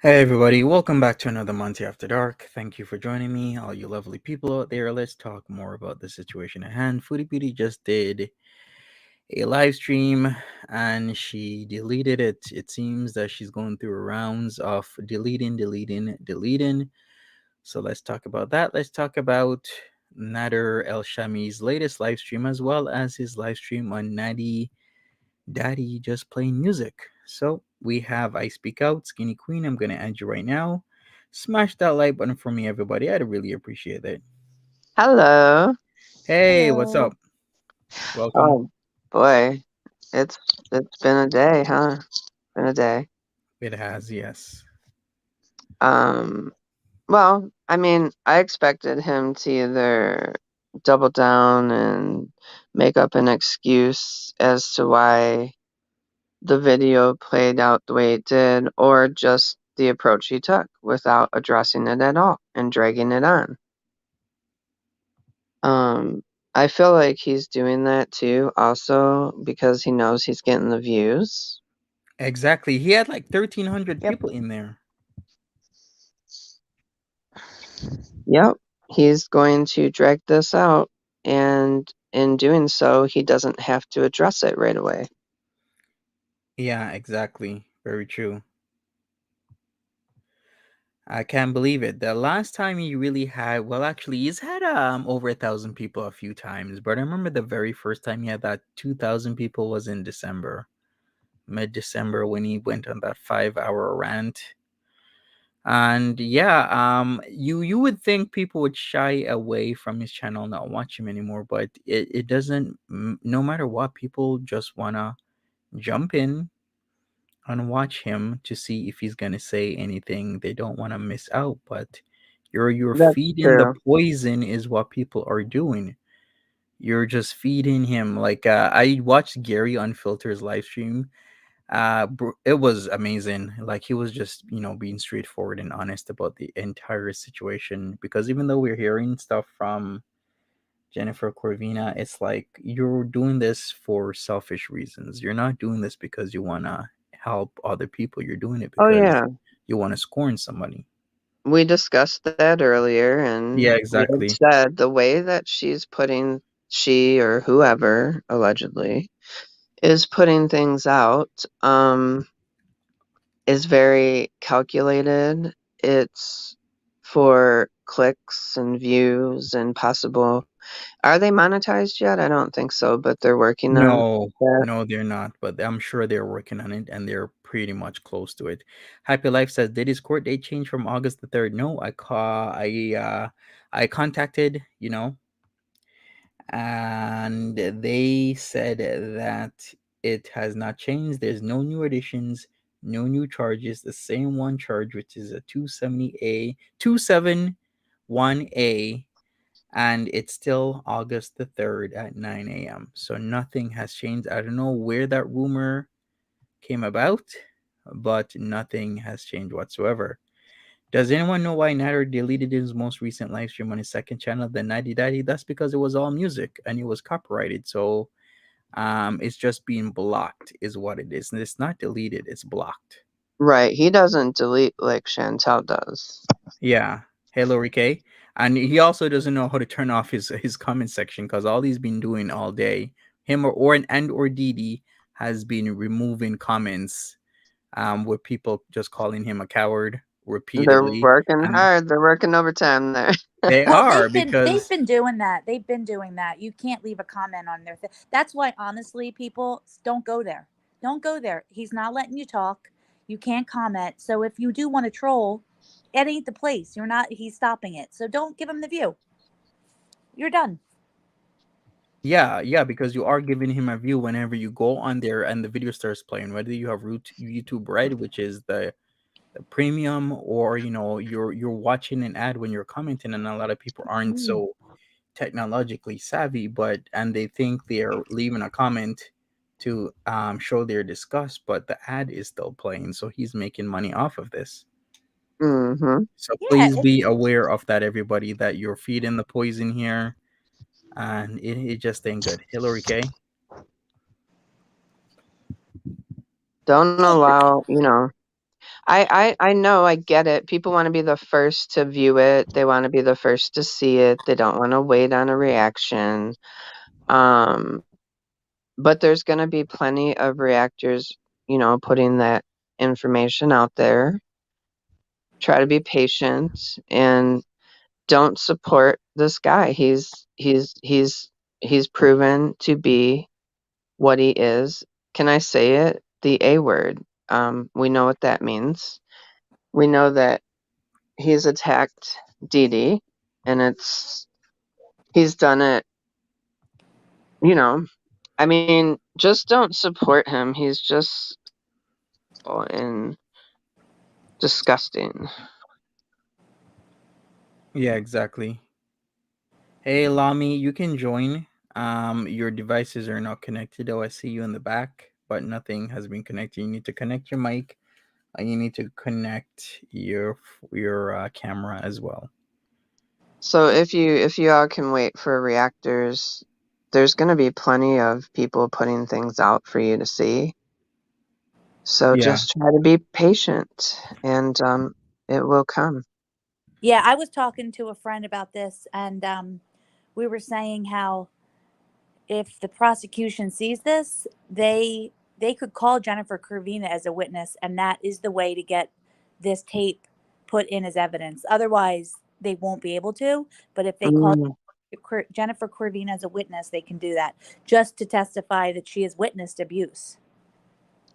Hey everybody, welcome back to another Monty After Dark. Thank you for joining me, all you lovely people out there. Let's talk more about the situation at hand. Foodie Beauty just did a live stream and she deleted it. It seems that she's going through rounds of deleting. So let's talk about that. Let's talk about Nader El Shami's latest live stream as well as his live stream on Nadi Daddy just playing music. So we have I Speak Out, Skinny Queen. I'm gonna add you right now. Smash that like button for me, everybody. I'd really appreciate it. Hello. Hey, what's up? Welcome. Oh boy, it's been a day, huh? Been a day. It has, yes. Well, I mean, I expected him to either double down and make up an excuse as to why the video played out the way it did, or just the approach he took without addressing it at all and dragging it on. I feel like he's doing that too, also because he knows he's getting the views. Exactly. He had like 1,300 Yep. people in there. Yep, he's going to drag this out, and in doing so, he doesn't have to address it right away. Yeah, exactly. Very true. I can't believe it. The last time he really had, well, actually, he's had over 1,000 people a few times, but I remember the very first time he had that 2,000 people was in December, mid-December, when he went on that 5-hour rant. And yeah, you would think people would shy away from his channel, not watch him anymore, but it doesn't. No matter what, people just wanna jump in and watch him to see if he's gonna say anything they don't want to miss out. But you're That's feeding the true. poison is what people are doing. You're just feeding him. Like I watched Gary Unfiltered's live stream. It was amazing. Like he was just being straightforward and honest about the entire situation. Because even though we're hearing stuff from Jennifer Corvina, it's like you're doing this for selfish reasons. You're not doing this because you want to help other people. You're doing it Oh, because yeah. you want to scorn somebody. We discussed that earlier, Yeah, and we had exactly. said the way that she or whoever, allegedly, is putting things out, is very calculated. It's for clicks and views and possible. Are they monetized yet? I don't think so, but they're working on No, that. no, they're not, but I'm sure they're working on it and they're pretty much close to it. Happy Life says, did his court date change from August the 3rd? No, I contacted, and they said that it has not changed. There's no new additions, no new charges. The same one charge, which is a 270A, 271A, and it's still August the 3rd at 9 a.m. So nothing has changed. I don't know where that rumor came about, but nothing has changed whatsoever. Does anyone know why Nader deleted his most recent live stream on his second channel, the 90 Daddy? That's because it was all music and it was copyrighted. So it's just being blocked, is what it is. And it's not deleted, it's blocked. Right. He doesn't delete like Chantel does. Yeah. Hillary K. And he also doesn't know how to turn off his comment section because all he's been doing all day, him or Dede has been removing comments with people just calling him a coward They're repeatedly. working And hard. They're working overtime there. they Well, are they've because been doing that. They've been doing that. You can't leave a comment on their thing. That's why, honestly, people don't go there. Don't go there. He's not letting you talk. You can't comment. So if you do want to troll, it ain't the place. You're not. He's stopping it. So don't give him the view. You're done. yeah, because you are giving him a view whenever you go on there and the video starts playing, whether you have YouTube Red, which is the premium, or you're watching an ad when you're commenting, and a lot of people aren't so technologically savvy, and they think they're leaving a comment to show their disgust, but the ad is still playing, so he's making money off of this. Mm-hmm. So Yeah. please be aware of that, everybody, that you're feeding the poison here, and it just ain't good. Hillary K. Don't Hey, allow, I know, I get it. People want to be the first to view it. They want to be the first to see it. They don't want to wait on a reaction. Um, but there's going to be plenty of reactors, putting that information out there. Try to be patient and don't support this guy. He's proven to be what he is. Can I say it? The A word. We know what that means. We know that he's attacked Dede, and he's done it. I mean, just don't support him. He's just and disgusting. Yeah, exactly. Hey, Lami, you can join. Your devices are not connected. Oh, I see you in the back, but nothing has been connected. You need to connect your mic. And you need to connect your camera as well. So if you all can wait for reactors, there's going to be plenty of people putting things out for you to see. So Yeah. just try to be patient, and it will come. Yeah, I was talking to a friend about this, and we were saying how if the prosecution sees this, they could call Jennifer Curvina as a witness, and that is the way to get this tape put in as evidence. Otherwise, they won't be able to. But if they call Mm. Jennifer Curvina as a witness, they can do that just to testify that she has witnessed abuse.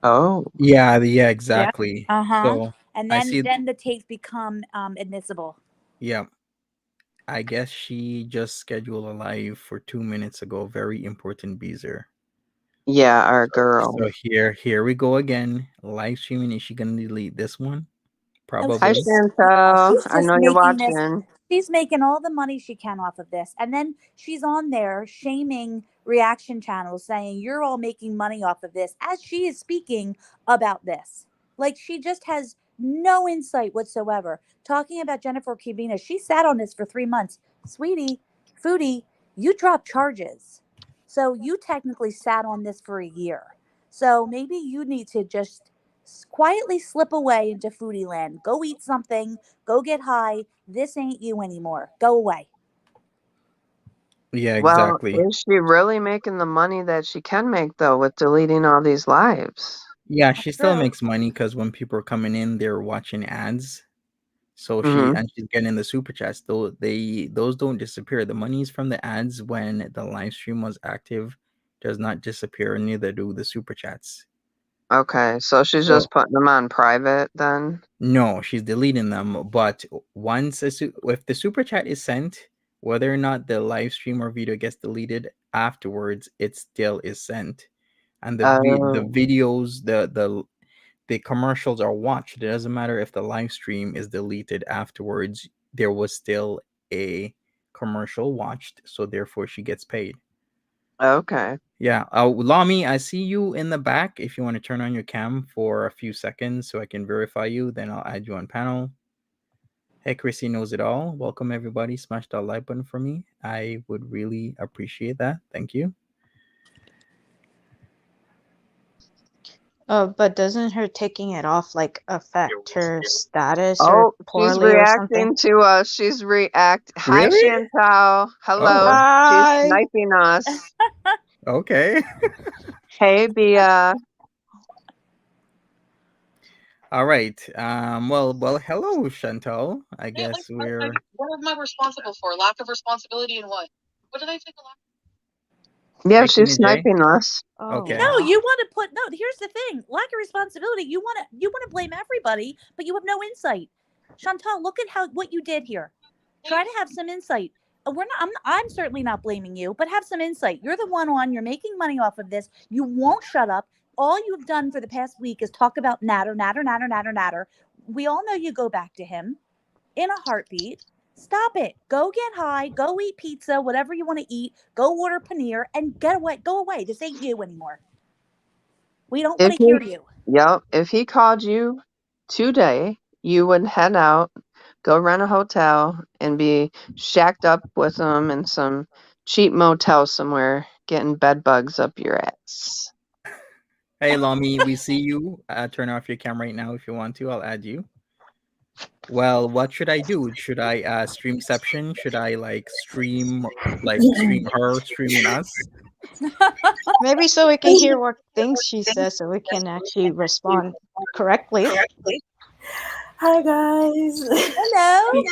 Oh, Yeah, exactly. Uh-huh. So And I then see. then the tapes become admissible. Yeah, I guess she just scheduled a live for 2 minutes ago. Very important, Beezer. yeah, our girl. So here we go again. Live streaming. Is she gonna delete this one? Oh, Hi, Probably. Chantel. she's I just know you're making this. watching. She's making all the money she can off of this. And then she's on there shaming reaction channels, saying, "You're all making money off of this," as she is speaking about this. Like, she just has no insight whatsoever. Talking about Jennifer Cubana, she sat on this for 3 months. Sweetie, Foodie, you dropped charges. So you technically sat on this for a year. So maybe you need to just quietly slip away into foodie land. Go eat something, go get high. This ain't you anymore. Go away. Yeah, Well, exactly. is she really making the money that she can make, though, with deleting all these lives? Yeah, she still True. makes money because when people are coming in, they're watching ads. So Mm-hmm. she's getting the super chats. Though those don't disappear. The monies from the ads when the live stream was active does not disappear, and neither do the super chats. Okay, so she's So just putting them on private then? no, she's deleting them. But once if the super chat is sent, whether or not the live stream or video gets deleted afterwards, it still is sent, and the Oh, videos, the commercials are watched. It doesn't matter if the live stream is deleted afterwards. There was still a commercial watched, so therefore she gets paid. okay. Yeah. Lami, I see you in the back. If you want to turn on your cam for a few seconds so I can verify you, then I'll add you on panel. Hey, Chrissy knows it all. Welcome everybody. Smash that like button for me. I would really appreciate that. Thank you. But doesn't her taking it off like affect her status or Oh, she's poorly or something? reacting to us. She's react. Hi, Really? Chantal. Hello. Oh, She's Hi. sniping us. okay. Hey, Bia. All right. Well, hello, Chantal. I guess we're. What am I responsible for? Lack of responsibility in what? What did I take a lack? Yeah, Right, she's Tina J? sniping us. Oh, Okay. No, wow. you want to put no. Here's the thing: lack of responsibility. You want to blame everybody, but you have no insight. Chantal, look at what you did here. Try to have some insight. We're not. I'm certainly not blaming you, but have some insight. You're the one on. You're making money off of this. You won't shut up. All you've done for the past week is talk about Natter, Natter, Natter, Natter, Natter. We all know you go back to him in a heartbeat. Stop it. Go get high. Go eat pizza, whatever you want to eat. Go order paneer and get away. Go away. This ain't you anymore. We don't want If to hear he, you. yep, if he called you today, you would head out, go rent a hotel, and be shacked up with him in some cheap motel somewhere, getting bed bugs up your ass. Hey, Lami, we see you. Turn off your camera right now if you want to. I'll add you. Well, what should I do? Should I streamception? Should I stream her streaming us? Maybe so we can hear what things she says so we can actually respond correctly. Hi guys. Hello.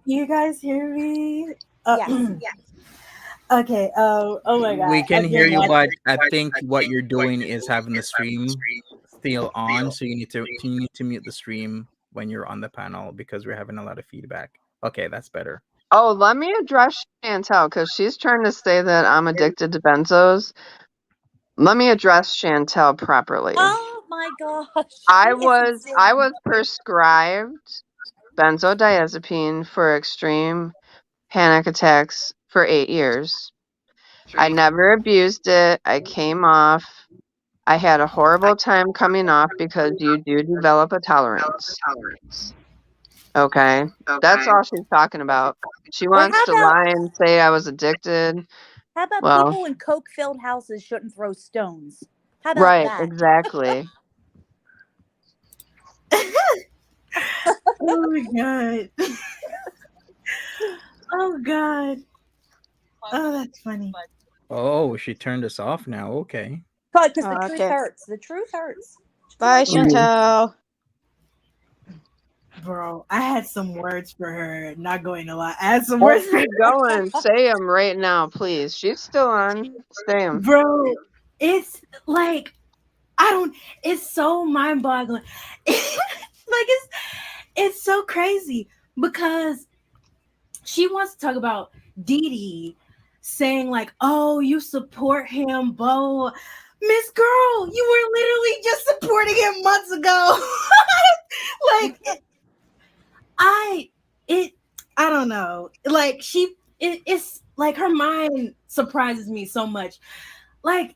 You guys hear me? Yes. Okay. Oh my god. We can I've hear been you, watching. but I think what you're doing is having the stream still on, so you need to mute the stream when you're on the panel because we're having a lot of feedback. Okay, that's better. Oh, let me address Chantel because she's trying to say that I'm addicted to benzos. Let me address Chantel properly. Oh my gosh. I She is was insane. prescribed benzodiazepine for extreme panic attacks for 8 years. I never abused it. I came off. I had a horrible time coming off because you do develop a tolerance. Okay? That's all she's talking about. She Or wants to lie and say I was addicted. how about Well, people in coke-filled houses shouldn't throw stones? How about right, that? exactly. Oh my god. Oh god. Oh, that's funny. Oh, she turned us off now. Okay. Because the truth Okay. hurts. The truth hurts. Bye, Truth hurts. Chantel. Bro, I had some words for her. Not going to lie. I had some Oh, words for her. keep going. Say them right now, please. She's still on. Say them. Bro, it's like it's so mind-boggling. It's so crazy because she wants to talk about Dede saying like, "Oh, you support him, Bo." Miss Girl, you were literally just supporting him months ago. Like I don't know. Like it's like her mind surprises me so much. Like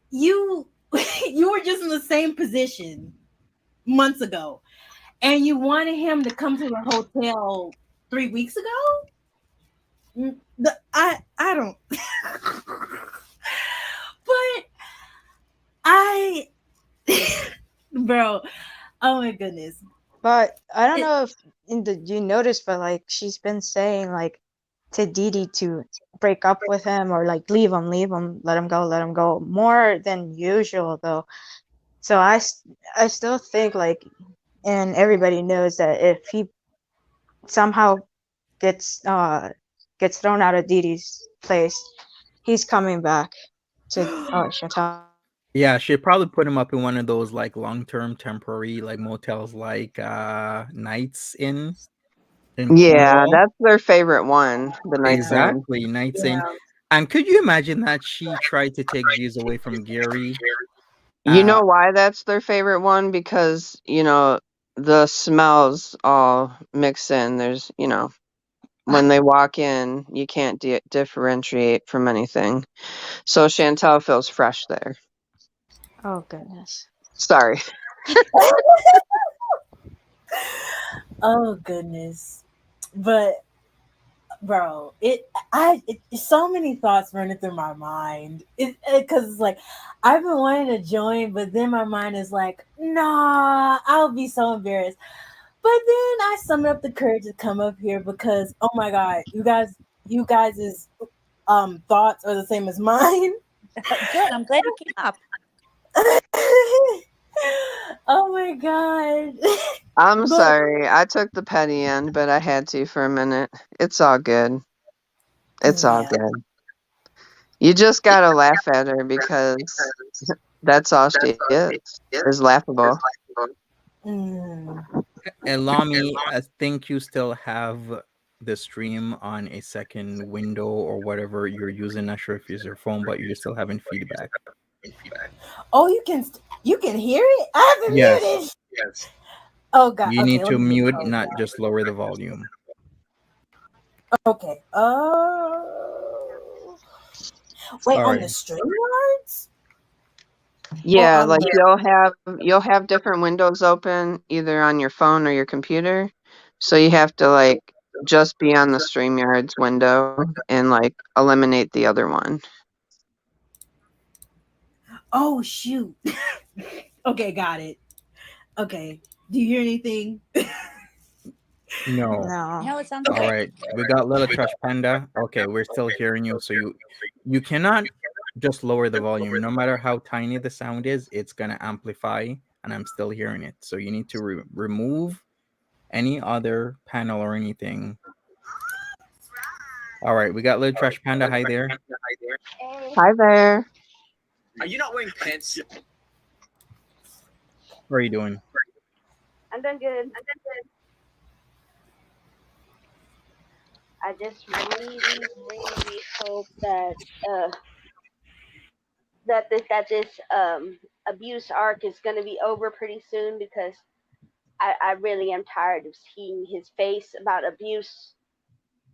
you you were just in the same position months ago and you wanted him to come to the hotel 3 weeks ago. I don't but I bro, oh my goodness. But I don't know if you noticed, but like she's been saying like to Dede to break up with him or like leave him, let him go more than usual though. So I still think like, and everybody knows that if he somehow gets thrown out of Dede's place, he's coming back to Chantal. Yeah, she'd probably put him up in one of those like long-term temporary like motels like Nights in Yeah, Norval. that's their favorite one. The Nights In. Exactly, Nights in. And could you imagine that she tried to take G's away from Gary? You know why that's their favorite one? Because, the smells all mix in. There's, when they walk in, you can't differentiate from anything. So Chantel feels fresh there. Oh goodness. Sorry. Oh goodness. But bro, so many thoughts running through my mind. Because it's like I've been wanting to join, but then my mind is like, nah, I'll be so embarrassed. But then I summoned up the courage to come up here because oh my god, you guys' thoughts are the same as mine. Good. I'm glad you came up. Oh my god. I'm sorry. I took the petty end, but I had to for a minute. It's all good. It's all good. You just gotta laugh at her because that's all she is laughable. And Lami, I think you still have the stream on a second window or whatever you're using. Not sure if it's your phone, but you're still having feedback. Oh, you can hear it? I haven't muted. Yes. Oh god. You need to let me mute, close not that. just lower the volume. Okay. Wait, All on right. the StreamYards? Yeah, on like the- you'll have different windows open either on your phone or your computer. So you have to like just be on the StreamYards window and like eliminate the other one. Oh shoot. Okay, got it. Okay. Do you hear anything? No. No, it sounds All okay. right. We got Little Trash Panda. Okay, we're still hearing you. So you cannot just lower the volume. No matter how tiny the sound is, it's gonna amplify, and I'm still hearing it. So you need to remove any other panel or anything. All right, we got Little Trash Panda. Hi there. Hi there. Are you not wearing pants? What are you doing? I'm doing good. I just really, really hope that this abuse arc is going to be over pretty soon because I really am tired of seeing his face about abuse.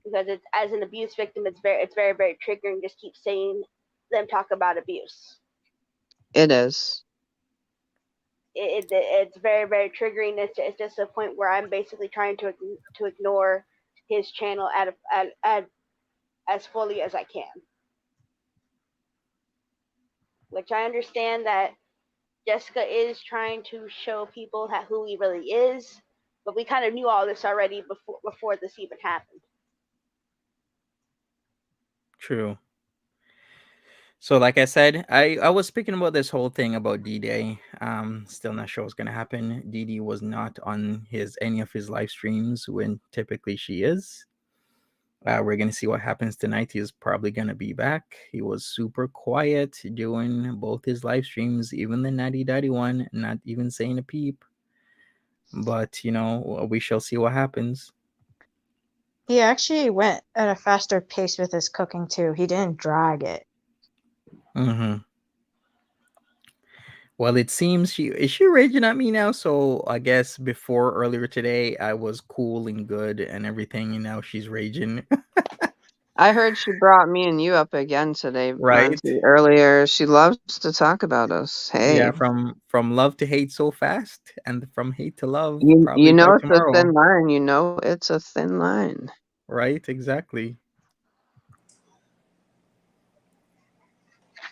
because it's, as an abuse victim, it's very very triggering. Just keep saying them talk about abuse. It is. It's very very triggering. It's just a point where I'm basically trying to ignore his channel at as fully as I can. Which I understand that Jessica is trying to show people who he really is, but we kind of knew all this already before this even happened. True. So, like I said, I was speaking about this whole thing about Dede. Still not sure what's gonna happen. Dede was not on any of his live streams when typically she is. We're gonna see what happens tonight. He's probably gonna be back. He was super quiet doing both his live streams, even the Natty Daddy one, not even saying a peep. But we shall see what happens. He actually went at a faster pace with his cooking too. He didn't drag it. Mm-hmm. Well, it seems she raging at me now. So I guess before earlier today, I was cool and good and everything, and now she's raging. I heard she brought me and you up again today, Right? Monty, earlier. She loves to talk about us. Hey. Yeah, from love to hate so fast, and from hate to love You probably by know it's a tomorrow. thin line. You know it's a thin line. Right? Exactly.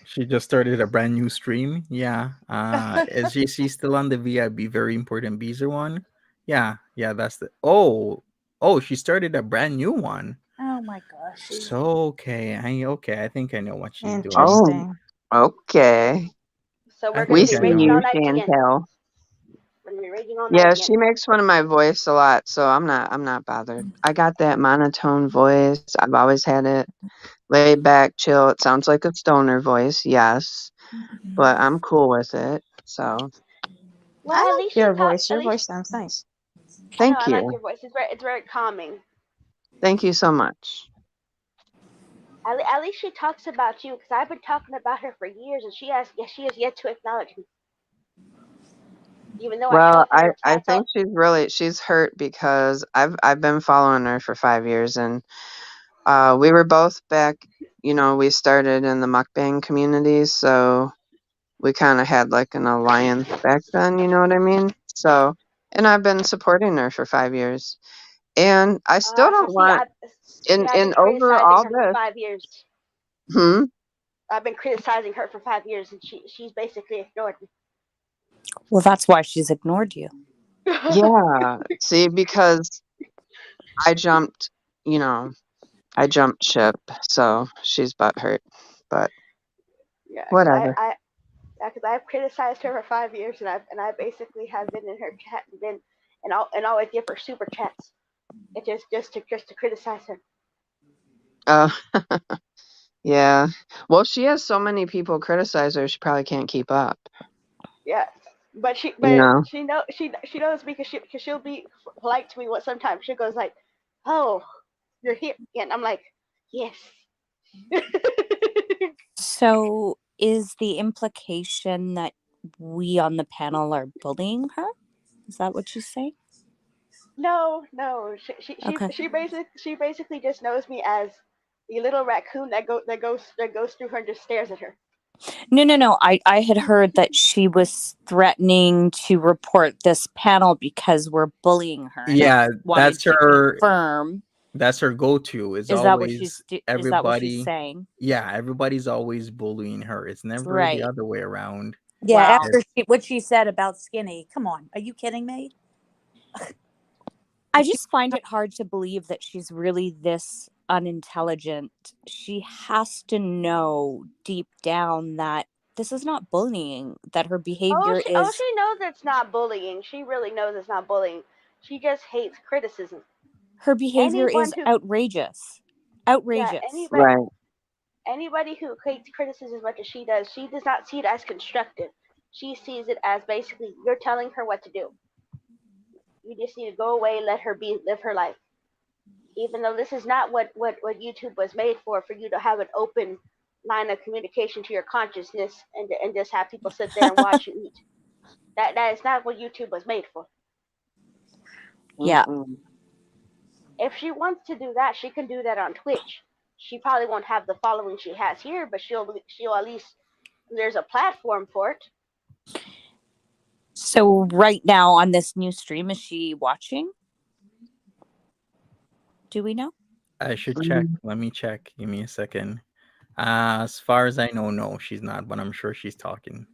She just started a brand new stream. Yeah. Is she's still on the VIB very important Beezer one? Yeah, that's the she started a brand new one. Oh my gosh. So I think I know what she's doing. Interesting. Oh, okay. So I we're gonna think be I raging know. all night again. Chantel. We're gonna be raging all night Yeah, again. she makes fun of my voice a lot, so I'm not bothered. I got that monotone voice. I've always had it. Laid back, chill. It sounds like a stoner voice, yes, but I'm cool with it. So Well, I at like least your she talk. voice. At Your least voice sounds nice. I know thank I like you. your voice. It's very calming. Thank you so much. At least she talks about you, because I've been talking about her for years, and she has yet to acknowledge me. Even though I show Well, up in her I chats. think she's hurt because I've been following her for 5 years, and we were both back. We started in the mukbang community, so we kind of had like an alliance back then. You know what I mean? So, and I've been supporting her for 5 years, and I still So don't want I've been in over criticizing all her for this. 5 years. I've been criticizing her for 5 years, and she's basically ignored me. Well, that's why she's ignored you. Yeah. See, because I jumped ship, so she's butthurt. But Yeah, whatever. because I've criticized her for 5 years, and I basically have been in her chat and been and always give her super chats. It's just to criticize her. Yeah. Well, she has so many people criticize her, she probably can't keep up. Yeah, but she knows me, because she'll be polite to me. Sometimes she goes like, "Oh, you're here," and I'm like, "Yes." So is the implication that we on the panel are bullying her? Is that what you say? No. Okay. She basically just knows me as the little raccoon that goes through her and just stares at her. No. I had heard that she was threatening to report this panel because we're bullying her. And Yeah, that's her. Confirm. That's her go-to. Is that what she's? everybody, Is that what she's saying? Yeah, everybody's always bullying her. It's never the other way around. Yeah, after what she said about Skinny. Come on, are you kidding me? I just find it hard to believe that she's really this unintelligent. She has to know deep down that this is not bullying, that her behavior she knows it's not bullying. She really knows it's not bullying. She just hates criticism. Her behavior is outrageous. Outrageous. Yeah, anybody who hates criticism as much as she does not see it as constructive. She sees it as basically you're telling her what to do. You just need to go away, let her live her life. Even though this is not what YouTube was made for you to have an open line of communication to your consciousness and just have people sit there and watch you eat. That is not what YouTube was made for. Yeah. If she wants to do that, she can do that on Twitch. She probably won't have the following she has here, but she'll at least there's a platform for it. So right now on this new stream, is she watching? Do we know? I should check. Let me check. Give me a second. As far as I know, no, she's not, but I'm sure she's talking.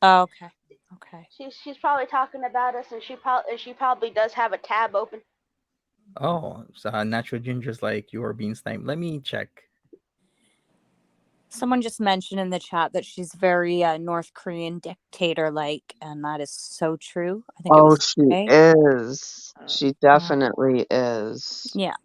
Oh, okay. Okay. She's probably talking about us, and she probably does have a tab open. Oh, so Natural Ginger's like, you are being sniped. Let me check. Someone just mentioned in the chat that she's very North Korean dictator-like, and that is so true. I think it was she today. is. She definitely is. Yeah.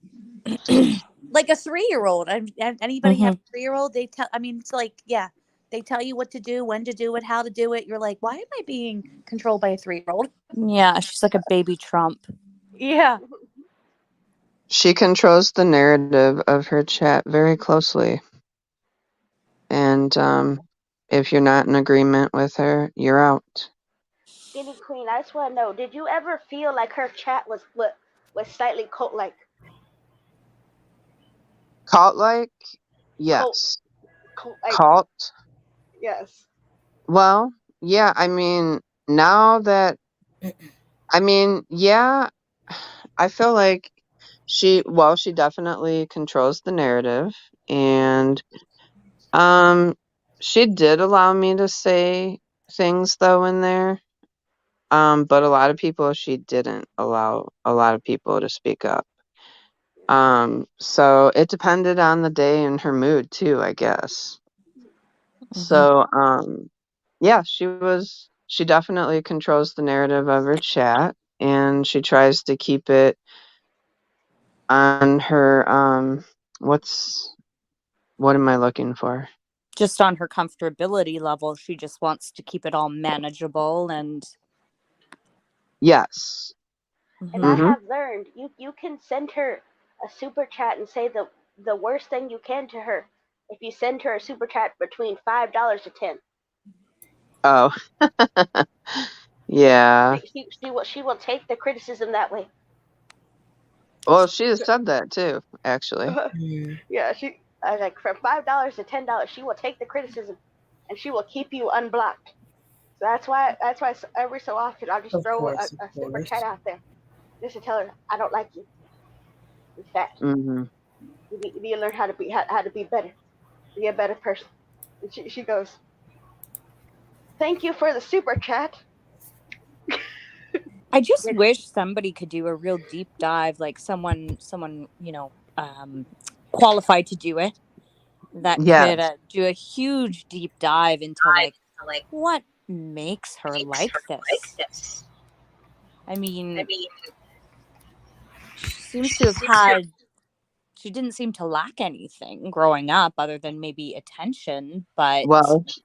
Like a 3-year-old. Anybody have a 3-year-old? They tell. I mean, it's like, yeah, they tell you what to do, when to do it, how to do it. You're like, why am I being controlled by a 3-year-old? Yeah, she's like a baby Trump. Yeah. She controls the narrative of her chat very closely. And if you're not in agreement with her, you're out. Skinny Queen, I just want to know, did you ever feel like her chat was slightly cult-like? Cult-like? Yes. Cult-like. Cult? Yes. Well, yeah, I mean, now that... I mean, yeah, I feel like she definitely controls the narrative, and she did allow me to say things though in there, but a lot of people she didn't allow a lot of people to speak up. So it depended on the day and her mood too, I guess. So yeah, she definitely controls the narrative of her chat, and she tries to keep it on her what am I looking for? Just on her comfortability level, she just wants to keep it all manageable and Yes. And I have learned you can send her a super chat and say the worst thing you can to her if you send her a super chat between $5 to $10. Oh. Yeah. She will take the criticism that way. Well, she has said that too, actually. Yeah, she like from $5 to $10, she will take the criticism, and she will keep you unblocked. So that's why every so often I'll just throw a super chat out there, just to tell her I don't like you. In fact, you need to learn how to be better, be a better person. And she goes, "Thank you for the super chat." I just wish somebody could do a real deep dive, like someone qualified to do it, that could do a huge deep dive into like what makes her like this. I mean, she didn't seem to lack anything growing up other than maybe attention, but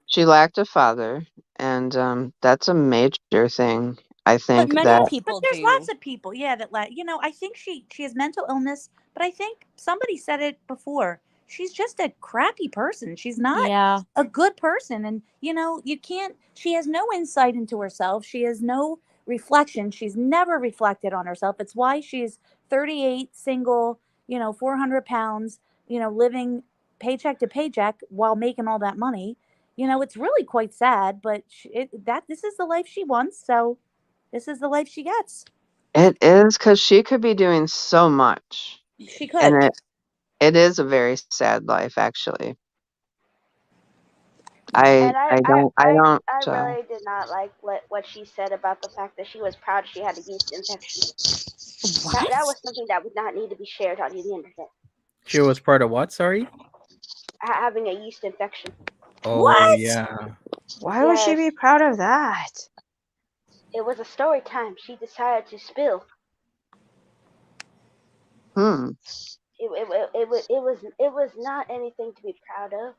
she lacked a father, and that's a major thing. I think but that people there's lots of people, yeah, that I think she has mental illness, but I think somebody said it before. She's just a crappy person. She's not a good person, and she has no insight into herself. She has no reflection. She's never reflected on herself. It's why she's 38, single, 400 pounds, living paycheck to paycheck while making all that money. It's really quite sad, but this is the life she wants, so this is the life she gets. It is, because she could be doing so much. She could. And it is a very sad life, actually. I really did not like what she said about the fact that she was proud she had a yeast infection. That was something that would not need to be shared on the internet. She was part of what? Sorry? Having a yeast infection. Oh, what? Yeah. Why would she be proud of that? It was a story time. She decided to spill. It was not anything to be proud of.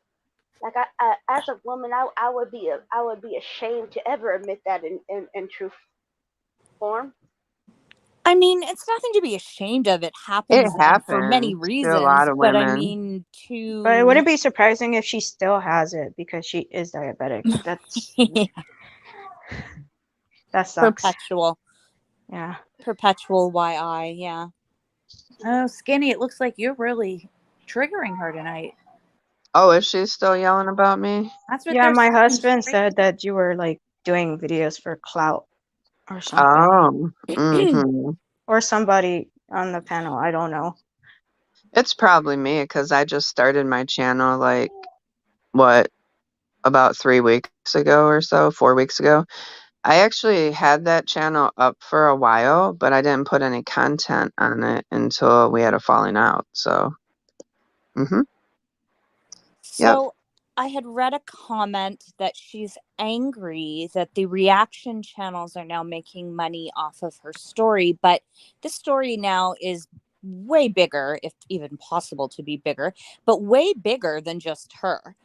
Like I as a woman, I would be ashamed to ever admit that in true form. I mean, it's nothing to be ashamed of. It happens for many reasons. To a lot of women. But I mean, But it wouldn't be surprising if she still has it because she is diabetic. That's that sucks. Perpetual. Yeah. Perpetual YI. Yeah. Oh, Skinny, it looks like you're really triggering her tonight. Oh, is she still yelling about me? That's what Yeah, they're my saying. husband said that you were like doing videos for clout or something. Oh, mm-hmm. Or somebody on the panel. I don't know. It's probably me because I just started my channel like, what, about 3 weeks ago or so, 4 weeks ago. I actually had that channel up for a while, but I didn't put any content on it until we had a falling out. So, mm-hmm. Yep. So I had read a comment that she's angry that the reaction channels are now making money off of her story, but this story now is way bigger, if even possible to be bigger, but way bigger than just her.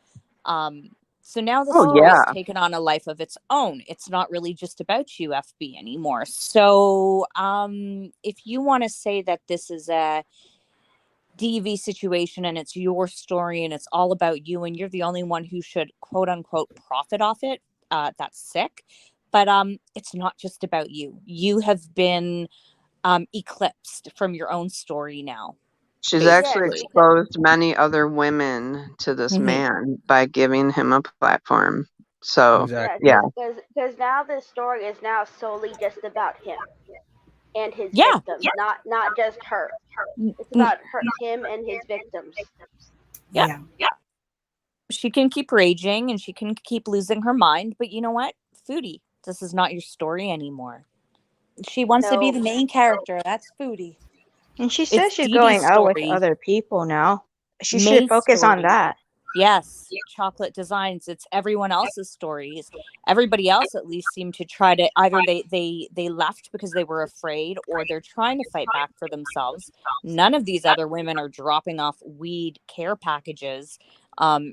So now the Oh, story's yeah. taken on a life of its own. It's not really just about you, FB, anymore. So if you want to say that this is a DV situation and it's your story and it's all about you and you're the only one who should quote unquote profit off it, that's sick. But it's not just about you. You have been eclipsed from your own story now. She's actually Basically. exposed many other women to this Mhm. man by giving him a platform. So, Exactly. yeah. Because now the story is now solely just about him and his Yeah. victims, not just her. It's Mm, about him and his victims. Yeah. She can keep raging and she can keep losing her mind, but you know what? Foodie, this is not your story anymore. She wants to be No. the main character. That's Foodie. And she says It's she's Dede's going out with story. other people now. She should May's focus on story. that. Yes, chocolate designs. It's everyone else's stories. Everybody else at least seemed to try to either they left because they were afraid or they're trying to fight back for themselves. None of these other women are dropping off weed care packages,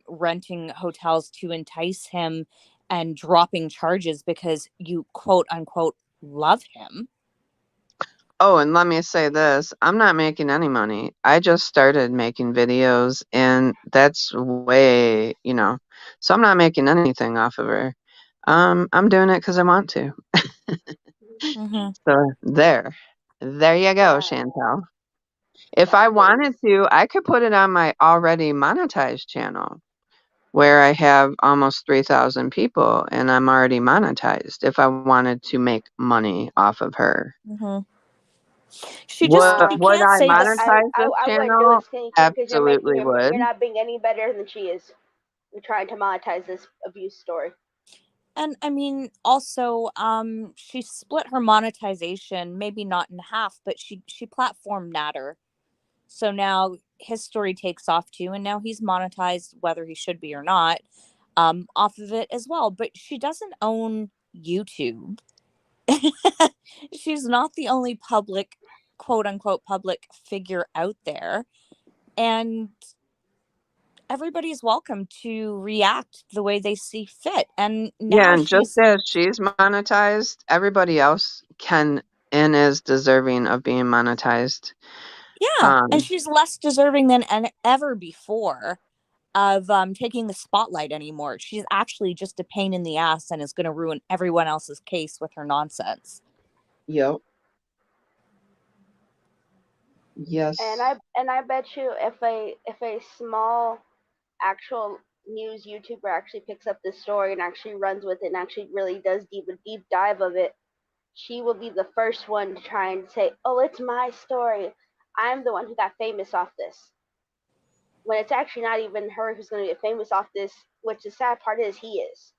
renting hotels to entice him and dropping charges because you quote unquote love him. Oh, and let me say this. I'm not making any money. I just started making videos and that's way, so I'm not making anything off of her. I'm doing it because I want to. Mm-hmm. So there you go, Right. Chantel. If I wanted to, I could put it on my already monetized channel where I have almost 3,000 people and I'm already monetized if I wanted to make money off of her. Mm-hmm. She just she Would can't I say I, this. I, monetize I, this I wouldn't do channel? it, Skinny, because Absolutely would. you're not being any better than she is. You're trying to monetize this abuse story. And I mean, also, she split her monetization, maybe not in half, but she platformed Natter. So now his story takes off too, and now he's monetized, whether he should be or not, off of it as well. But she doesn't own YouTube. She's not the only public, quote unquote, public figure out there. And everybody's welcome to react the way they see fit. And Yeah, now and just she's as she's monetized, everybody else can and is deserving of being monetized. yeah, and she's less deserving than ever before of taking the spotlight anymore. She's actually just a pain in the ass and is going to ruin everyone else's case with her nonsense. Yep. Yes. And I bet you if a small actual news YouTuber actually picks up this story and actually runs with it and actually really does a deep dive of it, she will be the first one to try and say, "Oh, it's my story. I'm the one who got famous off this." When it's actually not even her who's going to get famous off this, which the sad part is he is.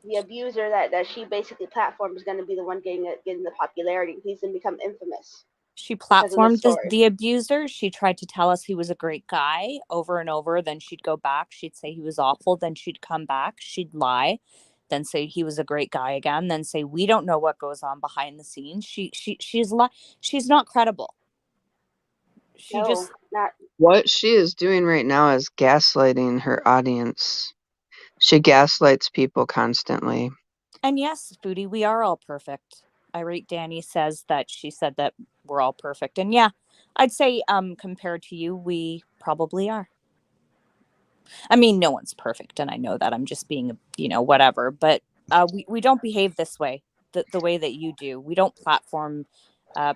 The abuser that she basically platformed is going to be the one getting the popularity. He's going to become infamous. She platformed the abuser. She tried to tell us he was a great guy over and over. Then she'd go back. She'd say he was awful. Then she'd come back. She'd lie. Then say he was a great guy again. Then say we don't know what goes on behind the scenes. She's not credible. What she is doing right now is gaslighting her audience. She gaslights people constantly. And yes, Foodie, we are all perfect. Irate Danny says that she said that we're all perfect. And yeah, I'd say compared to you, we probably are. I mean, no one's perfect, and I know that. I'm just being, whatever. But we don't behave this way, the way that you do. We don't platform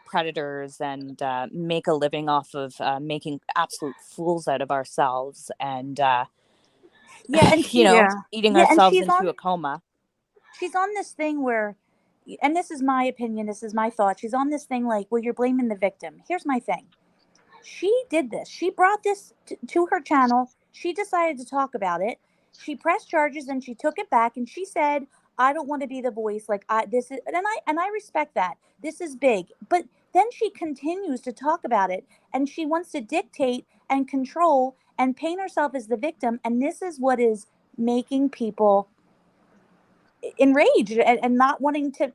predators and make a living off of making absolute fools out of ourselves and Yeah, and you know, Yeah. eating yeah, and ourselves she's into on a coma. she's on this thing where, and this is my opinion, this is my thought. She's on this thing like where you're blaming the victim. Here's my thing. She did this. She brought this to her channel. She decided to talk about it. She pressed charges and she took it back and she said, "I don't want to be the voice. Like this is," and I respect that. This is big. But then she continues to talk about it and she wants to dictate and control and paint herself as the victim. And this is what is making people enraged and not wanting to,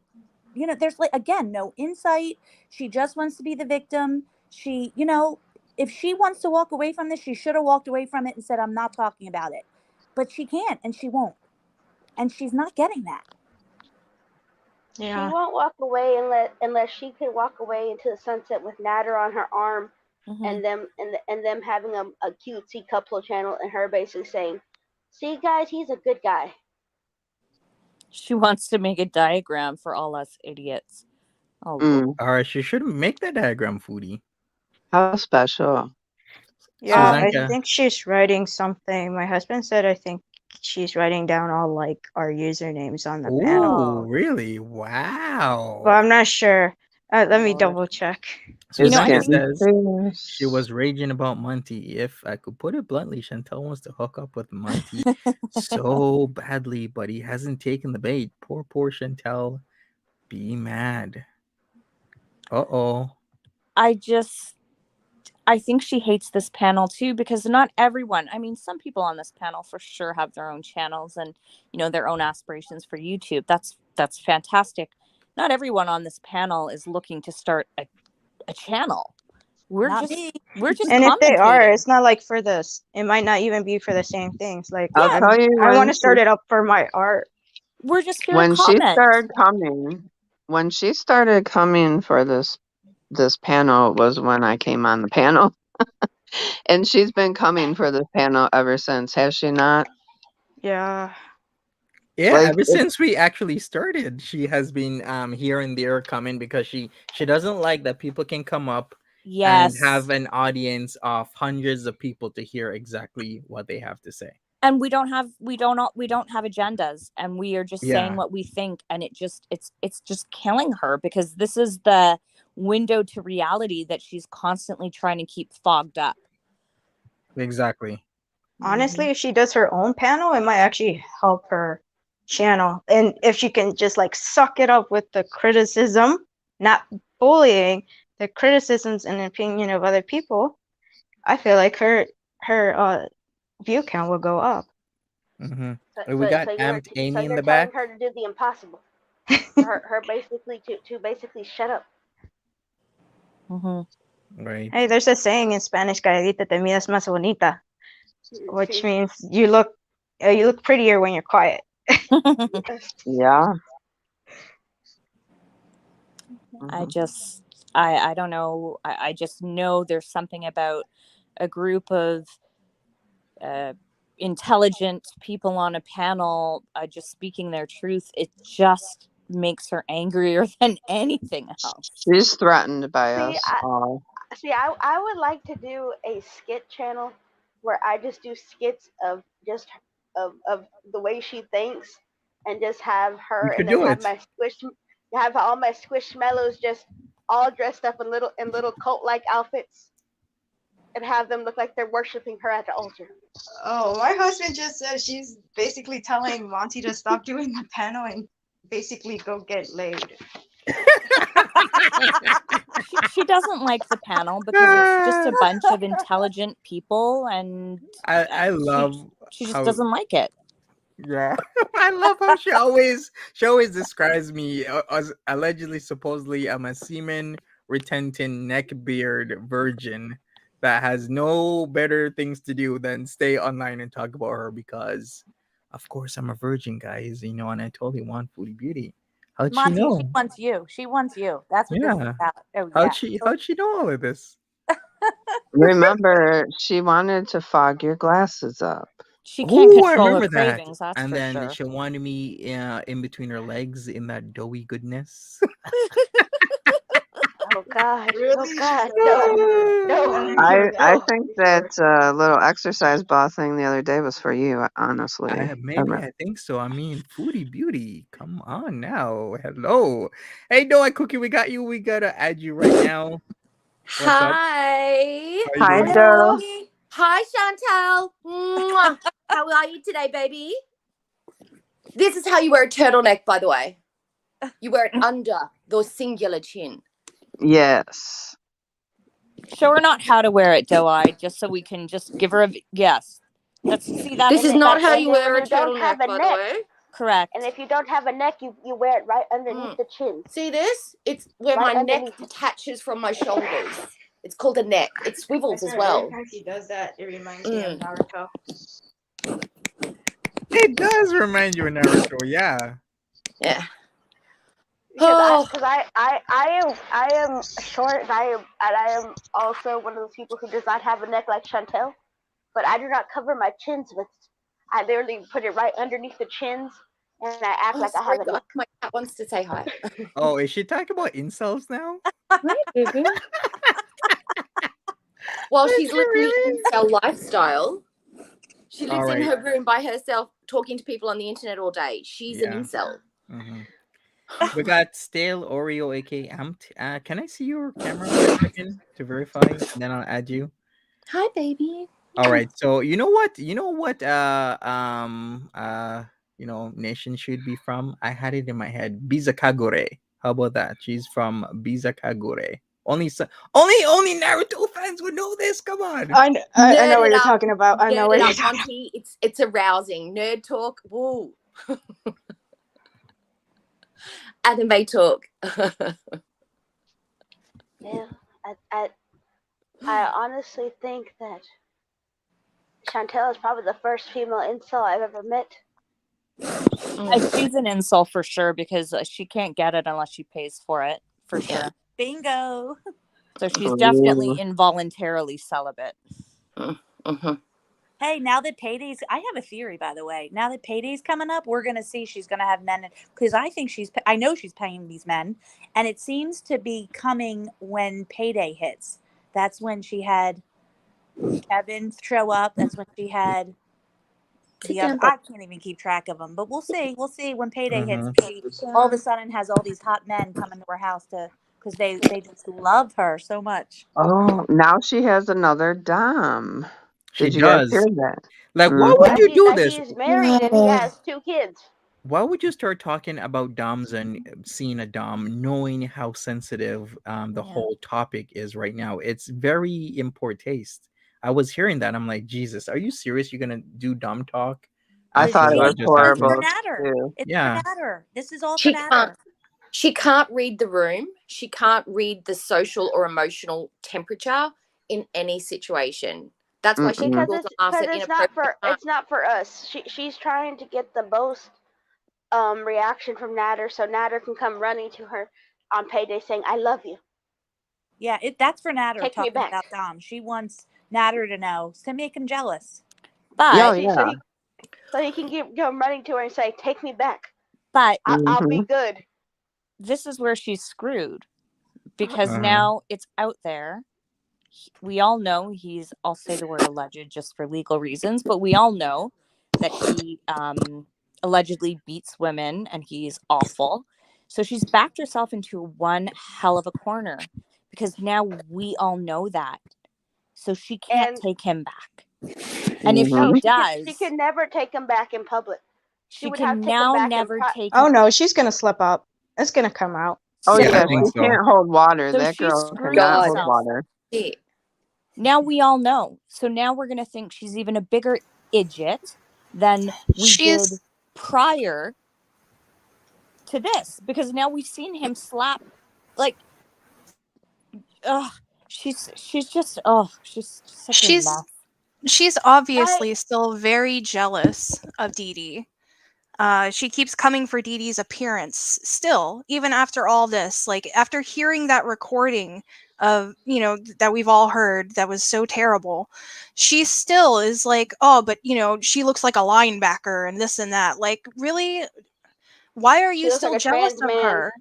you know, there's like, again, no insight. She just wants to be the victim. She, you know, if she wants to walk away from this, she should have walked away from it and said, "I'm not talking about it." But she can't and she won't. And she's not getting that. Yeah. She won't walk away unless she could walk away into the sunset with Natter on her arm, and them having a cutesy couple channel and her basically saying, "See guys, he's a good guy." She wants to make a diagram for all us idiots. Oh, Mm. All right, she should make that diagram, Foodie. How special. Yeah, I Susanka. think she's writing something. My husband said I think she's writing down all like our usernames on the panel. Oh, really? Wow. But I'm not sure. Let me Lord. double check. You know, I Susanka think- says she was raging about Monty. If I could put it bluntly, Chantel wants to hook up with Monty so badly, but he hasn't taken the bait. Poor Chantel. Be mad. Uh-oh. I think she hates this panel too, because not everyone, I mean, some people on this panel for sure have their own channels and, you know, their own aspirations for YouTube. That's fantastic. Not everyone on this panel is looking to start a channel. We're Not just me. And if they are, commentating. it's not like for this. It might not even be for the same things. Like I'll tell you I when want to start she- it up for my art. We're just here when to she comment. started coming for this panel was when I came on the panel. And she's been coming for this panel ever since, has she not? Yeah. Yeah, Like, ever since we actually started, she has been here and there coming because she doesn't like that people can come up Yes. and have an audience of hundreds of people to hear exactly what they have to say. And we don't have agendas, and we are just saying what we think, and it's just killing her, because this is the window to reality that she's constantly trying to keep fogged up. Exactly. Honestly, if she does her own panel, it might actually help her channel. And if she can just like suck it up with the criticism, not bullying, the criticisms and opinion of other people, I feel like her view count will go up. Mm-hmm. We got Amped Amy in the telling back. her to do the impossible. her basically to basically shut up. Right. Hey, there's a saying in Spanish, "Calladita te miras más bonita," which means you look prettier when you're quiet. Yeah. I don't know. I just know there's something about a group of intelligent people on a panel just speaking their truth. It just makes her angrier than anything else. She's threatened by us all. I would like to do a skit channel where I just do skits of just of the way she thinks, and just have her and then have all my squishmallows just all dressed up in little cult like outfits, and have them look like they're worshiping her at the altar. Oh, my husband just said she's basically telling Monty to stop doing the panel and basically go get laid. She doesn't like the panel because it's just a bunch of intelligent people, and I love she just doesn't like it. Yeah. I love how she always describes me as allegedly, supposedly, I'm a semen retention neckbeard virgin that has no better things to do than stay online and talk about her, because of course I'm a virgin, guys, you know, and I totally want Foodie Beauty. How'd Monty, she know? she wants you. She wants you. That's what this is about. Oh, How'd she know all of this? Remember, she wanted to fog your glasses up. She can't I control her remember that. cravings, that's And for then sure. she wanted me in between her legs in that doughy goodness. Oh God. Oh Really? God. No. No. I think that little exercise ball thing the other day was for you, honestly. Maybe I think so. I mean, Foodie Beauty, come on now. Hello. Hey, Noah Cookie, we got you. We gotta add you right now. What's up? Hi. How you Hi, doing? Joe. Hi, Chantal. Mwah. How are you today, baby? This is how you wear a turtleneck, by the way. You wear it under the singular chin. Yes. Show her not how to wear it, Doe-Eye, just so we can just give her a yes. That's This is not how you wear a turtleneck, by the neck. way. Correct. And if you don't have a neck, you wear it right underneath the chin. See this? It's where Right my neck underneath. detaches from my shoulders. It's called a neck. It swivels as well. Every time she does that, it reminds me of Naruto. It does remind you of Naruto, yeah. Yeah. Because I am short and I am also one of those people who does not have a neck like Chantel, but I do not cover my chins with. I literally put it right underneath the chins, and I act like I have a neck. My cat wants to say hi. Oh, is she talking about incels now? While she's living the incel lifestyle, she lives Alright. in her room by herself, talking to people on the internet all day. She's an incel. We got Stale Oreo, aka Amped. Can I see your camera for a second to verify, and then I'll add you? Hi, baby. All right. So you know what? Nation should be from. I had it in my head. Bizakagure. How about that? She's from Bizakagure. Only Naruto fans would know this. Come on. I know what you're talking about. I know what you're talking Monty. It's arousing. Nerd talk. Woo. Anime talk. Yeah, I honestly think that Chantel is probably the first female incel I've ever met. She's an insult for sure because she can't get it unless she pays for it, for sure. Bingo. So she's definitely involuntarily celibate. Hey, now that payday's, I have a theory, by the way. Now that payday's coming up, we're going to see she's going to have men, because I know she's paying these men, and it seems to be coming when payday hits. That's when she had Kevin show up. That's when she had the other, I can't even keep track of them, but we'll see. We'll see when payday hits. She all of a sudden has all these hot men coming to her house because they just love her so much. Oh, now she has another dom. Did you guys hear that? Like, why would you do this? He's married and he has 2 kids. Why would you start talking about doms and seeing a dom, knowing how sensitive the whole topic is right now? It's very in poor taste. I was hearing that. I'm like, Jesus, are you serious? You're gonna do dom talk? I thought it was horrible. It's for Natter. It's for Natter. This is all for Natter. She can't read the room. She can't read the social or emotional temperature in any situation. That's why she because calls it's not for us. She's trying to get the most reaction from Natter, so Natter can come running to her on payday saying, "I love you." Yeah, that's for Natter. Take me talking back. about Dom. She wants Natter to know to make him jealous. But so he can go running to her and say, "Take me back." But I'll be good. This is where she's screwed because now it's out there. We all know I'll say the word alleged just for legal reasons, but we all know that he allegedly beats women and he's awful. So she's backed herself into one hell of a corner because now we all know that. So she can't take him back. And if she does, she can never take him back in public. She would can now never take. Oh no, she's gonna slip up. It's gonna come out. Oh yeah, she can't hold water. So that she girl screwed cannot herself. hold water. Now we all know. So now we're gonna think she's even a bigger idiot than we did prior to this, because now we've seen him slap like. She's just she's such a mess. She's obviously still very jealous of Dede. She keeps coming for Dede's appearance still, even after all this. Like, after hearing that recording of, that we've all heard that was so terrible, she still is like, oh, but, she looks like a linebacker and this and that. Like, really? Why are you still jealous of her?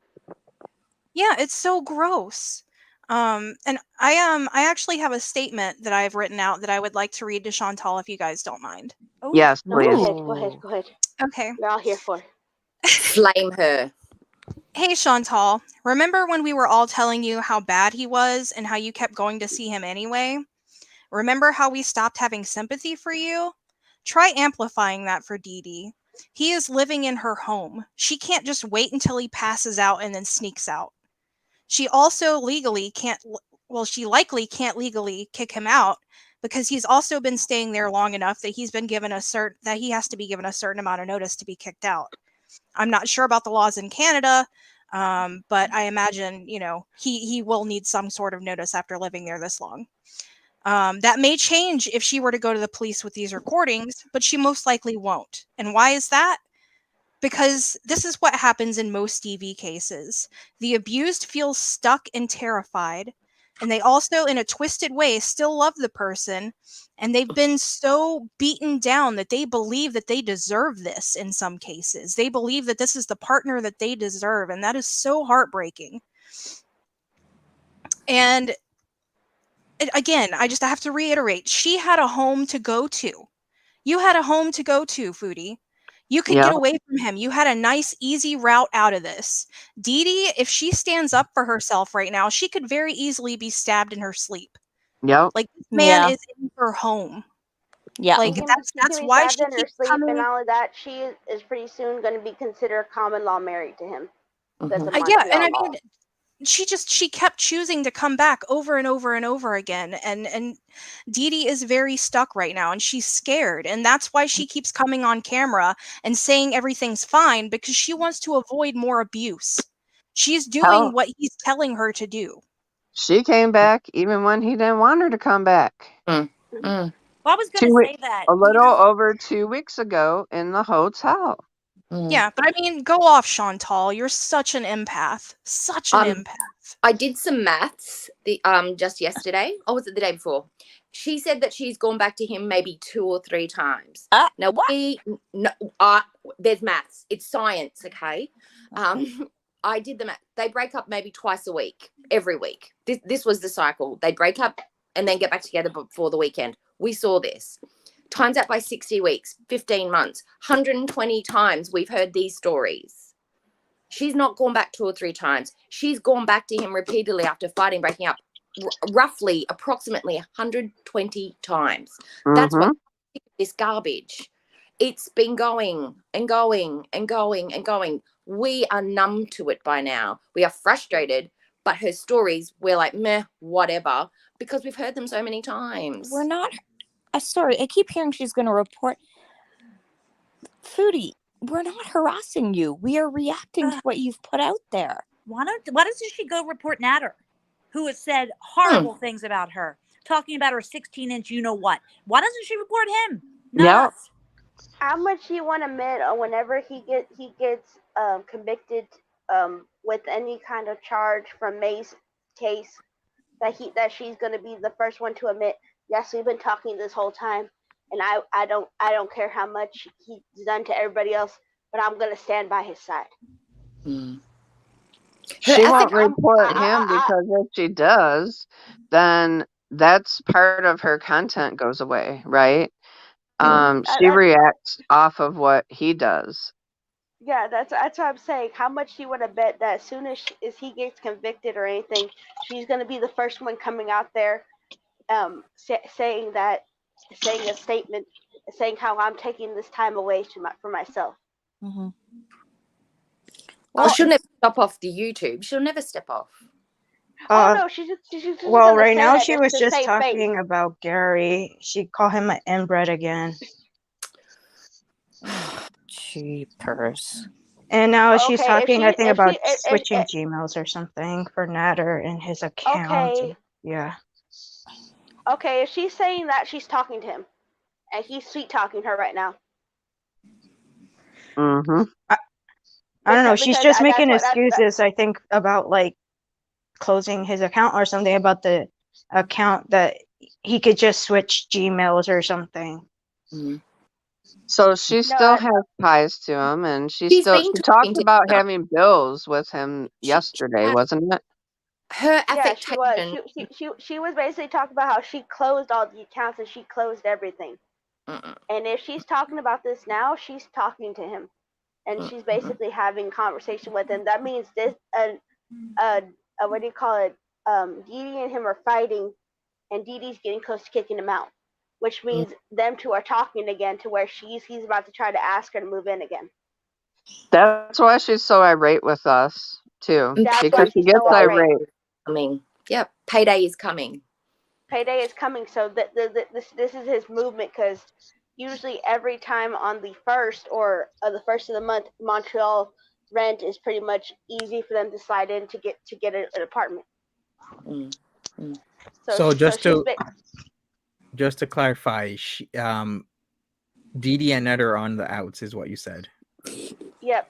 Yeah, it's so gross. And I actually have a statement that I've written out that I would like to read to Chantal if you guys don't mind. Oh, Yes, No, please. go ahead. Okay. We're all here for. Flame her. Hey Chantal, remember when we were all telling you how bad he was and how you kept going to see him anyway? Remember how we stopped having sympathy for you? Try amplifying that for Dede. He is living in her home. She can't just wait until he passes out and then sneaks out. She also legally can't, well, she likely can't legally kick him out because he's also been staying there long enough that he's been given that he has to be given a certain amount of notice to be kicked out. I'm not sure about the laws in Canada, but I imagine, he will need some sort of notice after living there this long. That may change if she were to go to the police with these recordings, but she most likely won't. And why is that? Because this is what happens in most DV cases. The abused feels stuck and terrified, and they also, in a twisted way, still love the person, and they've been so beaten down that they believe that they deserve this in some cases. They believe that this is the partner that they deserve, and that is so heartbreaking. And again, I have to reiterate, she had a home to go to. You had a home to go to, Foodie. You could get away from him. You had a nice, easy route out of this. Dede, if she stands up for herself right now, she could very easily be stabbed in her sleep. Yep. Like, this man is in her home. Yeah. Like, She that's can be why stabbed she in her keeps sleep, coming. and not only that, she is pretty soon going to be considered common law married to him. That's a Yeah, and I Montreal law. mean, she kept choosing to come back over and over and over again, and Dede is very stuck right now, and she's scared, and that's why she keeps coming on camera and saying everything's fine, because she wants to avoid more abuse. She's doing what he's telling her to do. She came back even when he didn't want her to come back. Well, I was going to say that. A little over 2 weeks ago in the hotel. Yeah, but I mean, go off, Chantal. You're such an empath. Such an empath. I did some maths just yesterday. Or was it the day before? She said that she's gone back to him maybe 2 or 3 times. Now there's maths. It's science, okay? I did the math. They break up maybe twice a week, every week. This was the cycle. They break up and then get back together before the weekend. We saw this. Times that by 60 weeks, 15 months, 120 times we've heard these stories. She's not gone back 2 or 3 times. She's gone back to him repeatedly after fighting, breaking up, approximately 120 times. That's what this garbage. It's been going and going and going and going. We are numb to it by now. We are frustrated, but her stories, we're like, meh, whatever, because we've heard them so many times. We're not. Sorry, I keep hearing she's going to report. Foodie, we're not harassing you. We are reacting to what you've put out there. Why doesn't she go report Natter, who has said horrible things about her, talking about her 16-inch you-know-what? Why doesn't she report him? Not us. How much you want to admit whenever he gets convicted with any kind of charge from May's case, that she's going to be the first one to admit, yes, we've been talking this whole time, and I don't care how much he's done to everybody else, but I'm going to stand by his side. She won't report him because if she does, then that's part of her content goes away, right? She reacts off of what he does. Yeah, that's what I'm saying. How much she would have bet that as soon as he gets convicted or anything, she's going to be the first one coming out there saying a statement, saying how I'm taking this time away for myself. Well, she'll never step off the YouTube. She'll never step off. No, she's just well, right now she was just talking about Gary. She called him an inbred again. Jeepers. And now she's talking, I think, about switching Gmails or something for Natter in his account. Okay. Yeah. Okay, if she's saying that, she's talking to him, and he's sweet talking her right now. I don't know. She's just making excuses, I think, about like closing his account or something, about the account that he could just switch Gmails or something. So she still has ties to him, and she talked about having bills with him yesterday, wasn't it? Her Yeah, she was. affectation. She was basically talking about how she closed all the accounts and she closed everything. And if she's talking about this now, she's talking to him, and she's basically having conversation with him. That means this, what do you call it? Dede and him are fighting, and Dede's getting close to kicking him out, which means them two are talking again to where he's about to try to ask her to move in again. That's why she's so irate with us too, That's because why she she's gets so irate. irate. Coming. Yep. Payday is coming. Payday is coming, so this is his movement, because usually every time on the first or the first of the month, Montreal rent is pretty much easy for them to slide in to get an apartment. So just to clarify, Dede and Ned are on the outs, is what you said. Yep.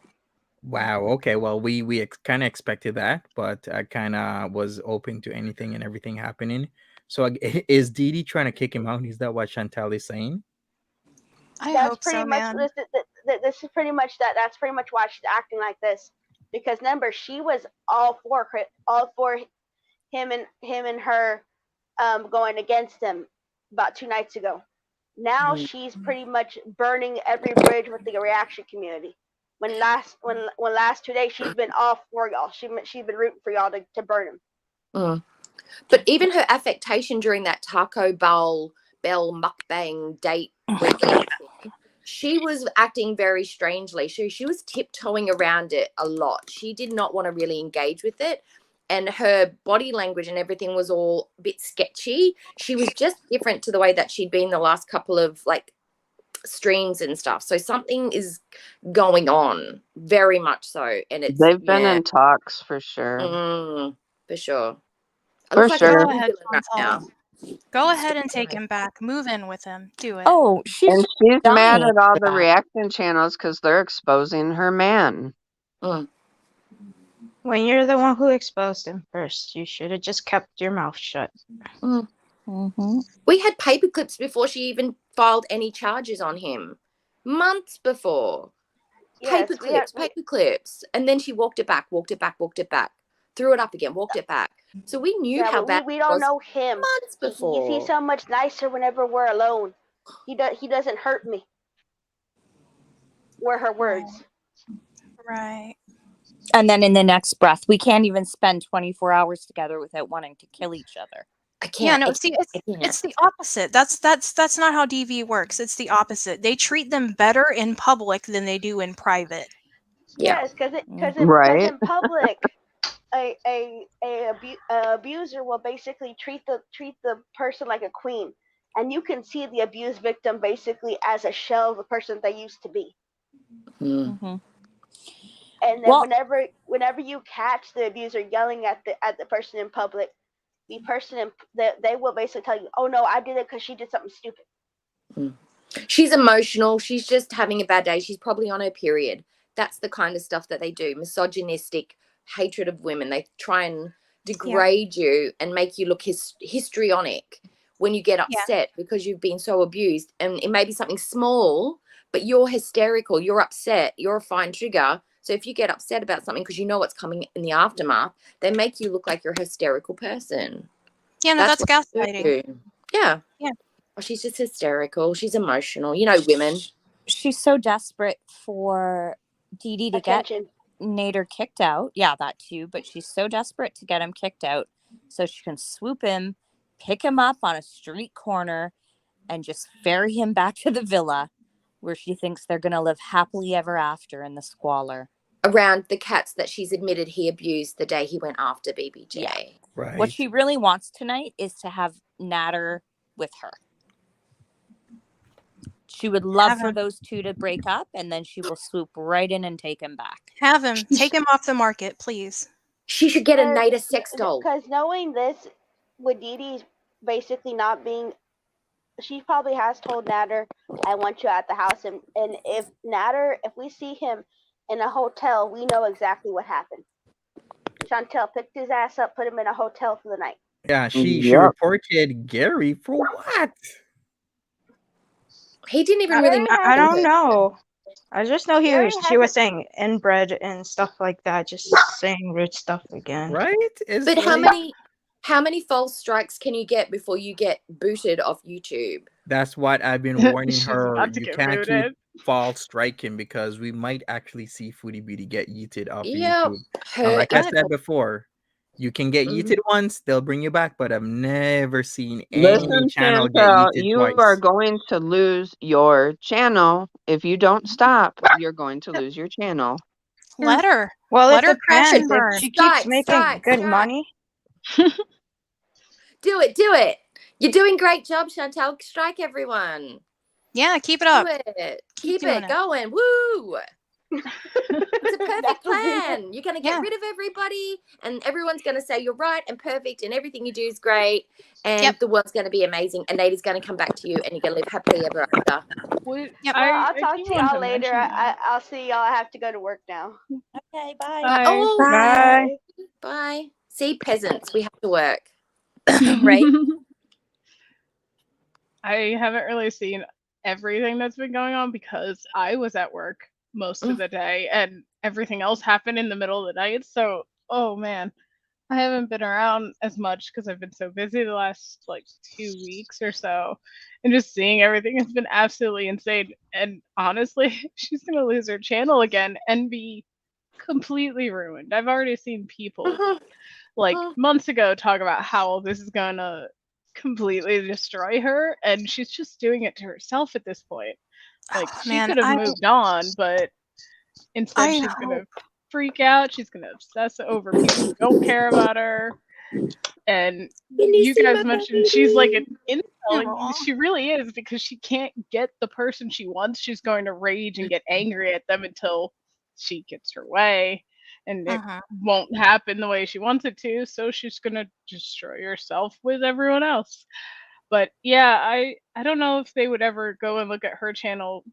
Wow. Okay. Well, we kind of expected that, but I kind of was open to anything and everything happening. So is Dede trying to kick him out? Is that what Chantal is saying? I That's hope pretty so, much man. this is pretty much that's pretty much why she's acting like this, because remember, she was all for him and her going against him about 2 nights ago. Now she's pretty much burning every bridge with the reaction community. When last 2 days she's been all for y'all. She's been rooting for y'all to burn him. But even her affectation during that Taco Bell mukbang date weekend, she was acting very strangely. She was tiptoeing around it a lot. She did not want to really engage with it. And her body language and everything was all a bit sketchy. She was just different to the way that she'd been the last couple of streams and stuff. So something is going on, very much so. And They've been in talks for sure. For sure. For sure. Go ahead, Chantal. Go ahead and take him back. Move in with him. Do it. Oh, And she's mad at all the reaction channels because they're exposing her man. When you're the one who exposed him first, you should have just kept your mouth shut. We had paper clips before she even filed any charges on him. Months before. Yes, paper clips. And then she walked it back, threw it up again, walked it back. So we knew how bad we don't know him. Months before. He's so much nicer whenever we're alone. He doesn't hurt me. Were her words. Right. And then in the next breath, we can't even spend 24 hours together without wanting to kill each other. I can't. Yeah, no, see, it's the opposite. That's not how DV works. It's the opposite. They treat them better in public than they do in private. Yes, because in public, a abuser will basically treat the person like a queen, and you can see the abused victim basically as a shell of the person they used to be. And then whenever you catch the abuser yelling at the person in public, the person they will basically tell you, "Oh no, I did it because she did something stupid." She's emotional. She's just having a bad day. She's probably on her period. That's the kind of stuff that they do. Misogynistic hatred of women. They try and degrade you and make you look histrionic when you get upset because you've been so abused. And it may be something small, but you're hysterical. You're upset. You're a fine trigger. So if you get upset about something because you know what's coming in the aftermath, they make you look like you're a hysterical person. Yeah, no, that's gaslighting. Yeah. Yeah. Oh, she's just hysterical. She's emotional. You know, women. She's so desperate for Dede to get Nader kicked out. Yeah, that too. But she's so desperate to get him kicked out so she can swoop him, pick him up on a street corner, and just ferry him back to the villa where she thinks they're going to live happily ever after in the squalor. Around the cats that she's admitted he abused the day he went after BBJ. Yeah. Right. What she really wants tonight is to have Nader with her. She would love for those two to break up, and then she will swoop right in and take him back. Have him. Take him off the market, please. She should get a Nader sex doll. Because knowing this, with Dede basically not being... She probably has told Nader, "I want you at the house." And if we see him in a hotel, we know exactly what happened. Chantal picked his ass up, put him in a hotel for the night. Yeah, she reported Gary for what? He didn't even really... I don't know. I just know Youre she was hasn't. saying inbred and stuff like that, just saying rude stuff again. Right? It's But like how many false strikes can you get before you get booted off YouTube? that's what I've been warning She's her. about to You get can't keep booted. false striking because we might actually see Foodie Beauty get yeeted off of Yeah, YouTube. And like I said before, you can get Mhm. yeeted once, they'll bring you back, but I've never seen any Listen, channel get Chantel, yeeted you twice. are going to lose your channel. If you don't stop, you're going to lose your channel. Let her. Well, Let it her crash and depends. burn. If she keeps Strike, making strike, good strike. money, Do it, do it. You're doing great job, Chantel. Strike everyone. Yeah, keep it Do up. it. Keep Keep doing it it. going. Woo! It's a perfect plan. You're going to get Yeah. rid of everybody, and everyone's going to say you're right and perfect, and everything you do is great, and Yep. the world's going to be amazing, and Nate's going to come back to you, and you're going to live happily ever after. What, Yep. Well, I'll I talk keep to wanting y'all to later. mention that. I'll see y'all. I have to go to work now. Okay, bye. Bye. Oh, bye. bye. See, peasants, we have to work. Right? I haven't really seen everything that's been going on because I was at work most of the day and everything else happened in the middle of the night. So, oh man, I haven't been around as much because I've been so busy the last like 2 weeks or so. And just seeing everything has been absolutely insane. And honestly, she's going to lose her channel again and be completely ruined. I've already seen people like months ago talk about how this is going to completely destroy her, and she's just doing it to herself at this point. Like she could have moved on, but instead she's gonna freak out. She's gonna obsess over people who don't care about her. And you guys mentioned she's like an incel. She really is, because she can't get the person she wants. She's going to rage and get angry at them until she gets her way, and it won't happen the way she wants it to. So she's gonna destroy herself with everyone else. But yeah, I don't know if they would ever go and look at her channel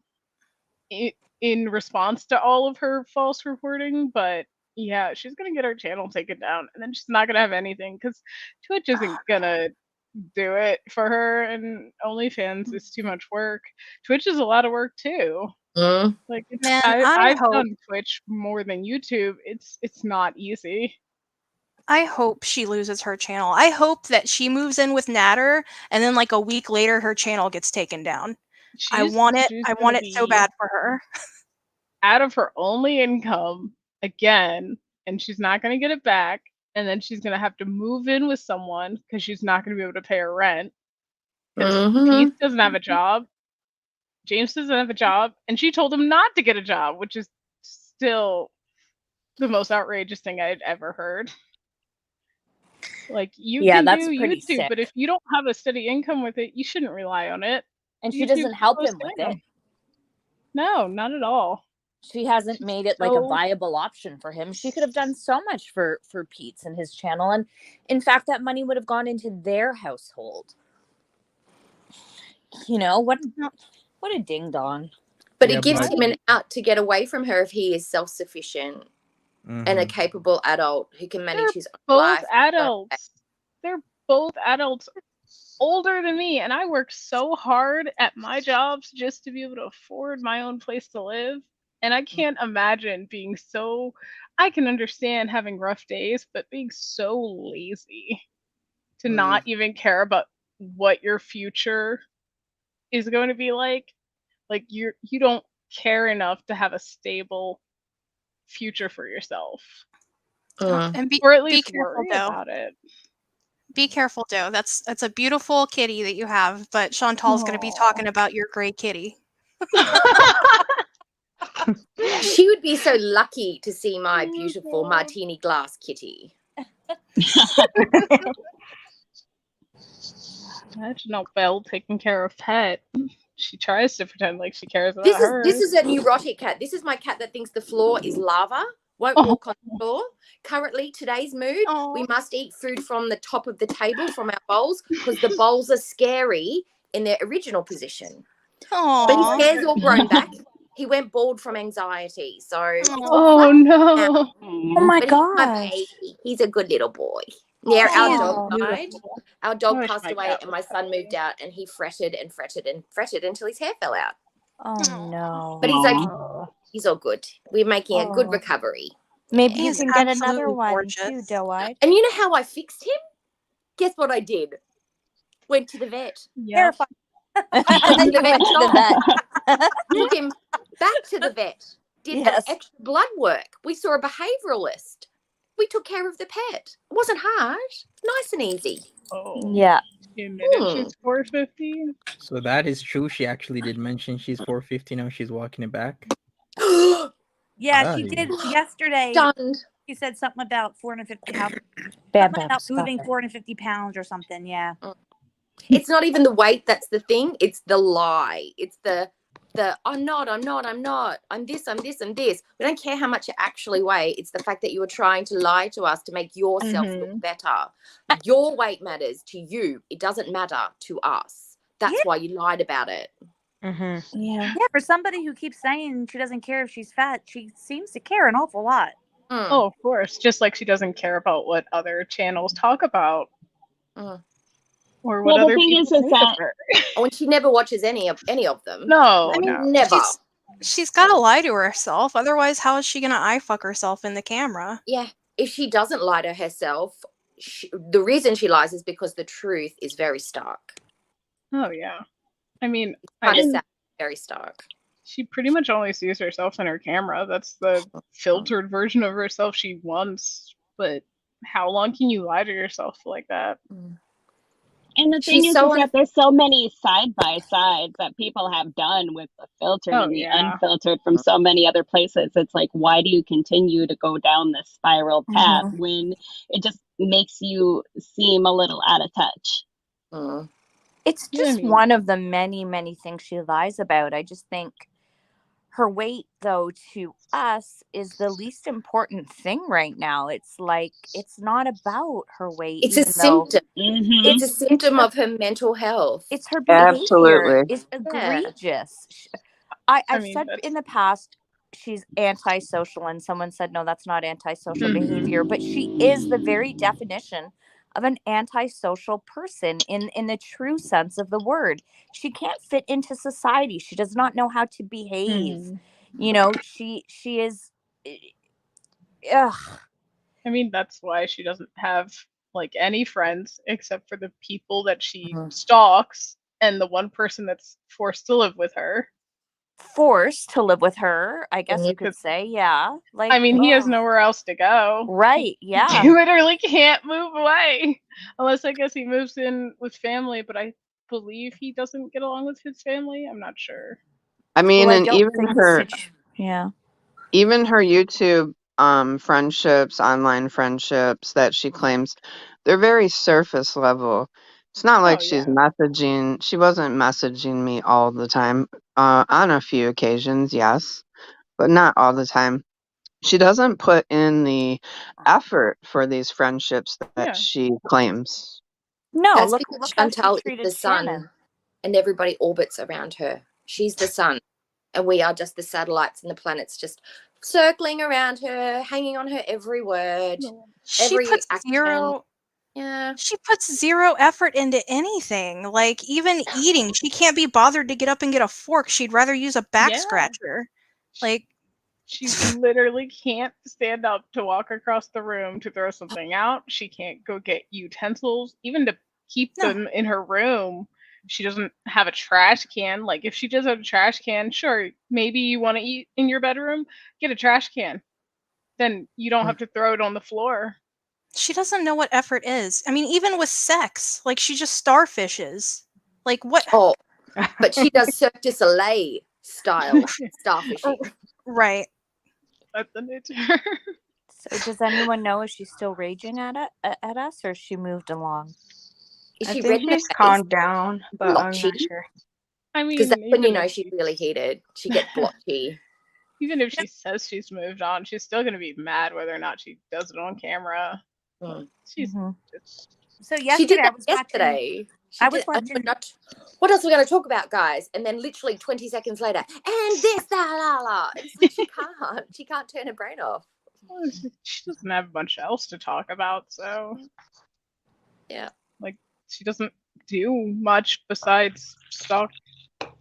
in response to all of her false reporting, but yeah, she's gonna get her channel taken down, and then she's not gonna have anything because Twitch isn't gonna do it for her, and OnlyFans is too much work. Twitch is a lot of work too. Like Man, I've hope done Twitch more than YouTube. It's not easy. I hope she loses her channel. I hope that she moves in with Natter, and then like a week later, her channel gets taken down. I want it. I want it so bad for her. Out of her only income again, and she's not going to get it back. And then she's going to have to move in with someone because she's not going to be able to pay her rent. Because Pete doesn't have a job. James doesn't have a job. And she told him not to get a job, which is still the most outrageous thing I'd ever heard. Like, you can that's do pretty YouTube, sick. but if you don't have a steady income with it, you shouldn't rely on it. And she doesn't help him with it. No, not at all. She hasn't made it like a viable option for him. She could have done so much for Pete's and his channel, and in fact that money would have gone into their household. You know, what a ding dong. But it gives him an out to get away from her if he is self-sufficient and a capable adult who can manage his own life. They're both adults older than me, and I work so hard at my jobs just to be able to afford my own place to live. And I can't imagine being so, I can understand having rough days, but being so lazy to not even care about what your future is going to be like you don't care enough to have a stable future for yourself. And or at least be careful, worry though. about it. Be careful, Doe. That's a beautiful kitty that you have, but Chantal's going to be talking about your gray kitty. She would be so lucky to see my beautiful martini glass kitty. Imagine Belle taking care of Pet. She tries to pretend like she cares about her. This is a neurotic cat. This is my cat that thinks the floor is lava. Won't walk on the floor. Currently, today's mood, we must eat food from the top of the table from our bowls because the bowls are scary in their original position. But his hair's all grown back. He went bald from anxiety. So oh no. Oh my god. He's a good little boy. Yeah, our dog died. Beautiful. Our dog passed away and my son moved out and he fretted and fretted and fretted until his hair fell out. Oh no. But he's okay. Oh. He's all good. We're making a good Oh. recovery. Maybe Yeah. you He's can get another absolutely one gorgeous. too, doe-eyed. And you know how I fixed him? Guess what I did? Went to the vet. Yep. Terrifying. And You went to the vet. Took him back to the vet. Did Yes. extra blood work. We saw a behavioralist. We took care of the pet. It wasn't hard. Nice and easy. Oh. Yeah. She admitted she's 450. So that is true. She actually did mention she's 450 now. She's walking it back. Yeah, she Aye. did yesterday. Stunned. She said something about 450 pounds. Bam, Something bam, about stop moving it. 450 pounds or something. Yeah. It's not even the weight that's the thing. It's the lie. It's the I'm not, I'm this. We don't care how much you actually weigh. It's the fact that you are trying to lie to us to make yourself look better. Your weight matters to you. It doesn't matter to us. That's why you lied about it. Yeah. Yeah. For somebody who keeps saying she doesn't care if she's fat, she seems to care an awful lot. Oh, of course. Just like she doesn't care about what other channels talk about. Or what Well, the other thing people is say of that her. Oh, and she never watches any of them. No, I mean, no. Never. She's got to lie to herself. Otherwise, how is she going to eye fuck herself in the camera? Yeah. If she doesn't lie to herself, the reason she lies is because the truth is very stark. Oh, yeah. I mean, Very stark. She pretty much only sees herself in her camera. That's the filtered version of herself she wants. But how long can you lie to yourself like that? And the thing is that there's so many side-by-sides that people have done with the filtered and the unfiltered from so many other places. It's like, why do you continue to go down this spiral path when it just makes you seem a little out of touch? It's just one of the many, many things she lies about. I just think her weight, though, to us is the least important thing right now. It's like, it's not about her weight. It's a symptom. It's a symptom of her mental health. It's her behavior. Absolutely. It's egregious. I've said in the past she's antisocial, and someone said, no, that's not antisocial behavior. But she is the very definition of an antisocial person in the true sense of the word. She can't fit into society. She does not know how to behave. You know, she is. Ugh. I mean, that's why she doesn't have like any friends except for the people that she stalks and the one person that's forced to live with her. Forced to live with her, I guess you could say, yeah. Like, I mean, he has nowhere else to go. Right, yeah. He literally can't move away. Unless I guess he moves in with family, but I believe he doesn't get along with his family. I'm not sure. I mean, Well, I and don't even think her, even her YouTube friendships, online friendships that she claims, they're very surface level. It's not like she's messaging. She wasn't messaging me all the time. On a few occasions, yes, but not all the time. She doesn't put in the effort for these friendships that she claims. No, That's look because how she Chantal is treated the sun, Shannon. and everybody orbits around her. She's the sun, and we are just the satellites and the planets just circling around her, hanging on her every word, every She puts action. She puts zero effort into anything. Like, even eating, she can't be bothered to get up and get a fork. She'd rather use a back scratcher. Like, she literally can't stand up to walk across the room to throw something out. She can't go get utensils, even to keep them in her room. She doesn't have a trash can. Like, if she does have a trash can, sure, maybe you want to eat in your bedroom, get a trash can. Then you don't have to throw it on the floor. she doesn't know what effort is. I mean, even with sex, like, she just starfishes. Like, what? Oh, but she does Cirque du Soleil style starfishing. Right. That's the new term. So does anyone know if she's still raging at us, or she moved along? Is I she think red in the she's face? calmed down, but I'm Blotchy? not sure. I mean, Because that's when you even know if she's really heated. She gets blotchy. even if she says she's moved on, she's still going to be mad whether or not she does it on camera. She's So She yesterday did I that was yesterday. watching. What else are we going to talk about, guys? And then literally 20 seconds later, and this, la. It's like she can't turn her brain off. Well, she doesn't have a bunch else to talk about, so yeah, like she doesn't do much besides stalk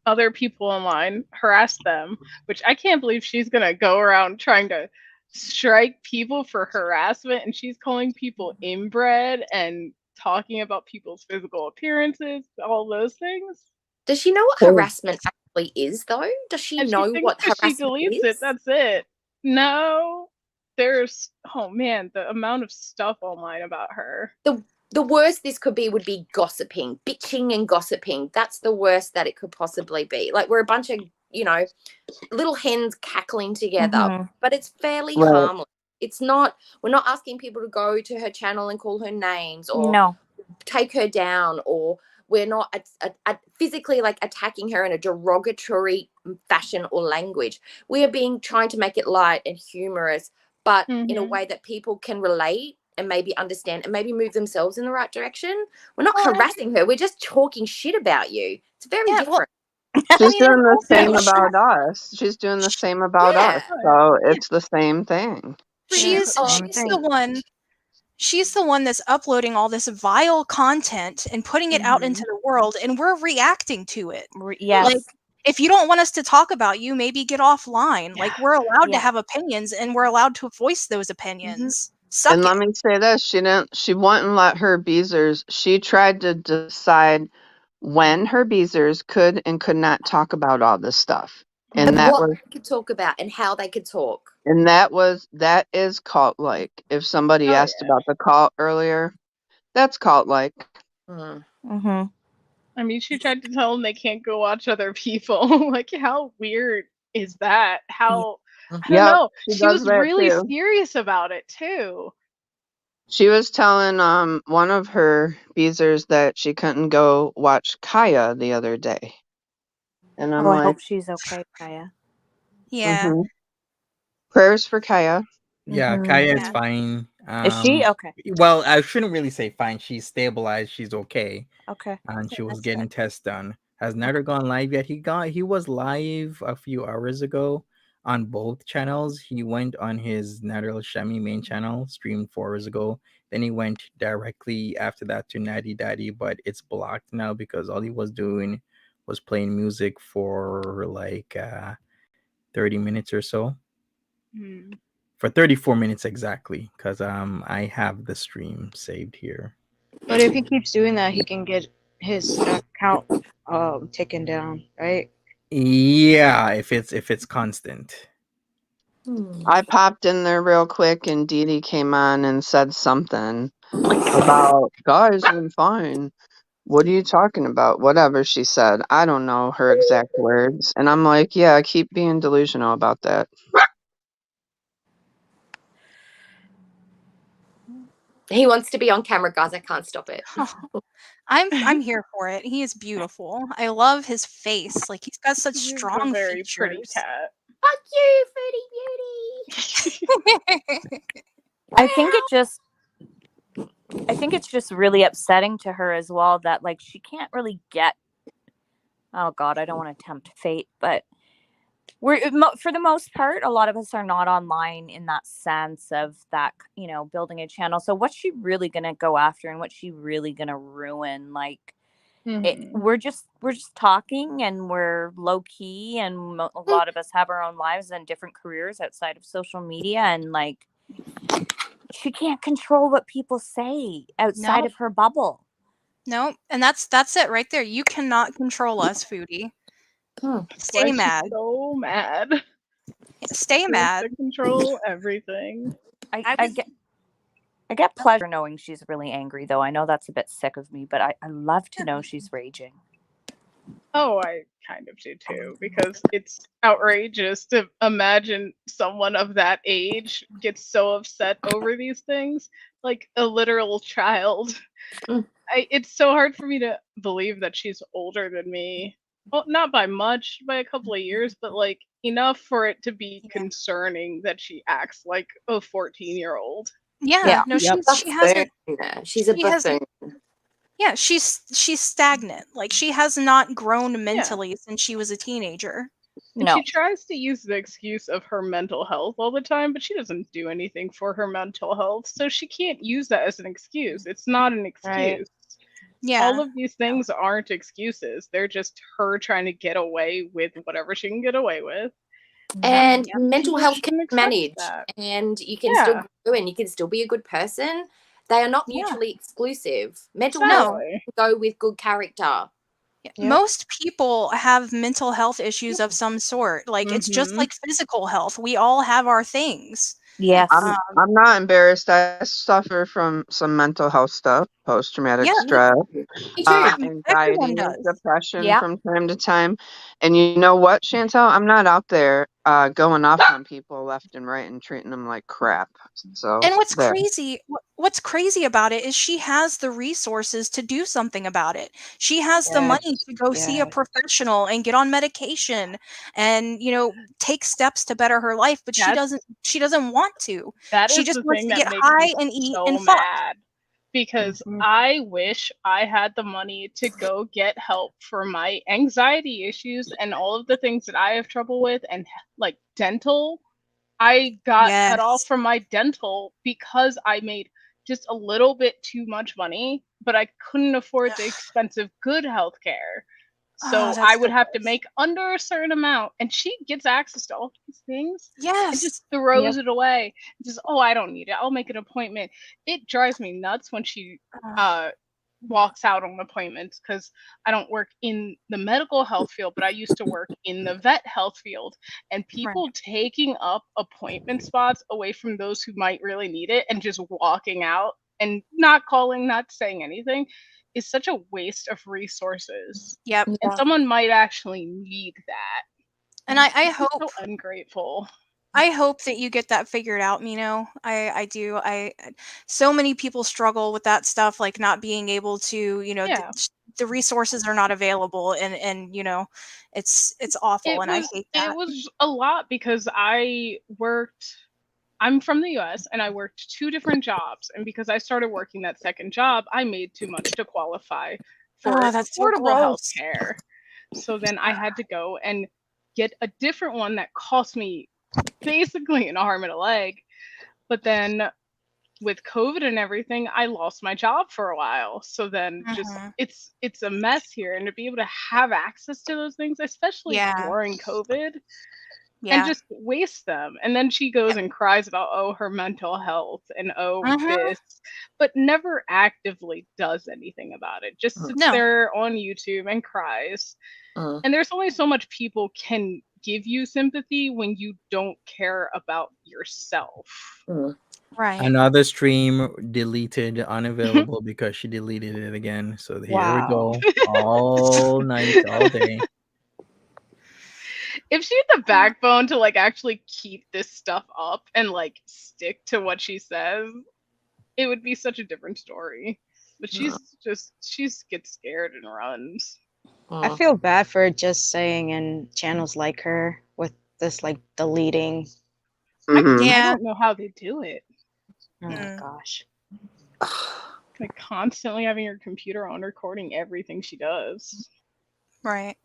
other people online, harass them, which I can't believe she's gonna go around trying to strike people for harassment, and she's calling people inbred and talking about people's physical appearances, all those things. Does she know what harassment actually is, though? Does she And know she thinks what that she harassment deletes is? it, that's it. No, there's, oh man, the amount of stuff online about her. The worst this could be would be gossiping, bitching and gossiping. That's the worst that it could possibly be. Like, we're a bunch of, you know, little hens cackling together, but it's fairly harmless. It's not, we're not asking people to go to her channel and call her names or take her down, or we're not physically like attacking her in a derogatory fashion or language. We are trying to make it light and humorous, but in a way that people can relate and maybe understand and maybe move themselves in the right direction. We're not harassing her. We're just talking shit about you. It's very different. She's doing the same about us. She's doing the same about us. So it's the same thing. She's the one. She's the one that's uploading all this vile content and putting it out into the world, and we're reacting to it. Yes. Like, if you don't want us to talk about you, maybe get offline. Like, we're allowed to have opinions, and we're allowed to voice those opinions. And let me say this, she wouldn't let her beezers, she tried to decide when her beezers could and could not talk about all this stuff. And that what was, they could talk about and how they could talk. and that is cult-like. If somebody asked about the cult earlier, that's cult-like. I mean, she tried to tell them they can't go watch other people. Like, how weird is that? How, I don't know. She was really serious about it, too. She was telling one of her beezers that she couldn't go watch Kaya the other day. And I'm I like, hope she's okay, Kaya. Yeah. Prayers for Kaya. Yeah, Kaya is fine. Is she? Okay. Well, I shouldn't really say fine. She's stabilized. She's okay. Okay. And she was getting tests done. Has never gone live yet. He was live a few hours ago on both channels. He went on his Natural Shami main channel, streamed 4 hours ago. Then he went directly after that to Natty Daddy, but it's blocked now because all he was doing was playing music for like 30 minutes or so. For 34 minutes exactly, because I have the stream saved here. But if he keeps doing that, he can get his account taken down, right? Yeah, if it's constant. I popped in there real quick and Dede came on and said something about, guys, I'm fine. What are you talking about? Whatever she said. I don't know her exact words. And I'm like, yeah, keep being delusional about that. He wants to be on camera, guys. I can't stop it. I'm here for it. He is beautiful. I love his face. Like, he's got such strong very features. pretty cat. Fuck you, Foodie Beauty. I think it's just really upsetting to her as well that, like, she can't really get, oh God, I don't want to tempt fate, but we're, for the most part, a lot of us are not online in that sense of that, you know, building a channel. So what's she really going to go after and what's she really going to ruin? Like, we're just talking and we're low key, and a lot of us have our own lives and different careers outside of social media, and like, she can't control what people say outside of her bubble. No, and that's it right there. You cannot control us, Foodie. Stay mad. She's so mad. Stay She mad. wants to control everything. I get pleasure knowing she's really angry, though. I know that's a bit sick of me, but I love to know she's raging. Oh, I kind of do too, because it's outrageous to imagine someone of that age gets so upset over these things, like a literal child. It's so hard for me to believe that she's older than me. Well, not by much, by a couple of years, but like enough for it to be concerning that she acts like a 14-year-old. Yeah. No, she hasn't. She's a buffoon. Yeah, she's stagnant. Like, she has not grown mentally since she was a teenager. And she tries to use the excuse of her mental health all the time, but she doesn't do anything for her mental health, so she can't use that as an excuse. It's not an excuse. Yeah. All of these things aren't excuses. They're just her trying to get away with whatever she can get away with. And Yep. mental People health can shouldn't be accept managed, that. and you can still grow, and you can still be a good person. They are not Yeah. mutually exclusive. Mental No. health can go with good character. Most people have mental health issues of some sort. Like it's just like physical health. We all have our things. Yes. I'm not embarrassed. I suffer from some mental health stuff, post-traumatic stress, Me too. anxiety, Everyone does. depression Yeah. from time to time. And you know what, Chantel? I'm not out there going off on people left and right and treating them like crap. So And what's there. crazy about it is she has the resources to do something about it. She has the money to go see a professional and get on medication and, you know, take steps to better her life, but she doesn't want to. That She is just the wants thing to that get makes high me and eat so and fuck. mad. Because I wish I had the money to go get help for my anxiety issues and all of the things that I have trouble with, and like dental. I got cut off from my dental because I made just a little bit too much money, but I couldn't afford the expensive good healthcare. So I would have to make under a certain amount, and she gets access to all these things. And just throws it away. Just, oh, I don't need it. I'll make an appointment. It drives me nuts when she walks out on appointments, because I don't work in the medical health field, but I used to work in the vet health field, and people taking up appointment spots away from those who might really need it and just walking out and not calling, not saying anything, is such a waste of resources. Yep. And someone might actually need that. And I It's hope so ungrateful. I hope that you get that figured out, Mino. I do. So many people struggle with that stuff, like not being able to, you know, the resources are not available, and you know, it's awful, and I hate that. It was a lot because I'm from the US and I worked 2 different jobs, and because I started working that second job, I made too much to qualify for that's so affordable health gross. care. So then I had to go and get a different one that cost me basically an arm and a leg. But then with COVID and everything, I lost my job for a while. So then just it's a mess here, and to be able to have access to those things, especially during COVID, and just waste them. And then she goes and cries about her mental health and this, but never actively does anything about it. Just sits there on YouTube and cries. And there's only so much people can give you sympathy when you don't care about yourself. Right. Another stream deleted, unavailable because she deleted it again. So here we go. All night, all day. If she had the backbone to like actually keep this stuff up and like stick to what she says, it would be such a different story. But she gets scared and runs. I feel bad for just saying in channels like her with this like deleting. I don't know how they do it. Oh my gosh. Like constantly having your computer on recording everything she does. Right.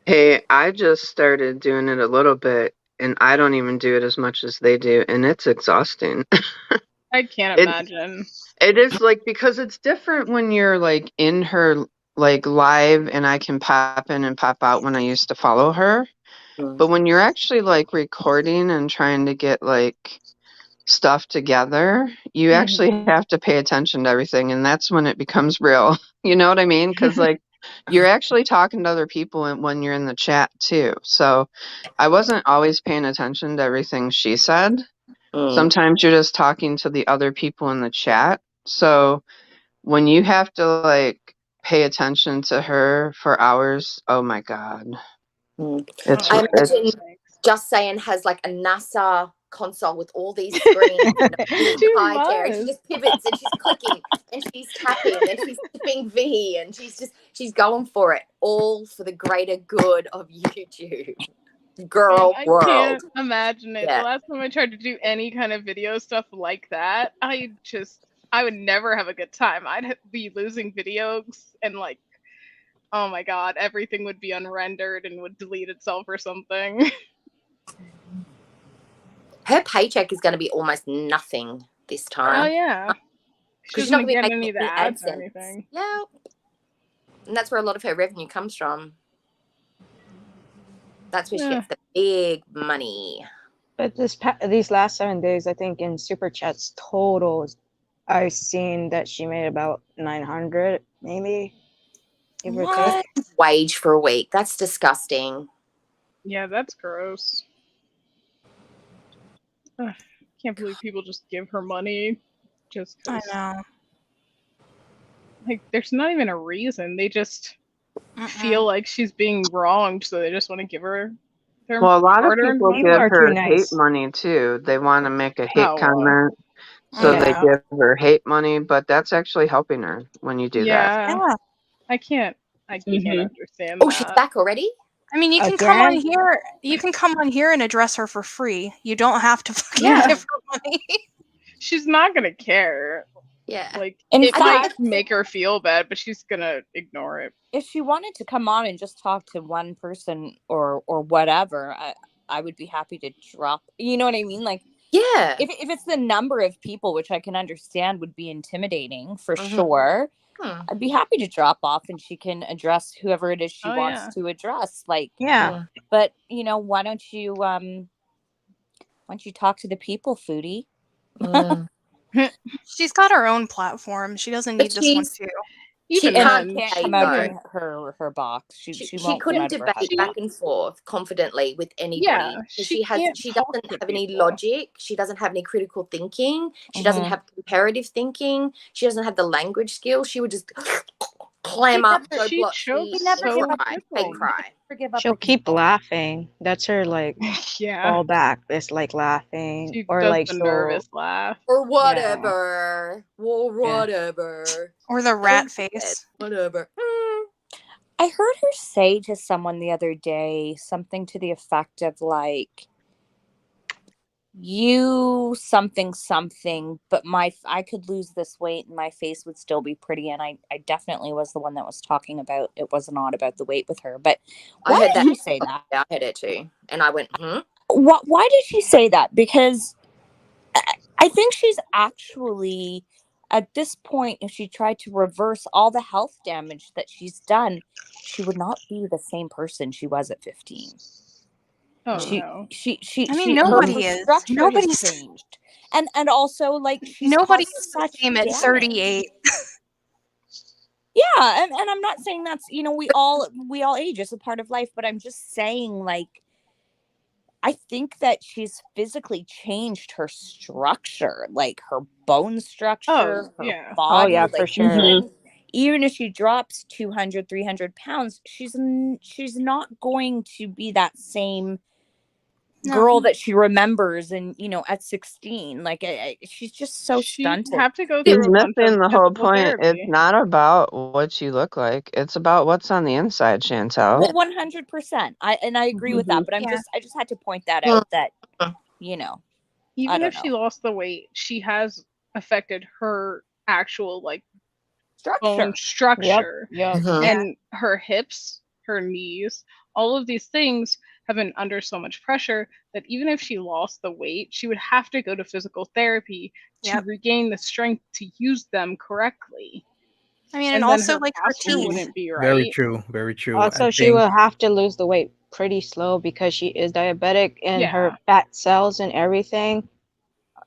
Hey, I just started doing it a little bit, and I don't even do it as much as they do, and it's exhausting. I can't imagine. It is, like, because it's different when you're like in her like live, and I can pop in and pop out when I used to follow her. But when you're actually like recording and trying to get like stuff together, you actually have to pay attention to everything, and that's when it becomes real. You know what I mean? Because like you're actually talking to other people when you're in the chat too. So I wasn't always paying attention to everything she said. Sometimes you're just talking to the other people in the chat. So when you have to like pay attention to her for hours, oh my god. I imagine Just Saying has like a NASA console with all these screens and a big high chair, and she just pivots and she's clicking and she's tapping and she's tipping V, and she's going for it, all for the greater good of YouTube. Girl, I world. can't imagine it. The last time I tried to do any kind of video stuff like that, I would never have a good time. I'd be losing videos, and like, oh my god, everything would be unrendered and would delete itself or something. Her paycheck is going to be almost nothing this time. Oh yeah. Because she's not doesn't going to be get any making of the any ads or AdSense. anything. Yeah. And that's where a lot of her revenue comes from. That's where she gets the big money. But these last 7 days, I think in Super Chats totals, I've seen that she made about 900, maybe. What? Wage for a week. That's disgusting. Yeah, that's gross. Ugh, can't believe people just give her money just 'cause. I know. Like, there's not even a reason. They just feel like she's being wronged, so they just want to give her their Well, a lot of hard-earned people money. give are too her nice. hate money too. They want to make a hate Oh, comment, so they Yeah. give her hate money. But that's actually helping her when you do that. Yeah. I can't understand Oh, that. she's back already? I mean, you can come on Again? here. You can come on here and address her for free. You don't have to fucking Yeah. give her money. She's not gonna care. Yeah. Like, In it might fact- make her feel bad, but she's gonna ignore it. If she wanted to come on and just talk to one person or whatever, I would be happy to drop. You know what I mean? Like, yeah. If it's the number of people, which I can understand would be intimidating for sure, I'd be happy to drop off and she can address whoever it is she wants to address. Like, Yeah. But why don't you talk to the people, Foodie? She's got her own platform. She doesn't need this one too. She can't come out though. of her box. She won't couldn't come out of her debate house. back and forth confidently with anybody. Yeah, she can't doesn't talk to have any people. logic. She doesn't have any critical thinking. She doesn't have comparative thinking. She doesn't have the language skills. She would just clam up, go she block, chokes and so cry, fake cry. She'll keep laughing. That's her like Yeah. fall back. It's like laughing She or does like the she'll nervous laugh. Or whatever. Or whatever. Or the rat face. Whatever. I heard her say to someone the other day something to the effect of like, you something, but I could lose this weight and my face would still be pretty. And I definitely was the one that was talking about, it was not about the weight with her, but why I heard did that. she say that? Yeah, I heard it too. And I went, Why did she say that? Because I think she's actually, at this point, if she tried to reverse all the health damage that she's done, she would not be the same person she was at 15. Oh, no. I mean, nobody her is. structure Nobody's has changed. And also, like, she's nobody's caused the such same at damage. 38. Yeah, and I'm not saying that's, we all age, it's a part of life, but I'm just saying, like, I think that she's physically changed her structure, like her bone structure, her body. Oh, yeah, like, for sure. Even if she drops 200, 300 pounds, she's not going to be that same girl that she remembers and at 16. Like she's just so stunted. Have to go She's through a bunch missing of the whole physical point. therapy. It's not about what you look like. It's about what's on the inside, Chantel. Well, 100%. I agree with that, but I just had to point that out that even if she lost the weight, she has affected her actual bone structure. Yep. And her hips, her knees, all of these things have been under so much pressure that even if she lost the weight, she would have to go to physical therapy to regain the strength to use them correctly. I mean, and also her like her posture teeth. wouldn't be right. Very true. Very true. Also, I she think will have to lose the weight pretty slow because she is diabetic and her Yeah. fat cells and everything.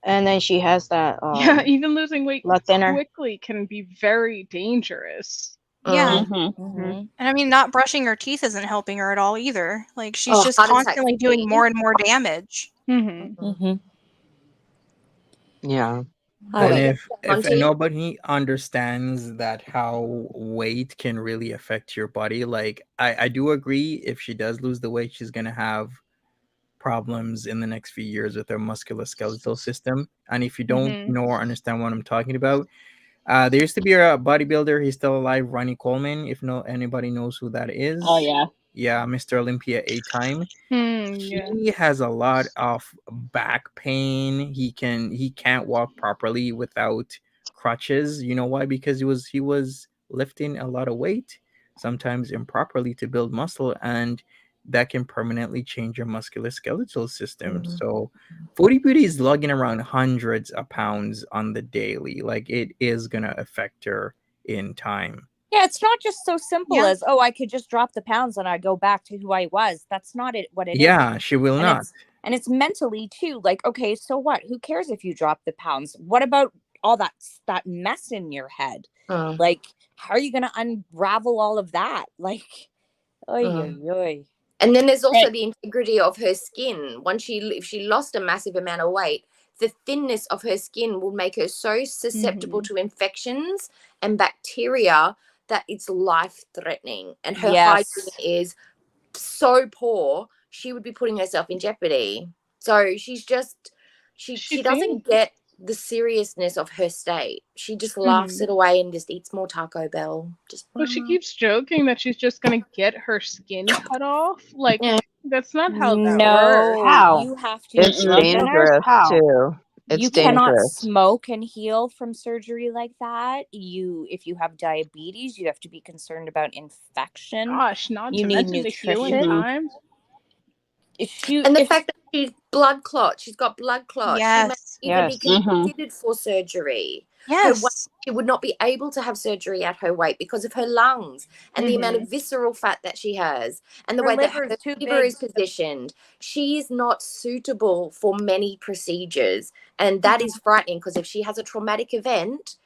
And then she has that Yeah, even losing weight blood thinner. quickly can be very dangerous. Yeah. Mm-hmm. And I mean, not brushing her teeth isn't helping her at all either. Like she's Oh, just heart attack constantly doing fatigue. more and more damage. Mm-hmm. Yeah. And Wait, if Monty? nobody understands that how weight can really affect your body, like I do agree, if she does lose the weight, she's gonna have problems in the next few years with her musculoskeletal system. And if you don't know or understand what I'm talking about, there used to be a bodybuilder, he's still alive, Ronnie Coleman, if anybody knows who that is. Oh, yeah. Yeah, Mr. Olympia 8-time. Yeah. He has a lot of back pain. He can't walk properly without crutches. You know why? Because he was lifting a lot of weight, sometimes improperly, to build muscle, and that can permanently change your musculoskeletal system. Mhm. So Foodie Beauty is lugging around hundreds of pounds on the daily. Like, it is gonna affect her in time. Yeah, it's not just so simple Yeah. as, oh, I could just drop the pounds and I go back to who I was. That's not what it is. Yeah, she will And not. it's mentally too. Like, okay, so what? Who cares if you drop the pounds? What about all that mess in your head? Like, how are you going to unravel all of that? Like, oy. And then there's also Right. the integrity of her skin. If she lost a massive amount of weight, the thinness of her skin will make her so susceptible to infections and bacteria that it's life-threatening. And her hygiene is so poor, she would be putting herself in jeopardy. So she's just, she doesn't get the seriousness of her state. She just laughs it away and just eats more Taco Bell. Well, she keeps joking that she's just gonna get her skin cut off. Like, that's not how that works. How? You have to. It's dangerous too. It's You dangerous. cannot smoke and heal from surgery like that. If you have diabetes, you have to be concerned about infection. Gosh, not you to need mention the healing nutrition. time. And the fact that she's blood clot, she's got blood clot. Yes. She may even be considered for surgery. Yes. She would not be able to have surgery at her weight because of her lungs and the amount of visceral fat that she has and the Her way that liver her is too liver big. is positioned. She is not suitable for many procedures. And that is frightening because if she has a traumatic event,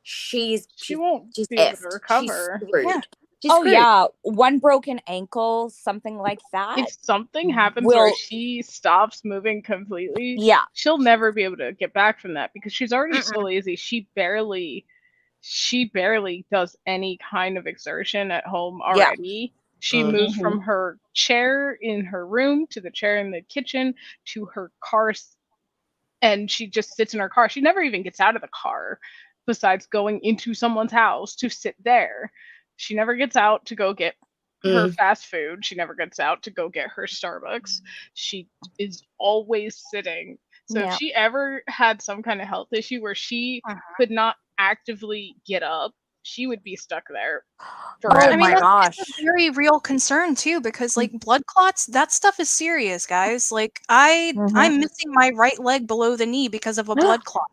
she won't be able to recover. She's screwed. Yeah. She's screwed. Yeah, one broken ankle, something like that. If something happens where she stops moving completely, she'll never be able to get back from that because she's already so lazy. She barely does any kind of exertion at home already. She moves from her chair in her room to the chair in the kitchen to her car, and she just sits in her car. She never even gets out of the car besides going into someone's house to sit there. She never gets out to go get her fast food. She never gets out to go get her Starbucks. She is always sitting. So if she ever had some kind of health issue where she could not actively get up, she would be stuck there forever. I mean, that's a very real concern too, because like blood clots, that stuff is serious, guys. Like I'm missing my right leg below the knee because of a blood clot.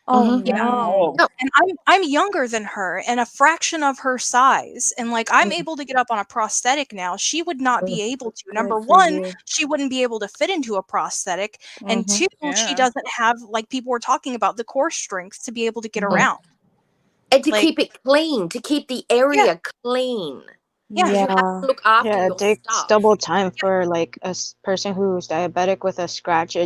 Oh Yeah. no. And I'm younger than her and a fraction of her size. And like I'm able to get up on a prosthetic now. She would not be able to. Number one, she wouldn't be able to fit into a prosthetic. And two, she doesn't have, like people were talking about, the core strength to be able to get around. And to keep it clean, to keep the area clean. Yeah. You have to look after Yeah, your it takes stuff. double time for like a person who's diabetic with a scratch.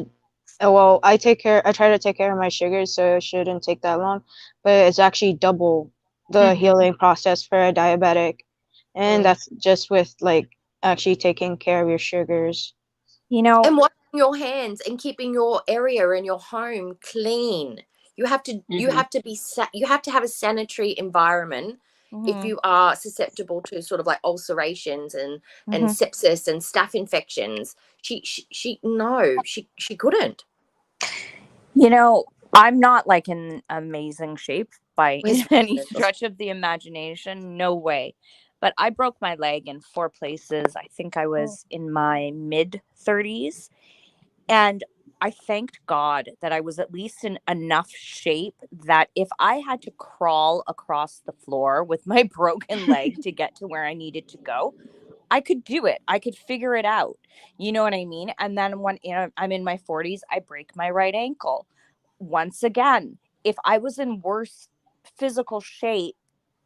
Well, I try to take care of my sugars, so it shouldn't take that long. But it's actually double the healing process for a diabetic, and that's just with like actually taking care of your sugars. You know, and washing your hands and keeping your area and your home clean. You have to you have to have a sanitary environment if you are susceptible to sort of like ulcerations and sepsis and staph infections. She couldn't. You know, I'm not like in amazing shape by any stretch of the imagination. No way. But I broke my leg in 4 places. I think I was in my mid-30s. And I thanked God that I was at least in enough shape that if I had to crawl across the floor with my broken leg to get to where I needed to go, I could do it. I could figure it out. You know what I mean? And then when I'm in my 40s, I break my right ankle. Once again, if I was in worse physical shape,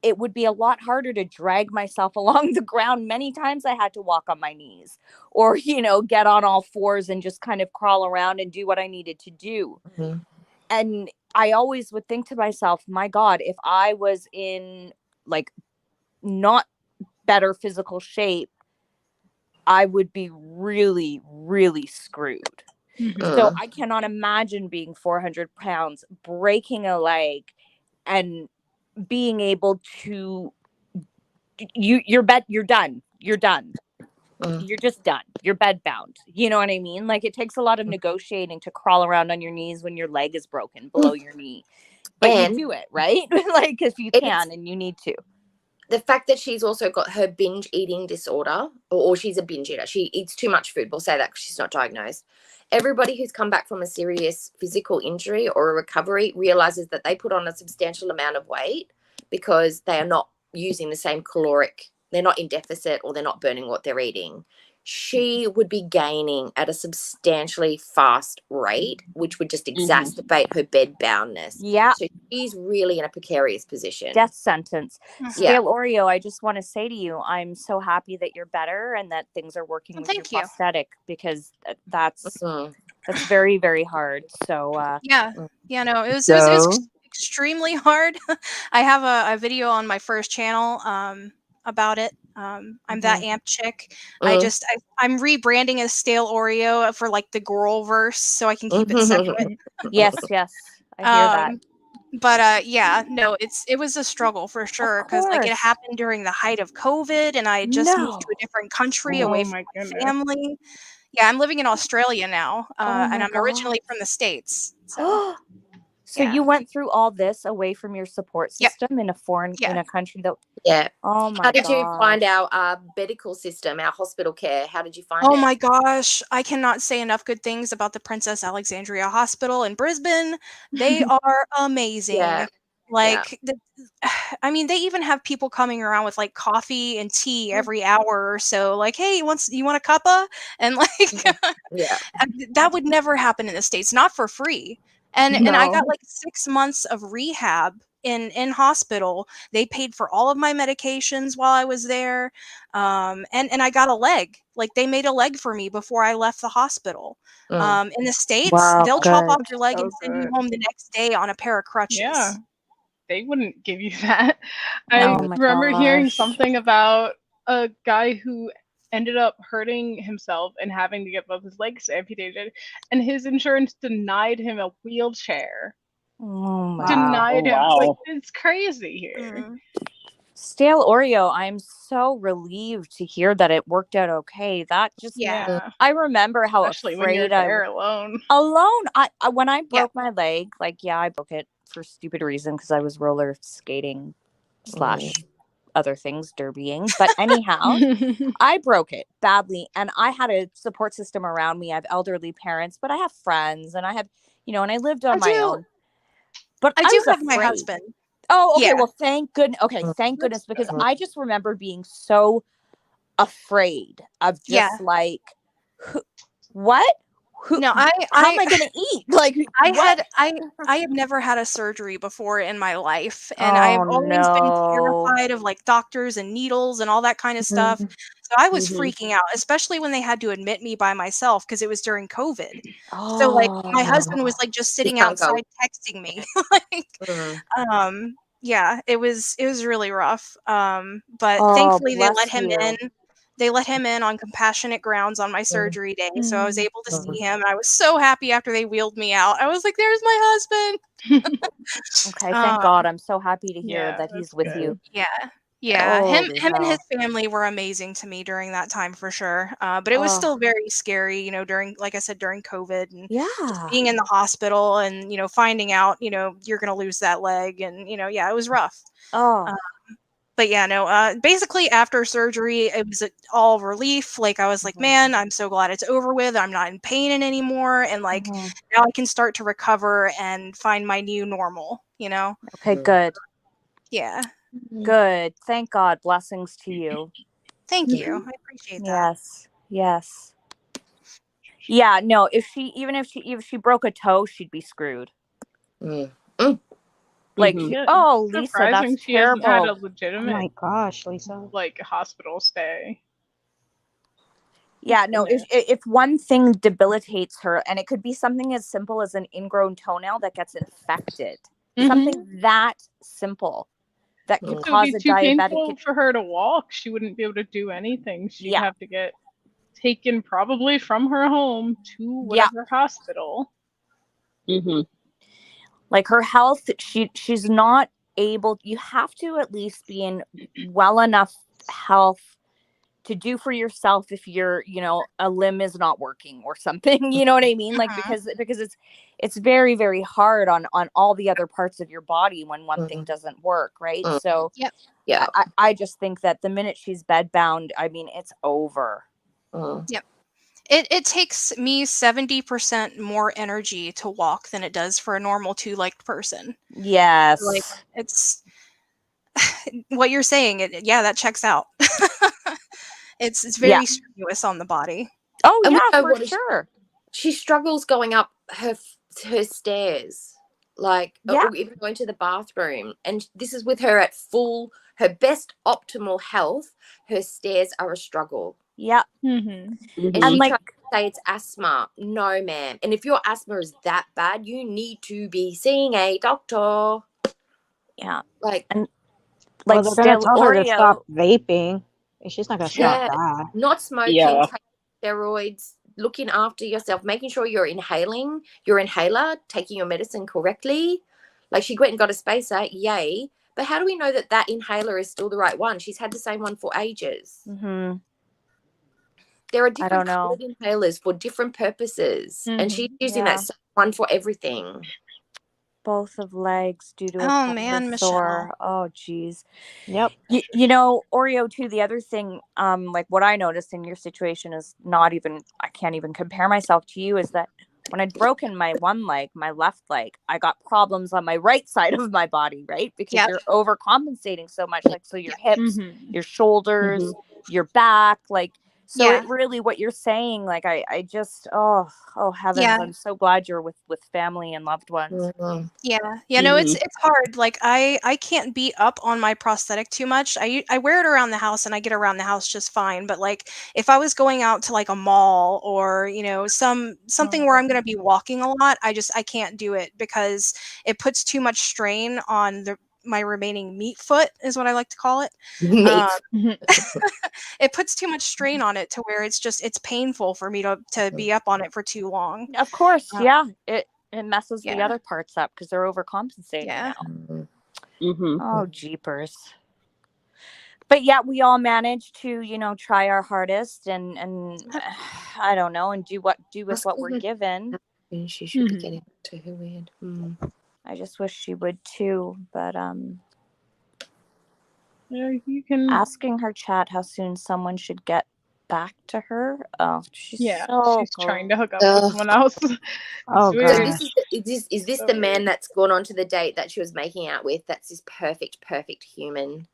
it would be a lot harder to drag myself along the ground. Many times I had to walk on my knees or, get on all fours and just kind of crawl around and do what I needed to do. And I always would think to myself, my God, if I was in like not better physical shape, I would be really, really screwed. So I cannot imagine being 400 pounds, breaking a leg, and being able to you're done. You're done. You're just done. You're bed bound. You know what I mean? Like it takes a lot of negotiating to crawl around on your knees when your leg is broken below your knee. But you do it, right? Like if you can and you need to. the fact that she's also got her binge eating disorder, or she's a binge eater, she eats too much food. We'll say that because she's not diagnosed. Everybody who's come back from a serious physical injury or a recovery realizes that they put on a substantial amount of weight because they are not using the same caloric, they're not in deficit, or they're not burning what they're eating. She would be gaining at a substantially fast rate, which would just exacerbate her bed boundness. Yeah. So she's really in a precarious position. Death sentence. Yeah. Stale Oreo, I just want to say to you, I'm so happy that you're better and that things are working with your prosthetic, because that's very, very hard. So no, it was extremely hard. I have a video on my first channel about it. I'm that amp chick. I'm rebranding as Stale Oreo for like the girl verse, so I can keep it separate. Yes, I hear that. But no, it was a struggle for sure, because like it happened during the height of COVID, and I had just moved to a different country away from my family. Yeah, I'm living in Australia now, and I'm originally from the States. So. So you went through all this away from your support system in a foreign in a country that Oh my god. How did you find our medical system, our hospital care? How did you find it? Oh my gosh, I cannot say enough good things about the Princess Alexandria Hospital in Brisbane. They are amazing. I mean, they even have people coming around with like coffee and tea every hour or so. Like, hey, you want a cuppa? And like, that would never happen in the States, not for free. And I got like 6 months of rehab in hospital. They paid for all of my medications while I was there. And I got a leg. Like they made a leg for me before I left the hospital. In the States, they'll chop off your leg and send you home the next day on a pair of crutches. Yeah. They wouldn't give you that. I remember hearing something about a guy who ended up hurting himself and having to get both his legs amputated, and his insurance denied him a wheelchair. Denied him. Like, it's crazy here. Stale Oreo, I'm so relieved to hear that it worked out okay. That just I remember how especially afraid when you're there alone. I when I broke my leg, like I broke it for stupid reason because I was roller skating / other things, derbying. But anyhow, I broke it badly, and I had a support system around me. I have elderly parents, but I have friends, and I have, and I lived on my own. But I do have afraid. my husband. Oh, okay. Well, thank goodness. Okay, thank goodness, because I just remember being so afraid of just like, what? How am I going to eat? Like, I have never had a surgery before in my life, and I've always been terrified of like doctors and needles and all that kind of stuff. So I was freaking out, especially when they had to admit me by myself because it was during COVID. So like my husband was like just sitting outside texting me. It was really rough. But thankfully they let him in. They let him in on compassionate grounds on my surgery day. So I was able to see him. And I was so happy after they wheeled me out. I was like, there's my husband. Okay, thank God. I'm so happy to hear that he's with you. Yeah. Him and his family were amazing to me during that time for sure. But it was still very scary, during, like I said, during COVID and just being in the hospital and, finding out, you're going to lose that leg. And, it was rough. But basically after surgery, it was all relief. Like I was like, man, I'm so glad it's over with. I'm not in pain anymore. And like, now I can start to recover and find my new normal, Okay, good. Yeah. Good. Thank God. Blessings to you. Thank you. I appreciate that. Yes. Yeah, no, if she broke a toe, she'd be screwed. Like, Lisa, surprising that's she terrible. hasn't had a legitimate, Oh my gosh, Lisa. like, hospital stay. Yeah, no, if one thing debilitates her, and it could be something as simple as an ingrown toenail that gets infected, something that simple that could cause a It would be too painful diabetic. for her to walk. She wouldn't be able to do anything. She'd have to get taken probably from her home to whatever hospital. Like her health, she's not able. You have to at least be in well enough health to do for yourself if you're, a limb is not working or something, you know what I mean? Like, because it's very, very hard on all the other parts of your body when one thing doesn't work. Right. So Yeah. I just think that the minute she's bedbound, I mean, it's over. Yep. It takes me 70% more energy to walk than it does for a normal 2-legged person. Yes. Like, it's what you're saying. Yeah, that checks out. It's very strenuous on the body. Oh And we yeah, know for what sure. She struggles going up her stairs, like even going to the bathroom. And this is with her at her best optimal health. Her stairs are a struggle. Yeah. And she tries to say it's asthma. No, ma'am. And if your asthma is that bad, you need to be seeing a doctor. Yeah. Like, well, they're gonna tell her to stop vaping. She's not gonna stop that. Not smoking, taking steroids, looking after yourself, making sure you're inhaling your inhaler, taking your medicine correctly. Like, she went and got a spacer, yay. But how do we know that inhaler is still the right one? She's had the same one for ages. Mm-hmm. There are different colored inhalers for different purposes. And she's using that same one for everything. Both of legs due to a Oh man, sore. Michelle. Oh geez. Yep. You know, Oreo too, the other thing, like what I noticed in your situation is I can't even compare myself to you, is that when I'd broken my one leg, my left leg, I got problems on my right side of my body, right? Because you're overcompensating so much, like, so your hips, your shoulders, your back, like, so it really, what you're saying, like, I just, oh heavens, I'm so glad you're with family and loved ones. No, it's hard. Like, I can't be up on my prosthetic too much. I wear it around the house and I get around the house just fine. But like, if I was going out to like a mall or, you know, something where I'm going to be walking a lot, I can't do it because it puts too much strain on my remaining meat foot, is what I like to call it. It puts too much strain on it to where it's painful for me to be up on it for too long. Of course, it messes the other parts up because they're overcompensating now. Oh jeepers. But yeah, we all managed to, you know, try our hardest and I don't know, and do with what we're given. She should be getting to her weird. I just wish she would too, but you can asking her chat how soon someone should get back to her. Oh, she's trying to hook up with someone else. Oh god. So is this the man that's gone on to the date that she was making out with? That's this perfect human.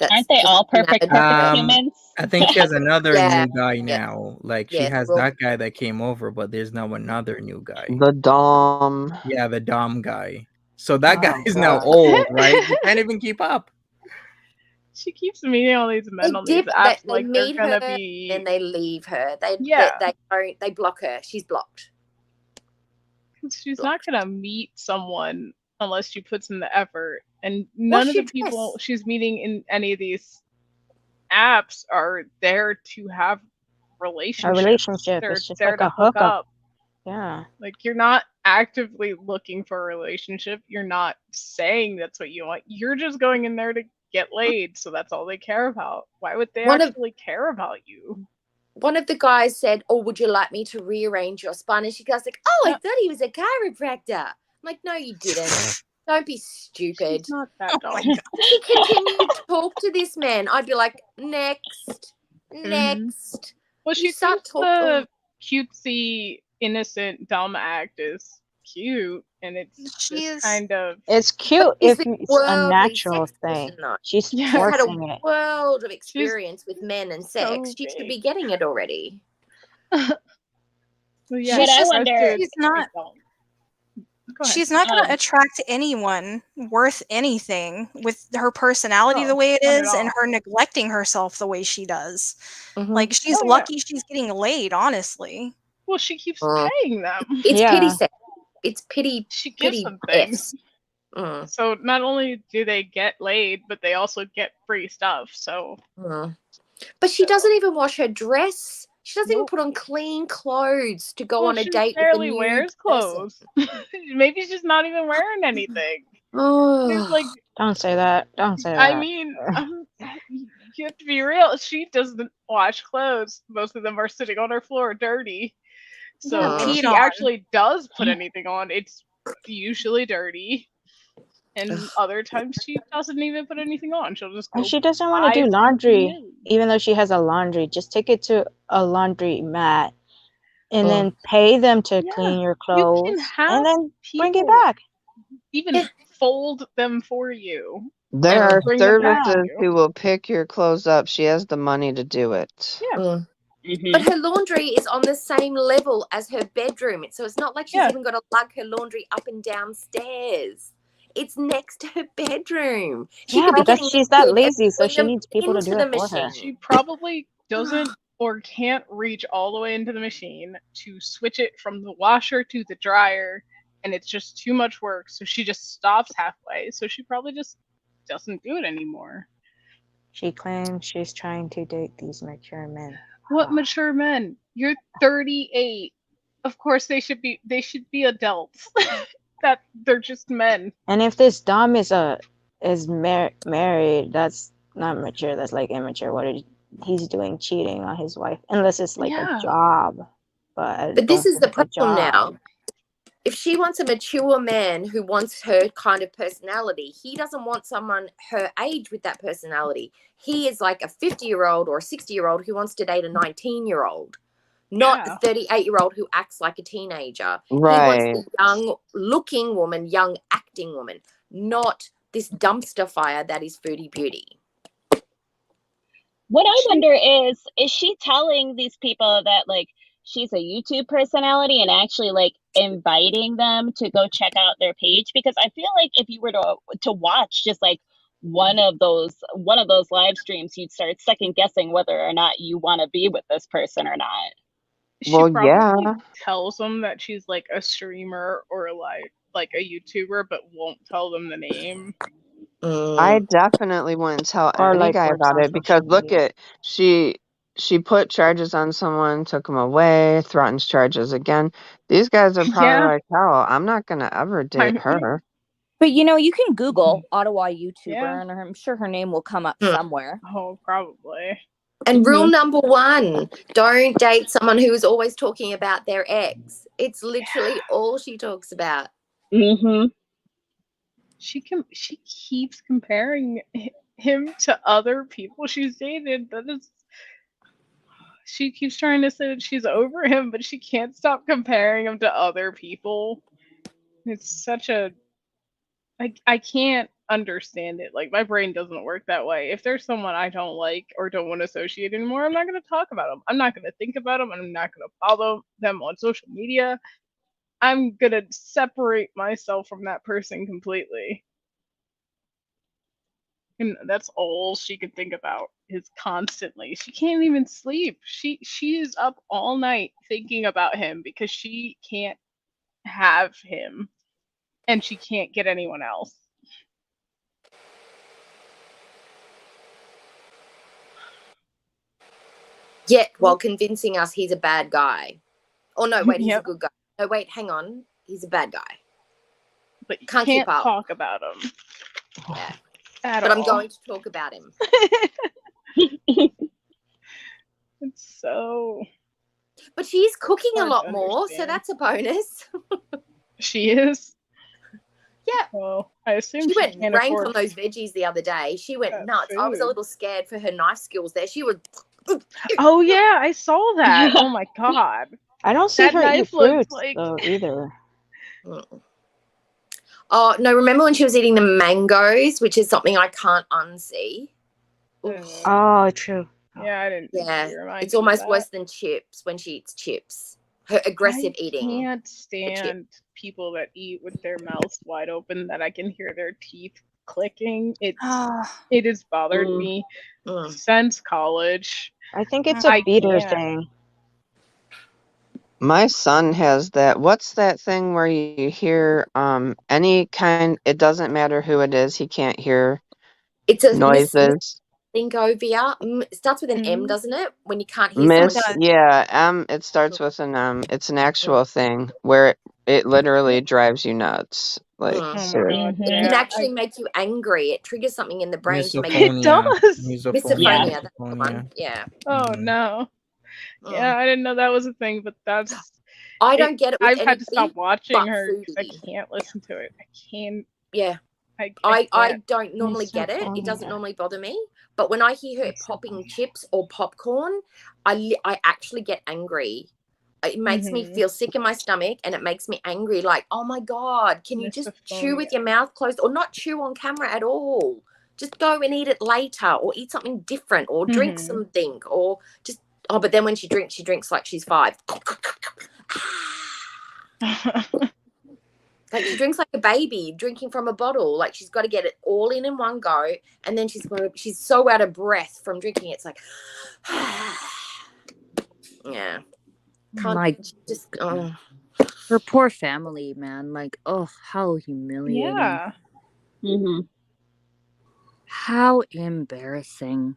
Aren't they all perfect humans? I think she has another new guy now. Like, she has that guy that came over, but there's now another new guy. The Dom. Yeah, the Dom guy. So that guy is now old, right? You can't even keep up. She keeps meeting all these men on these apps. They meet her and they leave her. They block her. She's blocked. She's not gonna meet someone unless she puts in the effort. And none of the people she's meeting in any of these apps are there to have relationships. A relationship. They're it's just there like to a hook hookup. up. Yeah. Like, you're not actively looking for a relationship. You're not saying that's what you want. You're just going in there to get laid, so that's all they care about. Why would they actually care about you? One of the guys said, "Oh, would you like me to rearrange your spine?" And she goes like, "Oh, I thought he was a chiropractor." I'm like, "No, you didn't. Don't be stupid." She's not that dumb. She continued to talk to this man. I'd be like, next. Well, she thinks the cutesy, innocent, dumb act is cute, and it's just kind of... It's cute if it's a natural thing. She's forcing it. World of experience with men and sex. She should be getting it already. But I wonder, she's not going to attract anyone worth anything with her personality the way it is and her neglecting herself the way she does. Like, she's lucky she's getting laid, honestly. Well, she keeps paying them. It's pity sex. It's pity. She gives them things. So not only do they get laid, but they also get free stuff. So, but she doesn't even wash her dress. She doesn't even put on clean clothes to go on a date. She barely wears clothes. Maybe she's not even wearing anything. Like, don't say that. Don't say that. I mean, you have to be real. She doesn't wash clothes. Most of them are sitting on her floor dirty. So if she actually does put anything on, it's usually dirty. And other times she doesn't even put anything on. She'll just go. And she doesn't want to do laundry, even though she has a laundry. Just take it to a laundry mat and then pay them to clean your clothes, You can have and then bring it people back. even fold them for you. There are Bring them back to services you. who will pick your clothes up. She has the money to do it. Yeah. But her laundry is on the same level as her bedroom. So it's not like she's even got to lug her laundry up and down stairs. It's next to her bedroom. She could be getting she's that liquid and lazy, so putting she them needs people to into do the it for her. machine. She probably doesn't or can't reach all the way into the machine to switch it from the washer to the dryer, and it's just too much work. So she just stops halfway. So she probably just doesn't do it anymore. She claims she's trying to date these mature men. What mature men? You're 38. Of course they should be adults. That they're just men. And if this Dom is married, that's not mature. That's like immature. He's doing, cheating on his wife, unless it's like a job. But this is the problem now. If she wants a mature man who wants her kind of personality, he doesn't want someone her age with that personality. He is like a 50-year-old or a 60-year-old who wants to date a 19-year-old. Not a 38-year-old who acts like a teenager. Right. He wants a young-looking woman, young acting woman, not this dumpster fire that is Foodie Beauty. What I wonder is she telling these people that like she's a YouTube personality and actually like inviting them to go check out their page? Because I feel like if you were to watch just like one of those live streams, you'd start second guessing whether or not you want to be with this person or not. She probably tells them that she's like a streamer or like a YouTuber, but won't tell them the name. I definitely wouldn't tell any guy about it, because look at she put charges on someone, took them away, threatens charges again. These guys are probably like, hell, I'm not gonna ever date her. But you can Google Ottawa YouTuber, and I'm sure her name will come up somewhere. Oh, probably. And rule number 1, don't date someone who is always talking about their ex. It's literally all she talks about. She keeps comparing him to other people she's dated. She keeps trying to say that she's over him, but she can't stop comparing him to other people. It's such a I can't understand it. Like, my brain doesn't work that way. If there's someone I don't like or don't want to associate anymore, I'm not going to talk about them. I'm not going to think about them. I'm not going to follow them on social media. I'm going to separate myself from that person completely. And that's all she can think about is constantly. She can't even sleep. She is up all night thinking about him because she can't have him. And she can't get anyone else. Yet, while convincing us he's a bad guy. Oh, no, wait, he's a good guy. No, wait, hang on. He's a bad guy. But you Can't can't keep up. talk about him. Yeah. But I'm going to talk about him. It's so... But she's cooking a lot more, so that's a bonus. She is? Yeah. Well, I assume she went can't rank afford on those veggies the other day. She went nuts. I was a little scared for her knife skills there. She was... Oh, yeah, I saw that. Oh, my God. I don't see that her knife eat fruits, like... though, either. Oh, no, remember when she was eating the mangoes, which is something I can't unsee? Oh, true. Yeah, I didn't. Yeah, it's almost worse than chips when she eats chips. Her aggressive eating. I can't stand people that eat with their mouths wide open that I can hear their teeth clicking. It has bothered me since college. I think it's a beater thing. My son has that. What's that thing where you hear any kind? It doesn't matter who it is. He can't hear noises. Syngovia. It starts with an M, doesn't it? When you can't hear someone. Yeah, M. It starts with an M. It's an actual thing where it literally drives you nuts. Like, seriously. It can actually make you angry. It triggers something in the brain to make It does. Misophonia. That's the one. Yeah. Oh no. Yeah, I didn't know that was a thing, but that's. I don't get it. I've had to stop watching her because I can't listen to it. I can't. Yeah. I don't normally so get it. funny. It doesn't normally bother me. But when I hear her popping chips or popcorn, I actually get angry. It makes me feel sick in my stomach, and it makes me angry. Like, oh my God, can you just chew with your mouth closed, or not chew on camera at all? Just go and eat it later, or eat something different, or drink something, or just, oh, but then when she drinks like she's 5. Like she drinks like a baby drinking from a bottle. Like she's got to get it all in one go, and then she's so out of breath from drinking. It's like, yeah, can't just. Oh. Her poor family, man. Like, oh, how humiliating. Yeah. Mm-hmm. How embarrassing.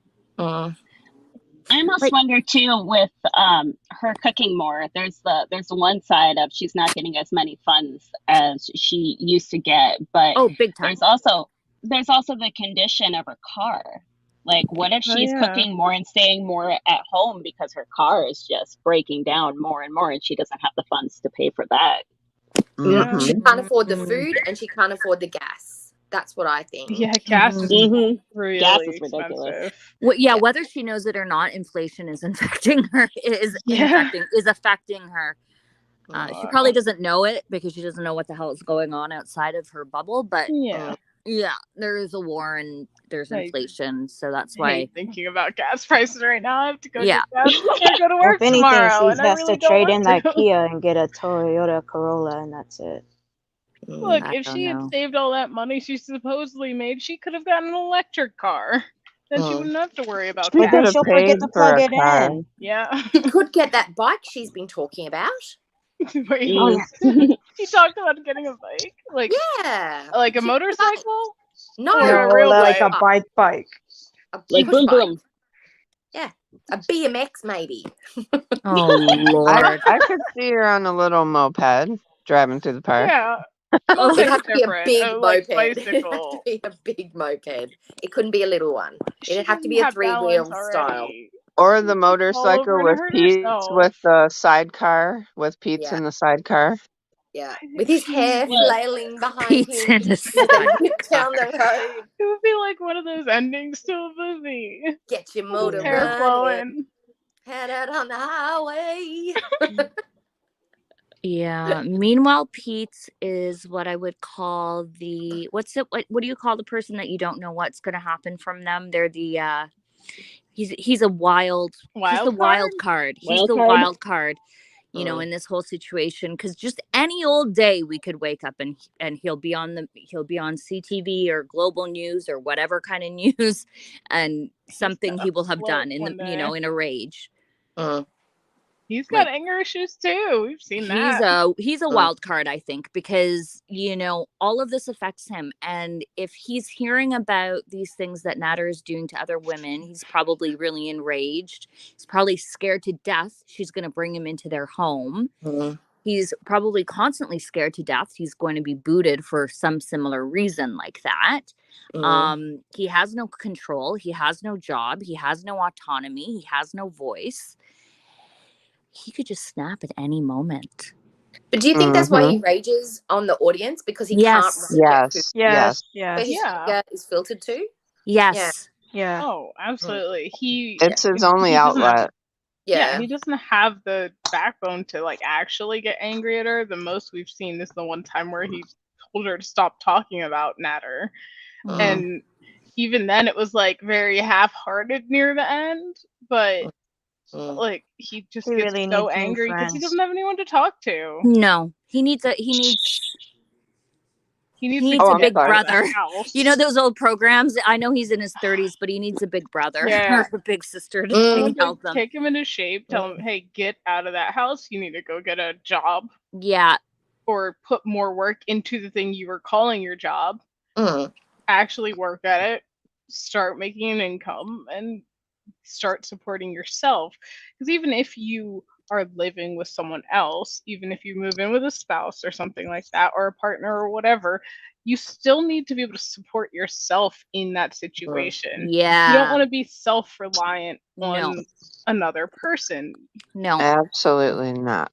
I almost wonder too with her cooking more. There's the one side of she's not getting as many funds as she used to get, but big time. There's also the condition of her car. Like, what if she's cooking more and staying more at home because her car is just breaking down more and more, and she doesn't have the funds to pay for that? She can't afford the food, and she can't afford the gas. That's what I think. Yeah, gas is really gas is ridiculous. expensive. Well, whether she knows it or not, inflation is infecting her. Is affecting her. She probably doesn't know it because she doesn't know what the hell is going on outside of her bubble. But yeah, there is a war and there's inflation, so that's why. I hate thinking about gas prices right now. I have to go get gas. I go to work If anything, tomorrow, she has to trade in that Kia and get a Toyota Corolla, and that's it. Look, if she had saved all that money she supposedly made, she could have gotten an electric car. Then she wouldn't have to worry about But then gas. she'll forget to plug it in. Yeah. She could get that bike she's been talking about. Wait, she talked about getting a bike? Like, like a motorcycle? No, or a real like bike? a bike. Like boom boom. Yeah, a BMX maybe. Oh Lord! I could see her on a little moped driving through the park. Yeah. It'd have to be a different. big Oh, moped. like It'd have bicycle. to be a big moped. It couldn't be a little one. It'd have to be a have 3-wheel balance style. already. Or the motorcycle and with hurt Pete's herself. with the sidecar, with Pete's in the sidecar. Yeah, with his hair flailing behind Pete's him in the as they whip down the road. It would be like one of those endings to a movie. Get your motor Hair running. flowing. Head out on the highway. Yeah. Meanwhile, Pete's is what I would call the what do you call the person that you don't know what's going to happen from them? They're the he's a wild card. He's the wild card. You know, in this whole situation, because just any old day we could wake up and he'll be on CTV or Global News or whatever kind of news, and something he will have done in a rage. He's got anger issues too. We've seen that. He's a wild card, I think, because all of this affects him, and if he's hearing about these things that Natter is doing to other women, he's probably really enraged. He's probably scared to death she's going to bring him into their home. He's probably constantly scared to death he's going to be booted for some similar reason like that. He has no control. He has no job. He has no autonomy. He has no voice. He could just snap at any moment. But do you think that's why he rages on the audience? Because he can't Yes. Where his anger is filtered to? Yes. Yeah. Oh, absolutely. It's his only outlet. Yeah, he doesn't have the backbone to actually get angry at her. The most we've seen is the one time where he told her to stop talking about Natter. And even then it was very half-hearted near the end, but he just gets really so needs new angry because he friends. doesn't have anyone to talk to. No, he needs a big brother. You know those old programs? I know he's in his 30s, but he needs a big brother or a big sister to help them. Take him into shape. Tell him, hey, get out of that house. You need to go get a job. Yeah. Or put more work into the thing you were calling your job. Actually work at it. Start making an income and start supporting yourself. Because even if you are living with someone else, even if you move in with a spouse or something like that, or a partner or whatever, you still need to be able to support yourself in that situation. You don't Yeah. want to be self-reliant No. on another person. No. Absolutely not.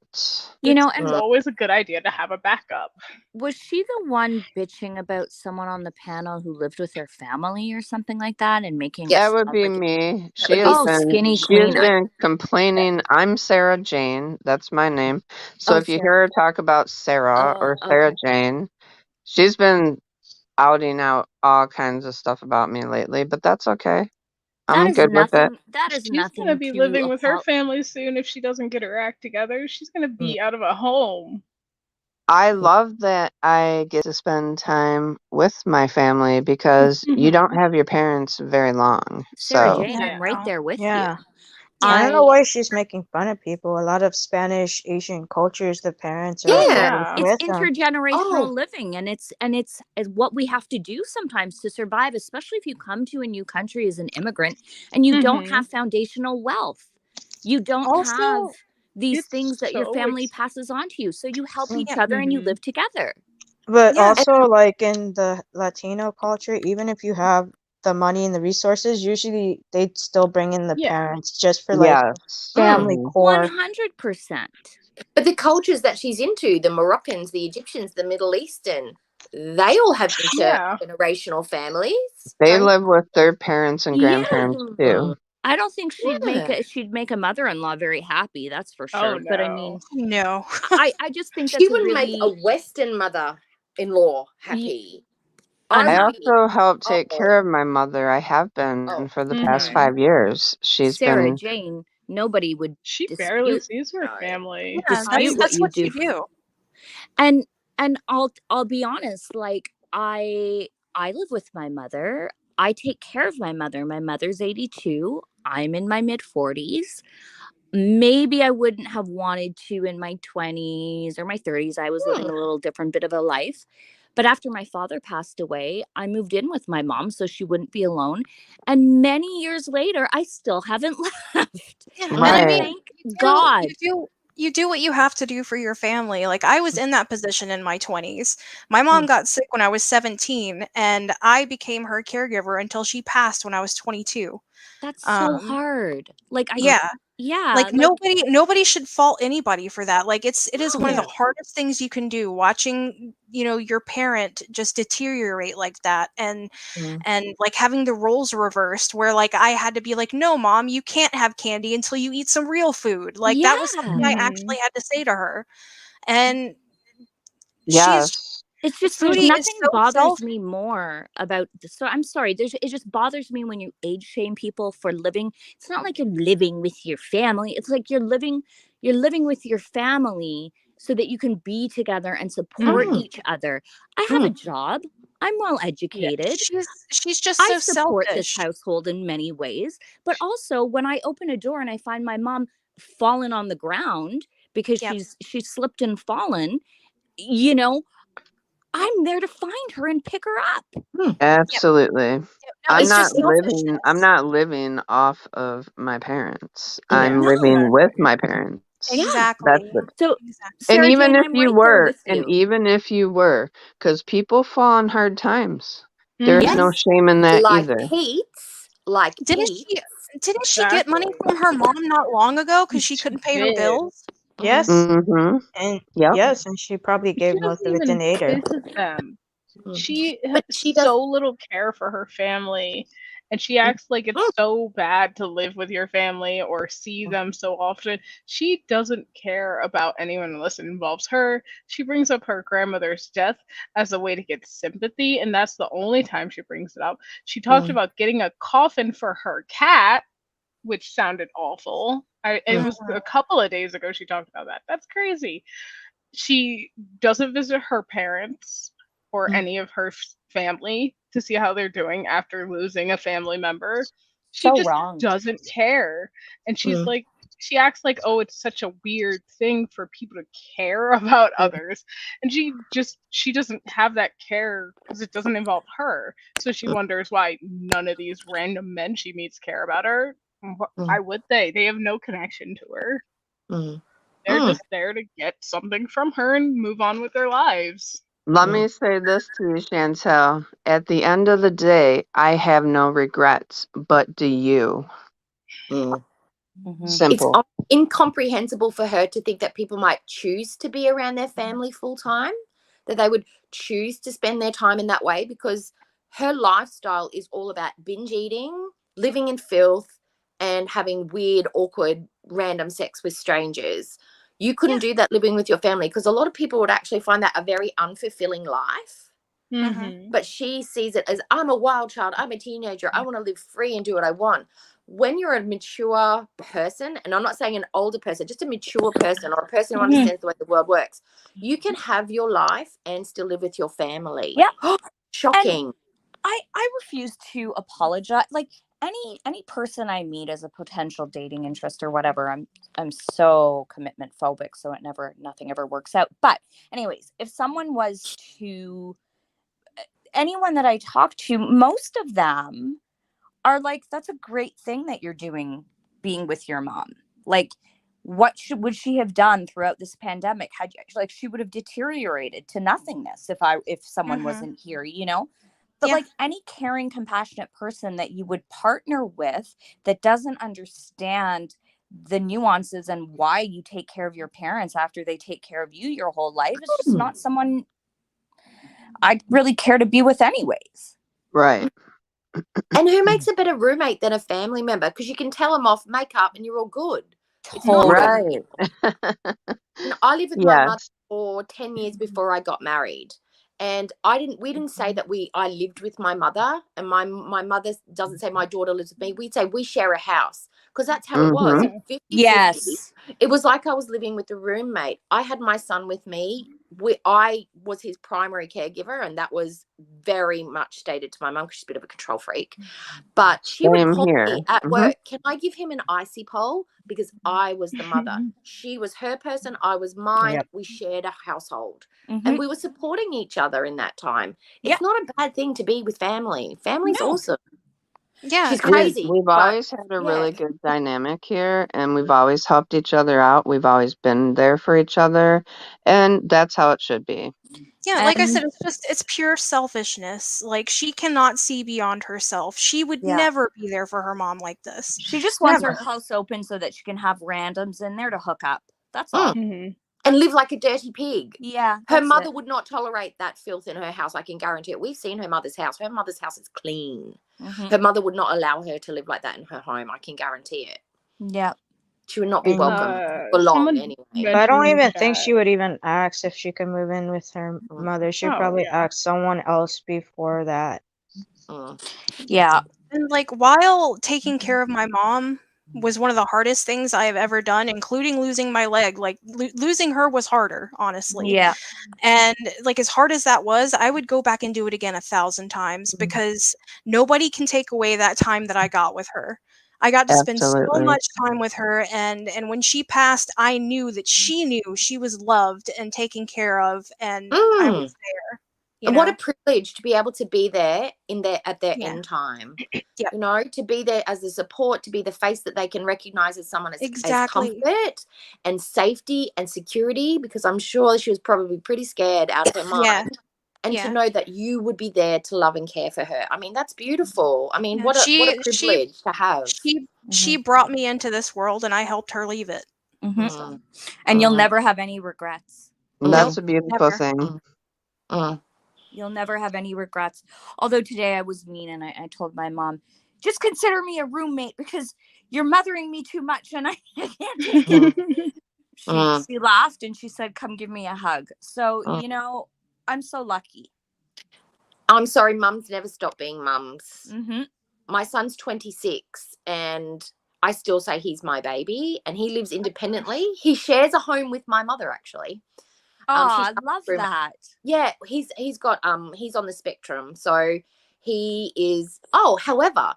You know, It's and always a good idea to have a backup. was she the one bitching about someone on the panel who lived with her family or something like that and making That would sound be like me. that would be Skinny She has Queen. been complaining. I'm Sarah Jane. That's my name. So Oh, if you Sarah. hear her talk about Sarah or Sarah Okay. Jane, she's been outing out all kinds of stuff about me lately, but that's okay. That I'm is good with it. nothing. That is She's gonna nothing be to living with her family soon if she doesn't get her act together. She's gonna be out of a home. I love that I get to spend time with my family because you don't have your parents very long. Sarah So Jane, I'm right there with Yeah. you. I don't know why she's making fun of people. A lot of Spanish, Asian cultures, the parents are always It's with them. intergenerational living, and it's what we have to do sometimes to survive, especially if you come to a new country as an immigrant and you don't have foundational wealth. You don't have these things that your family passes on to you. So you help each other and you live together. But Yeah. also, like in the Latino culture, even if you have the money and the resources, usually they still bring in the parents just for like family core. 100%. But the cultures that she's into, the Moroccans, the Egyptians, the Middle Eastern, they all have intergenerational families. they live with their parents and grandparents too. I don't think she'd make a mother-in-law very happy. That's for sure. But I mean, no. I just think that's she wouldn't make a Western mother-in-law happy. I also help take care of my mother. I have been for the past 5 years. She's Sarah been Jane, nobody would She dispute, barely sees her family. dispute that's what you what you do. And I'll be honest, like I live with my mother. I take care of my mother. My mother's 82. I'm in my mid 40s. Maybe I wouldn't have wanted to in my 20s or my 30s. I was living a little different bit of a life. But after my father passed away, I moved in with my mom so she wouldn't be alone. And many years later, I still haven't left. And I thank God. You do what you have to do for your family. Like I was in that position in my 20s. My mom got sick when I was 17 and I became her caregiver until she passed when I was 22. That's so hard. Like yeah. Like nobody should fault anybody for that. Like it is one of the hardest things you can do, watching, your parent just deteriorate like that and like having the roles reversed where like I had to be like, "No, mom, you can't have candy until you eat some real food." Like that was something I actually had to say to her. And it's just there's Foodie nothing is so bothers me more about this. So I'm sorry. It just bothers me when you age shame people for living. It's not like you're living with your family. It's like you're living with your family so that you can be together and support each other. I have a job. I'm well educated. She's just I so support selfish. this household in many ways. But also when I open a door and I find my mom fallen on the ground because she slipped and fallen, I'm there to find her and pick her up. Absolutely. I'm it's not just living. I'm not living off of my parents. I'm living with my parents. Exactly. That's it. So, And Sarah even Jane, if I'm you right there were, with you. and even if you were, because people fall on hard times. There's no shame in that like either. Pete's, Didn't she get money from her mom not long ago because she couldn't pay her bills? Yes. Mm-hmm. And yep. yes, and she probably gave She most doesn't of it to even Nader. visit them. She has so little care for her family, and she acts like it's so bad to live with your family or see them so often. She doesn't care about anyone unless it involves her. She brings up her grandmother's death as a way to get sympathy, and that's the only time she brings it up. She talked about getting a coffin for her cat, which sounded awful. It was a couple of days ago she talked about that. That's crazy. She doesn't visit her parents or any of her family to see how they're doing after losing a family member. She just doesn't care. And she's like, she acts like, oh, it's such a weird thing for people to care about others. And she doesn't have that care because it doesn't involve her. So she wonders why none of these random men she meets care about her. Why would they? They have no connection to her. They're just there to get something from her and move on with their lives. Let me say this to you, Chantel. At the end of the day, I have no regrets, but do you? It's Simple. incomprehensible for her to think that people might choose to be around their family full time, that they would choose to spend their time in that way, because her lifestyle is all about binge eating, living in filth, and having weird, awkward, random sex with strangers. You couldn't do that living with your family, because a lot of people would actually find that a very unfulfilling life. But she sees it as, I'm a wild child, I'm a teenager, I want to live free and do what I want. When you're a mature person, and I'm not saying an older person, just a mature person or a person who understands the way the world works, you can have your life and still live with your family. Yeah. Shocking. And I refuse to apologize. Like any person I meet as a potential dating interest or whatever, I'm so commitment phobic, so nothing ever works out. But anyways, if someone was to, anyone that I talk to, most of them are like, that's a great thing that you're doing, being with your mom. Like, what would she have done throughout this pandemic? Had you, like, she would have deteriorated to nothingness if someone wasn't here, you know? But like any caring, compassionate person that you would partner with that doesn't understand the nuances and why you take care of your parents after they take care of you your whole life is just not someone I'd really care to be with anyways. Right. And who makes a better roommate than a family member? Because you can tell them off, make up, and you're all good. Totally. Right. I lived with my mother for 10 years before I got married. And we didn't say that I lived with my mother, and my mother doesn't say my daughter lives with me. We'd say we share a house, because that's how it was. 50-50. Yes. It was like I was living with a roommate. I had my son with me. I was his primary caregiver, and that was very much stated to my mum, because she's a bit of a control freak. But she would call me at work, can I give him an icy pole? Because I was the mother. She was her person, I was mine. We shared a household. And we were supporting each other in that time. It's not a bad thing to be with family. Family's awesome. Yeah, she's crazy. We've always had a really good dynamic here, and we've always helped each other out. We've always been there for each other, and that's how it should be. Yeah, like I said, it's pure selfishness. Like, she cannot see beyond herself. She would never be there for her mom like this. She just wants her house open so that she can have randoms in there to hook up. That's all. And live like a dirty pig. Yeah. Her mother would not tolerate that filth in her house, I can guarantee it. We've seen her mother's house. Her mother's house is clean. Her mother would not allow her to live like that in her home, I can guarantee it. Yeah. She would not be welcome for long anyway. But I don't even think she would even ask if she could move in with her mother. She'd probably ask someone else before that. Yeah. And like, while taking care of my mom was one of the hardest things I have ever done, including losing my leg. Like, losing her was harder, honestly. Yeah. And like, as hard as that was, I would go back and do it again 1,000 times, because nobody can take away that time that I got with her. I got to spend so much time with her, and when she passed, I knew that she knew she was loved and taken care of, and I was there. And what a privilege to be able to be there at their end time. You know, to be there as the support, to be the face that they can recognize as someone as comfort and safety and security, because I'm sure she was probably pretty scared out of her mind. And to know that you would be there to love and care for her. I mean, that's beautiful. I mean, what a privilege to have. She brought me into this world, and I helped her leave it. And you'll never have any regrets. That's a beautiful thing. You'll never have any regrets. Although today I was mean, and I told my mom, just consider me a roommate because you're mothering me too much and I can't take it. She laughed and she said, come give me a hug. So, you know, I'm so lucky. I'm sorry, mums never stop being mums. My son's 26 and I still say he's my baby, and he lives independently. He shares a home with my mother, actually. I love that. Yeah, he's on the spectrum. So he is, however,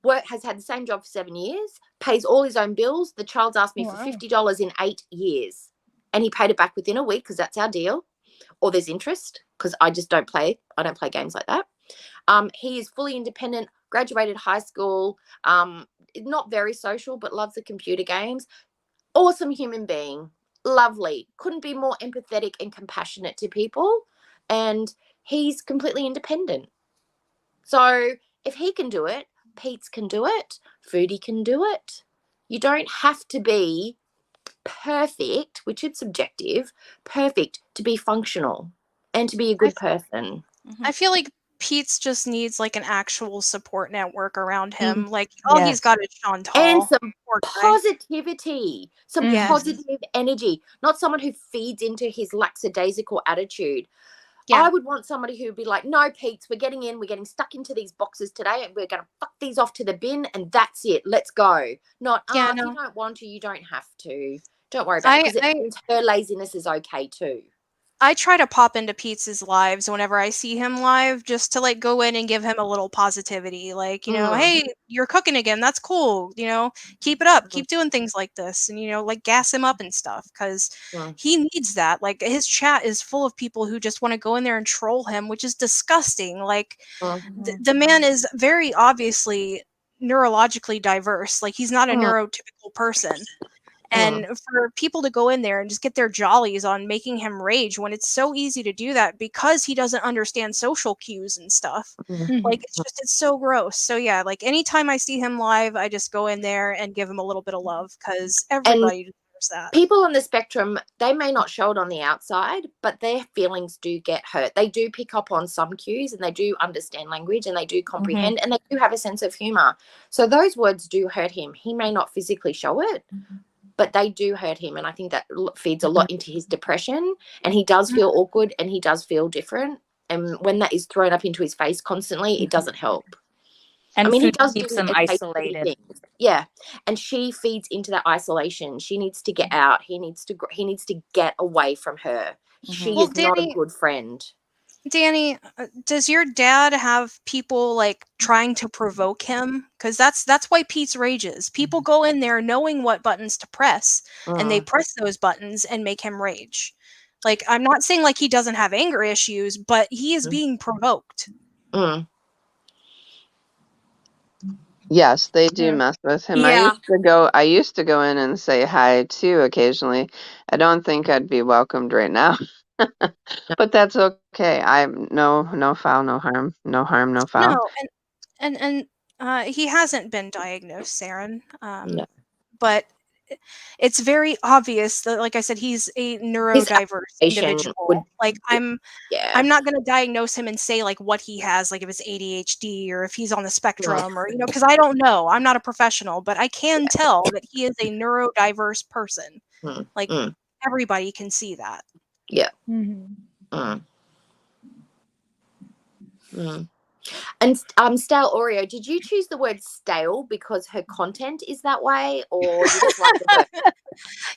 has had the same job for 7 years, pays all his own bills. The child's asked me for $50 in 8 years, and he paid it back within a week because that's our deal. Or there's interest, because I don't play games like that. He is fully independent, graduated high school, not very social, but loves the computer games. Awesome human being. Lovely. Couldn't be more empathetic and compassionate to people. and he's completely independent. So if he can do it, Pete's can do it, Foodie can do it. You don't have to be perfect, which is subjective, perfect to be functional and to be a good person. I feel like Pete's just needs like an actual support network around him. Like all he's got is Chantal. And some positivity, some Yes. positive energy, not someone who feeds into his lackadaisical attitude. Yeah. I would want somebody who would be like, no, Pete's, we're getting stuck into these boxes today and we're going to fuck these off to the bin and that's it. Let's go. Not, if you don't want to, you don't have to. Don't worry about it, because it means her laziness is okay too. I try to pop into Pete's lives whenever I see him live, just to like go in and give him a little positivity. Like, you know, hey, you're cooking again. That's cool. You know, keep it up. Keep doing things like this. And, you know, like gas him up and stuff, because he needs that. Like his chat is full of people who just want to go in there and troll him, which is disgusting. Like the man is very obviously neurologically diverse. Like he's not a neurotypical person. And for people to go in there and just get their jollies on making him rage when it's so easy to do that because he doesn't understand social cues and stuff. Like it's so gross. So yeah, like anytime I see him live, I just go in there and give him a little bit of love, because everybody deserves that. People on the spectrum, they may not show it on the outside, but their feelings do get hurt. They do pick up on some cues and they do understand language and they do comprehend and they do have a sense of humor. So those words do hurt him. He may not physically show it, but they do hurt him, and I think that feeds a lot into his depression, and he does feel awkward and he does feel different, and when that is thrown up into his face constantly, it doesn't help. And I mean, he Foodie does keeps do him occasional isolated. things. Yeah, and she feeds into that isolation. She needs to get out. He needs to get away from her. She is not a good friend. Danny, does your dad have people like trying to provoke him? Because that's why Pete's rages. People go in there knowing what buttons to press, and they press those buttons and make him rage. Like, I'm not saying like he doesn't have anger issues, but he is being provoked. Yes, they do mess with him. Yeah. I used to go in and say hi too occasionally. I don't think I'd be welcomed right now. But that's okay. I'm no foul, no harm, no harm, no foul. No, and he hasn't been diagnosed, Saren. But it's very obvious that, like I said, he's a neurodiverse individual. Like I'm not going to diagnose him and say like what he has, like if it's ADHD or if he's on the spectrum or, you know, because I don't know. I'm not a professional, but I can tell that he is a neurodiverse person. Like everybody can see that. Yeah. And stale Oreo, did you choose the word stale because her content is that way, or you just like the word?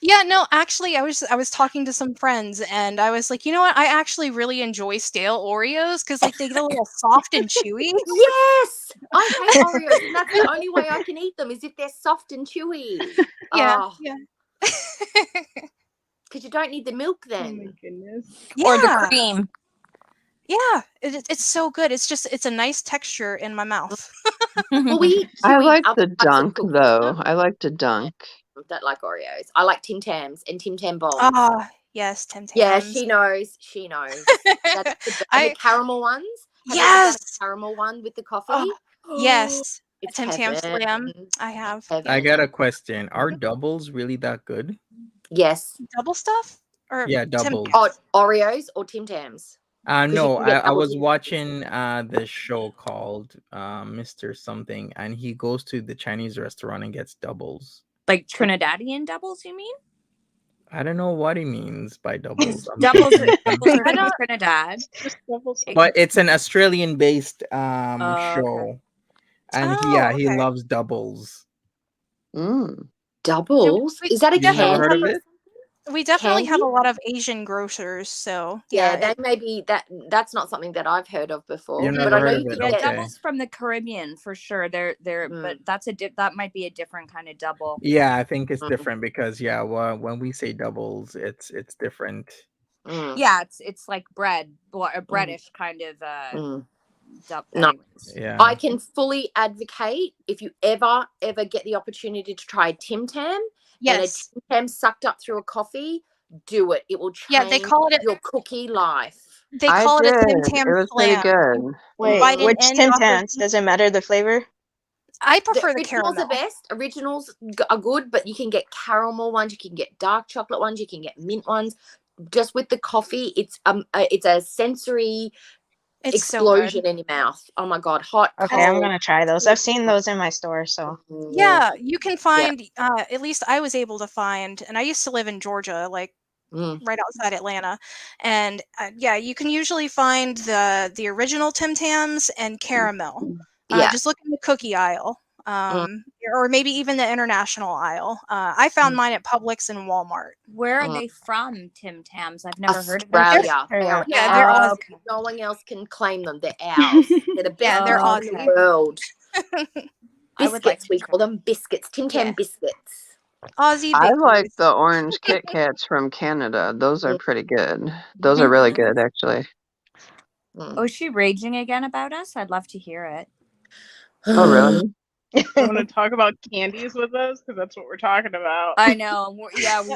Yeah, no, actually I was talking to some friends and I was like, you know what, I actually really enjoy stale Oreos because like they get a little soft and chewy. Yes, I hate Oreos, and that's the only way I can eat them is if they're soft and chewy. Yeah. Because you don't need the milk then. Oh my goodness. Or the cream. Yeah, it's so good. It's a nice texture in my mouth. Well, we I like the dunk though. I like to dunk. Don't like Oreos. I like Tim Tams and Tim Tam balls. Ah, yes, Tim Tams. Yeah, she knows. That's the caramel ones. Have you ever done a caramel one with the coffee? Yes, it's Tim Tam Slam. I have. I got a question. Are doubles really that good? Yes. Double stuff? Or Yeah, doubles. Oreos or Tim Tams? No, I was watching this show called Mr. Something, and he goes to the Chinese restaurant and gets doubles. Like Trinidadian doubles, you mean? I don't know what he means by doubles. doubles are in Trinidad. But it's an Australian-based show. And he loves doubles. Doubles? Is that a You never heard of it? We definitely have a lot of Asian grocers, so that may be that's not something that I've heard of before. But I know you can get doubles from the Caribbean for sure. They're but that might be a different kind of double. Yeah, I think it's different because when we say doubles, it's different. Yeah, it's like bread or a breadish kind of no. Yeah. I can fully advocate if you ever get the opportunity to try Tim Tam. Yes. And a Tim Tam sucked up through a coffee, do it. It will change they call it your cookie life. They I call it a Tim did. Tam It was pretty slam. good. Wait, Bite it which in Tim off of- Tams? Does it matter the flavor? I The prefer the originals caramel. are best. Originals are good, but you can get caramel ones, you can get dark chocolate ones, you can get mint ones. Just with the coffee, it's a sensory explosion in your mouth. Oh my god, hot, Okay, cold. I'm gonna try those. I've seen those in my store, so. Yeah, you can find. At least I was able to find, and I used to live in Georgia, like right outside Atlanta, and yeah, you can usually find the original Tim Tams and caramel. Just look in the cookie aisle, or maybe even the international aisle. I found mine at Publix and Walmart. Where are they from, Tim Tams? I've never heard of them. Australia. They are they're ours. Aussie. No one else can claim them. They're ours. They're the best Yeah, they're ones in Aussie. the world. I would like Biscuits, we call them biscuits. Tim Tam biscuits. Aussie I bakeries. like the orange Kit Kats from Canada. Those are pretty good. Those are really good, actually. Oh, is she raging again about us? I'd love to hear it. Oh, really? You want to talk about candies with us? Because that's what we're talking about. I know.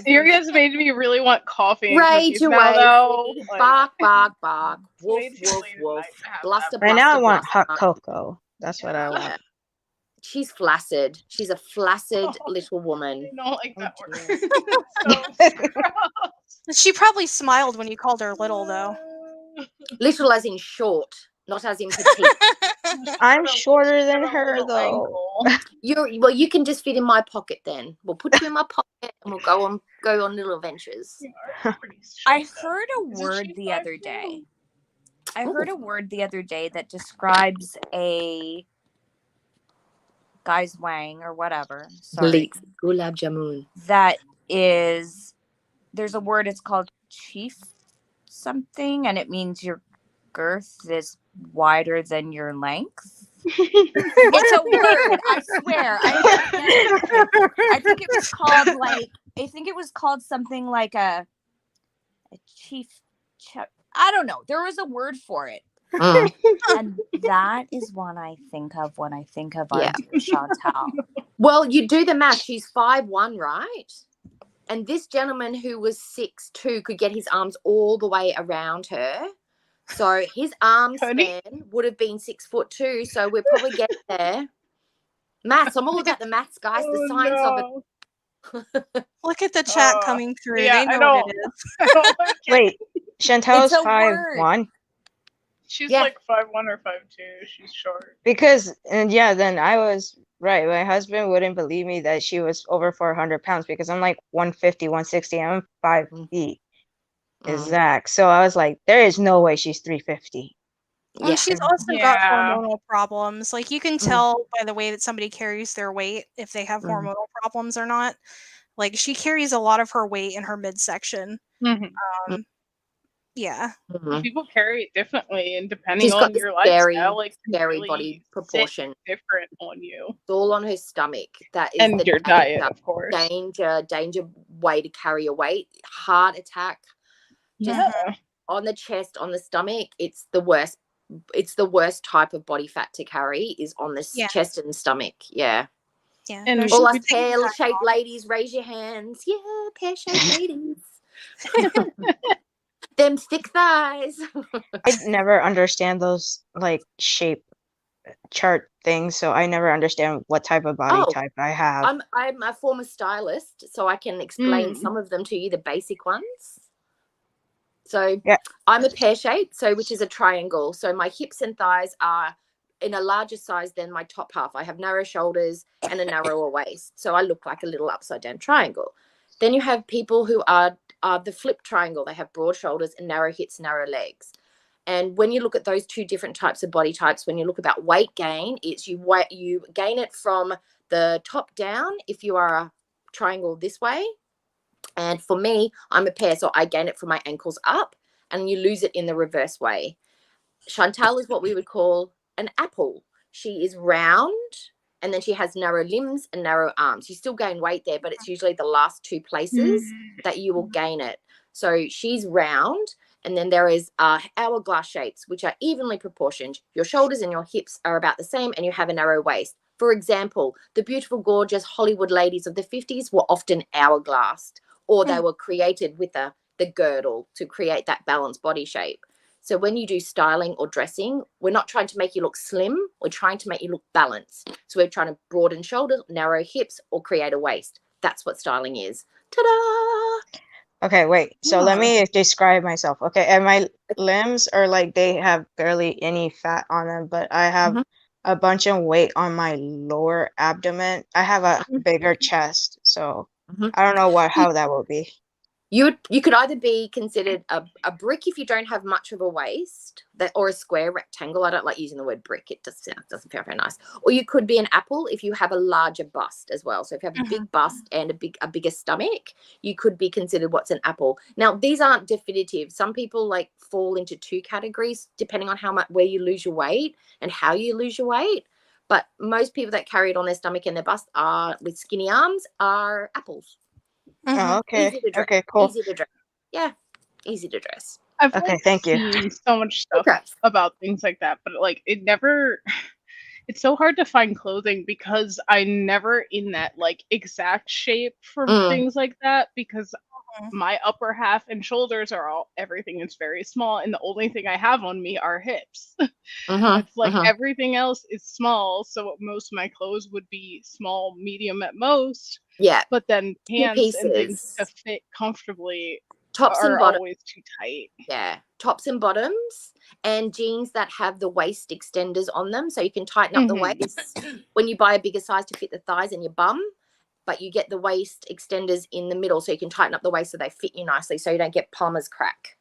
You guys made me really want coffee and Rage cookies now, away. though. Bark, bark, bark. Woof, way too woof, late at woof. night to have Bluster, Right now I bluster, want hot bluster. cocoa. That's what I want. She's flaccid. She's a flaccid little woman. I don't like that word. She probably smiled when you called her little, though. Little as in short, not as in petite. I'm shorter than her, though. You can just fit in my pocket then. We'll put you in my pocket and we'll go on little adventures. I heard a word the other day. I heard a word the other day that describes a guy's wang or whatever. Sorry. Gulab jamun. That is, there's a word, it's called chief something, and it means your girth is wider than your length. It's a word, I swear. I think it was called something like a chief. I don't know. There was a word for it. And that is what I think of when I think of our dear Chantal. Well, you do the math. She's 5'1", right? And this gentleman who was 6'2" could get his arms all the way around her. So his arm span would have been 6'2". So we're probably getting there. Maths. I'm all about the maths, guys. The science of it. Look at the chat coming through. Yeah, they know what it is. Wait, Chantal's It's a 5'1"? She's like 5'1" or 5'2". She's short. Because, then I was right. My husband wouldn't believe me that she was over 400 pounds because I'm like 150, 160. I'm 5 feet exact. So I was like, there is no way she's 350. And she's also got hormonal problems. Like, you can tell by the way that somebody carries their weight if they have hormonal problems or not. Like, she carries a lot of her weight in her midsection. Yeah. People carry it differently, and depending on your lifestyle, like scary really body proportion, different on you. It's all on her stomach. That is And your diet, of course. Danger way to carry a weight. Heart attack. Just on the chest, on the stomach. It's the worst. It's the worst type of body fat to carry is on the chest and stomach. Yeah. Yeah. And all us pear-shaped ladies, raise your hands. Yeah, pear-shaped ladies. Them thick thighs. I never understand those like shape chart things, so I never understand what type of body type I have. I'm a former stylist, so I can explain some of them to you, the basic ones. So I'm a pear shape, which is a triangle. So my hips and thighs are in a larger size than my top half. I have narrow shoulders and a narrower waist, so I look like a little upside down triangle. Then you have people who are the flip triangle. They have broad shoulders and narrow hips, narrow legs. And when you look at those two different types of body types, when you look about weight gain, it's you gain it from the top down if you are a triangle this way. And for me, I'm a pear, so I gain it from my ankles up, and you lose it in the reverse way. Chantal is what we would call an apple. She is round, and then she has narrow limbs and narrow arms. You still gain weight there, but it's usually the last two places that you will gain it. So she's round, and then there is hourglass shapes, which are evenly proportioned. Your shoulders and your hips are about the same, and you have a narrow waist. For example, the beautiful, gorgeous Hollywood ladies of the 50s were often hourglassed, or they were created with the girdle to create that balanced body shape. So when you do styling or dressing, we're not trying to make you look slim. We're trying to make you look balanced. So we're trying to broaden shoulders, narrow hips, or create a waist. That's what styling is. Ta-da! Okay, wait. So let me describe myself. Okay, and my limbs are like they have barely any fat on them, but I have a bunch of weight on my lower abdomen. I have a bigger chest, so I don't know how that will be. You could either be considered a brick if you don't have much of a waist, or a square rectangle. I don't like using the word brick. It just doesn't feel very nice. Or you could be an apple if you have a larger bust as well. So if you have a big bust and a bigger stomach, you could be considered what's an apple. Now, these aren't definitive. Some people like fall into two categories depending on where you lose your weight and how you lose your weight. But most people that carry it on their stomach and their bust are with skinny arms are apples. Oh, okay. Easy to dress. Okay, cool. Easy to dress. Yeah, easy to dress. I've thank you. seen so much stuff about things like that, but like it's so hard to find clothing because I'm never in that like exact shape for things like that, because my upper half and shoulders everything is very small, and the only thing I have on me are hips. It's like everything else is small, so most of my clothes would be small, medium at most. Yeah. But then pants and things to fit comfortably are always too tight. Yeah. Tops and bottoms, and jeans that have the waist extenders on them, so you can tighten up the waist when you buy a bigger size to fit the thighs and your bum. But you get the waist extenders in the middle, so you can tighten up the waist so they fit you nicely, so you don't get Palmer's crack.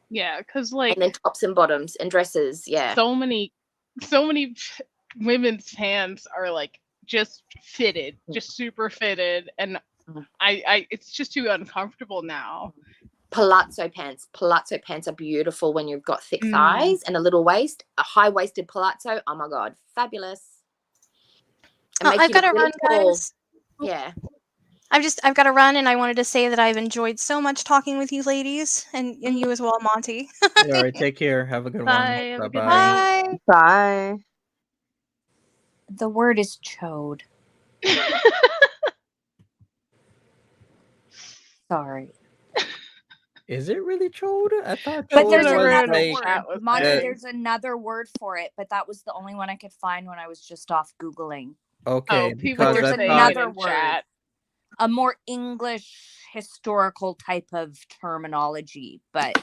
Yeah, because like, and then tops and bottoms and dresses. Yeah, so many women's pants are like just fitted, just super fitted, and I it's just too uncomfortable now. Palazzo pants are beautiful when you've got thick thighs and a little waist. A high-waisted palazzo, oh my god, fabulous. I've got to run, guys. Yeah. I've got to run, and I wanted to say that I've enjoyed so much talking with you ladies, and you as well, Monty. All right, take care. Have a good Bye. one. Bye. Bye. The word is chode. Sorry. Is it really chode? I thought But chode there's was another like word. Monty, there's another word for it, but that was the only one I could find when I was just off Googling. Okay, because there's I another word. A more English historical type of terminology, but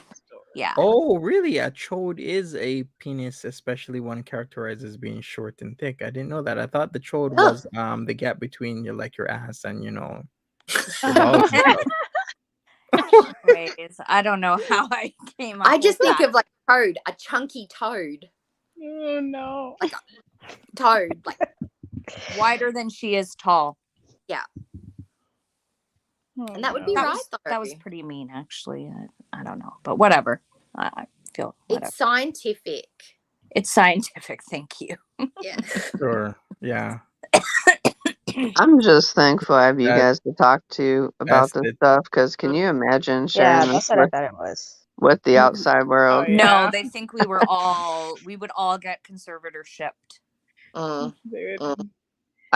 yeah. Oh, really? A chode is a penis, especially one characterized as being short and thick. I didn't know that. I thought the chode was the gap between your ass and your balls and stuff. I don't know how I came up. I just with think that. of like toad, a chunky toad. Oh no. Like a toad, like wider than she is tall. Yeah. Oh, and that would be that right. That was pretty mean, actually. I don't know, but whatever. I feel whatever. It's scientific. It's scientific. Thank you. Yeah. Sure. Yeah. I'm just thankful I have you guys to talk to about this stuff, because can you imagine sharing that's this what I thought it was. with the outside world? No, they think we would all get conservatorshipped. I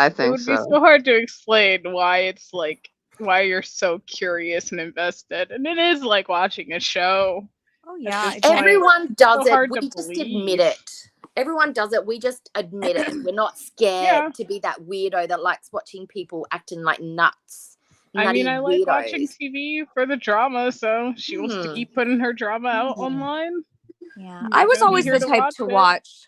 think it would be so hard to explain why it's like why you're so curious and invested, and it is like watching a show. Oh yeah, everyone does so it. We just admit it. Everyone does it. We just admit it. We're not scared to be that weirdo that likes watching people acting like nuts. I mean, I like watching TV for the drama, so she wants to keep putting her drama out online. Yeah, I was always the type to watch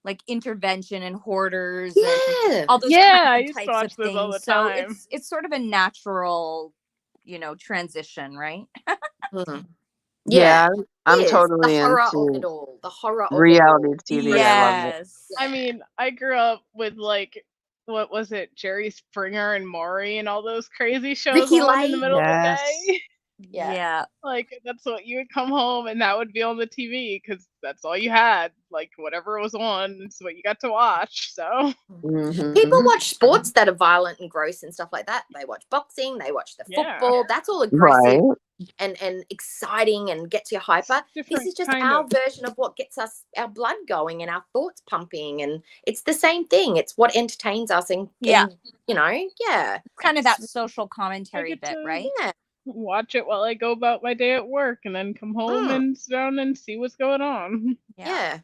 like Intervention and Hoarders and all those I used types to watch of those things. all the So time. it's sort of a natural, transition, right? Yeah, I'm Yes, totally the horror into of it all. The horror of reality it all. TV. I love it. I mean, I grew up with like, what was it, Jerry Springer and Maury and all those crazy shows Ricky on in the Lake. middle of the day. Yeah. Like, that's what you would come home and that would be on the TV because that's all you had. Like, whatever was on is what you got to watch. So people watch sports that are violent and gross and stuff like that. They watch boxing, they watch the football. That's all aggressive and exciting and gets you hyper. This is just our version of what gets us our blood going and our thoughts pumping, and it's the same thing. It's what entertains us and kind of that social commentary bit, right? Yeah. watch it while I go about my day at work, and then come home and sit down and see what's going on. Yeah.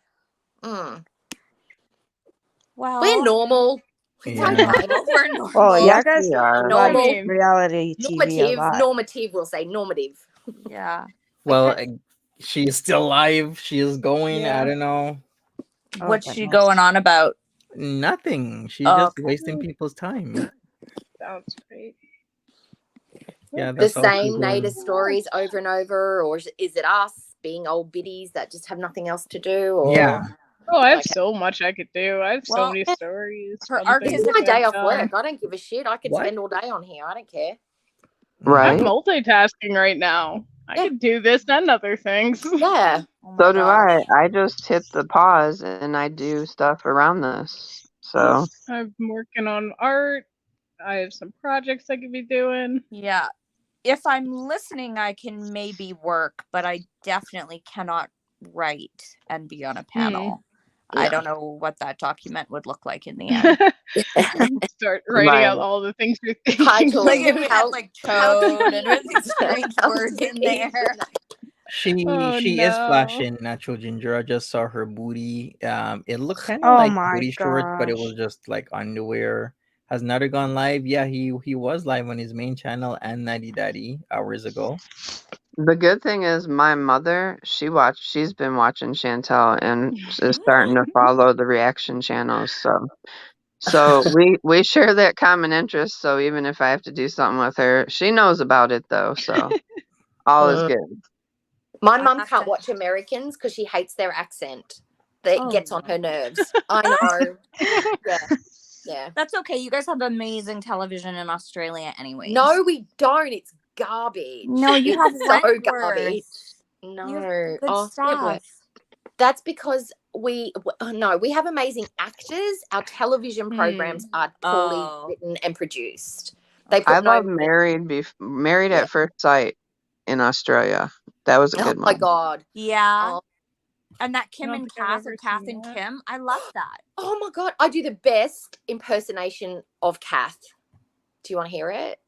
Mm. Well, we're normal. Yeah. We're normal. Well, Yes, y'all guys we are. watch Normal. reality TV a lot. Normative, we'll say normative. Yeah. Well, she is still live. She is going. I don't know. What's she going on about? Nothing. She's just wasting people's time. Sounds great. Yeah, The that's all she's same doing. native stories over and over, or is it us being old biddies that just have nothing else to do? Or Yeah. Oh, I have so much I could do. I have so many stories. This is my day off work. I don't give a shit. I could What? spend all day on here. I don't care. Right. I'm multitasking right now. I could do this and other things. Yeah. So do I. I just hit the pause and I do stuff around this. So I'm working on art. I have some projects I could be doing. Yeah. If I'm listening, I can maybe work, but I definitely cannot write and be on a panel. I don't know what that document would look like in the end. Start writing out all the things you're thinking. Like if we had like chode and these strange words in there. She is flashing natural ginger. I just saw her booty. It looked kind of Oh like my booty shorts, but it gosh. was just like underwear. Has Nutter gone live? Yeah, he was live on his main channel and Natty Daddy hours ago. the good thing is my mother, she's been watching Chantel and is starting to follow the reaction channels. So we share that common interest. So even if I have to do something with her, she knows about it though. So all is good. My mum can't watch Americans because she hates their accent. That gets on her nerves. I know. Yeah. That's okay. You guys have amazing television in Australia anyway. No, we don't. It's garbage. No, you have so Wentworth. garbage. You No. have good stuff. That's because we have amazing actors. Our television programs are poorly written and produced. They I put love Married at First Sight in Australia. That was a good one. Oh my god. Yeah. Oh. And that Kim and Kath or Kath seen and that. Kim, I love that. Oh my god, I do the best impersonation of Kath. Do you want to hear it?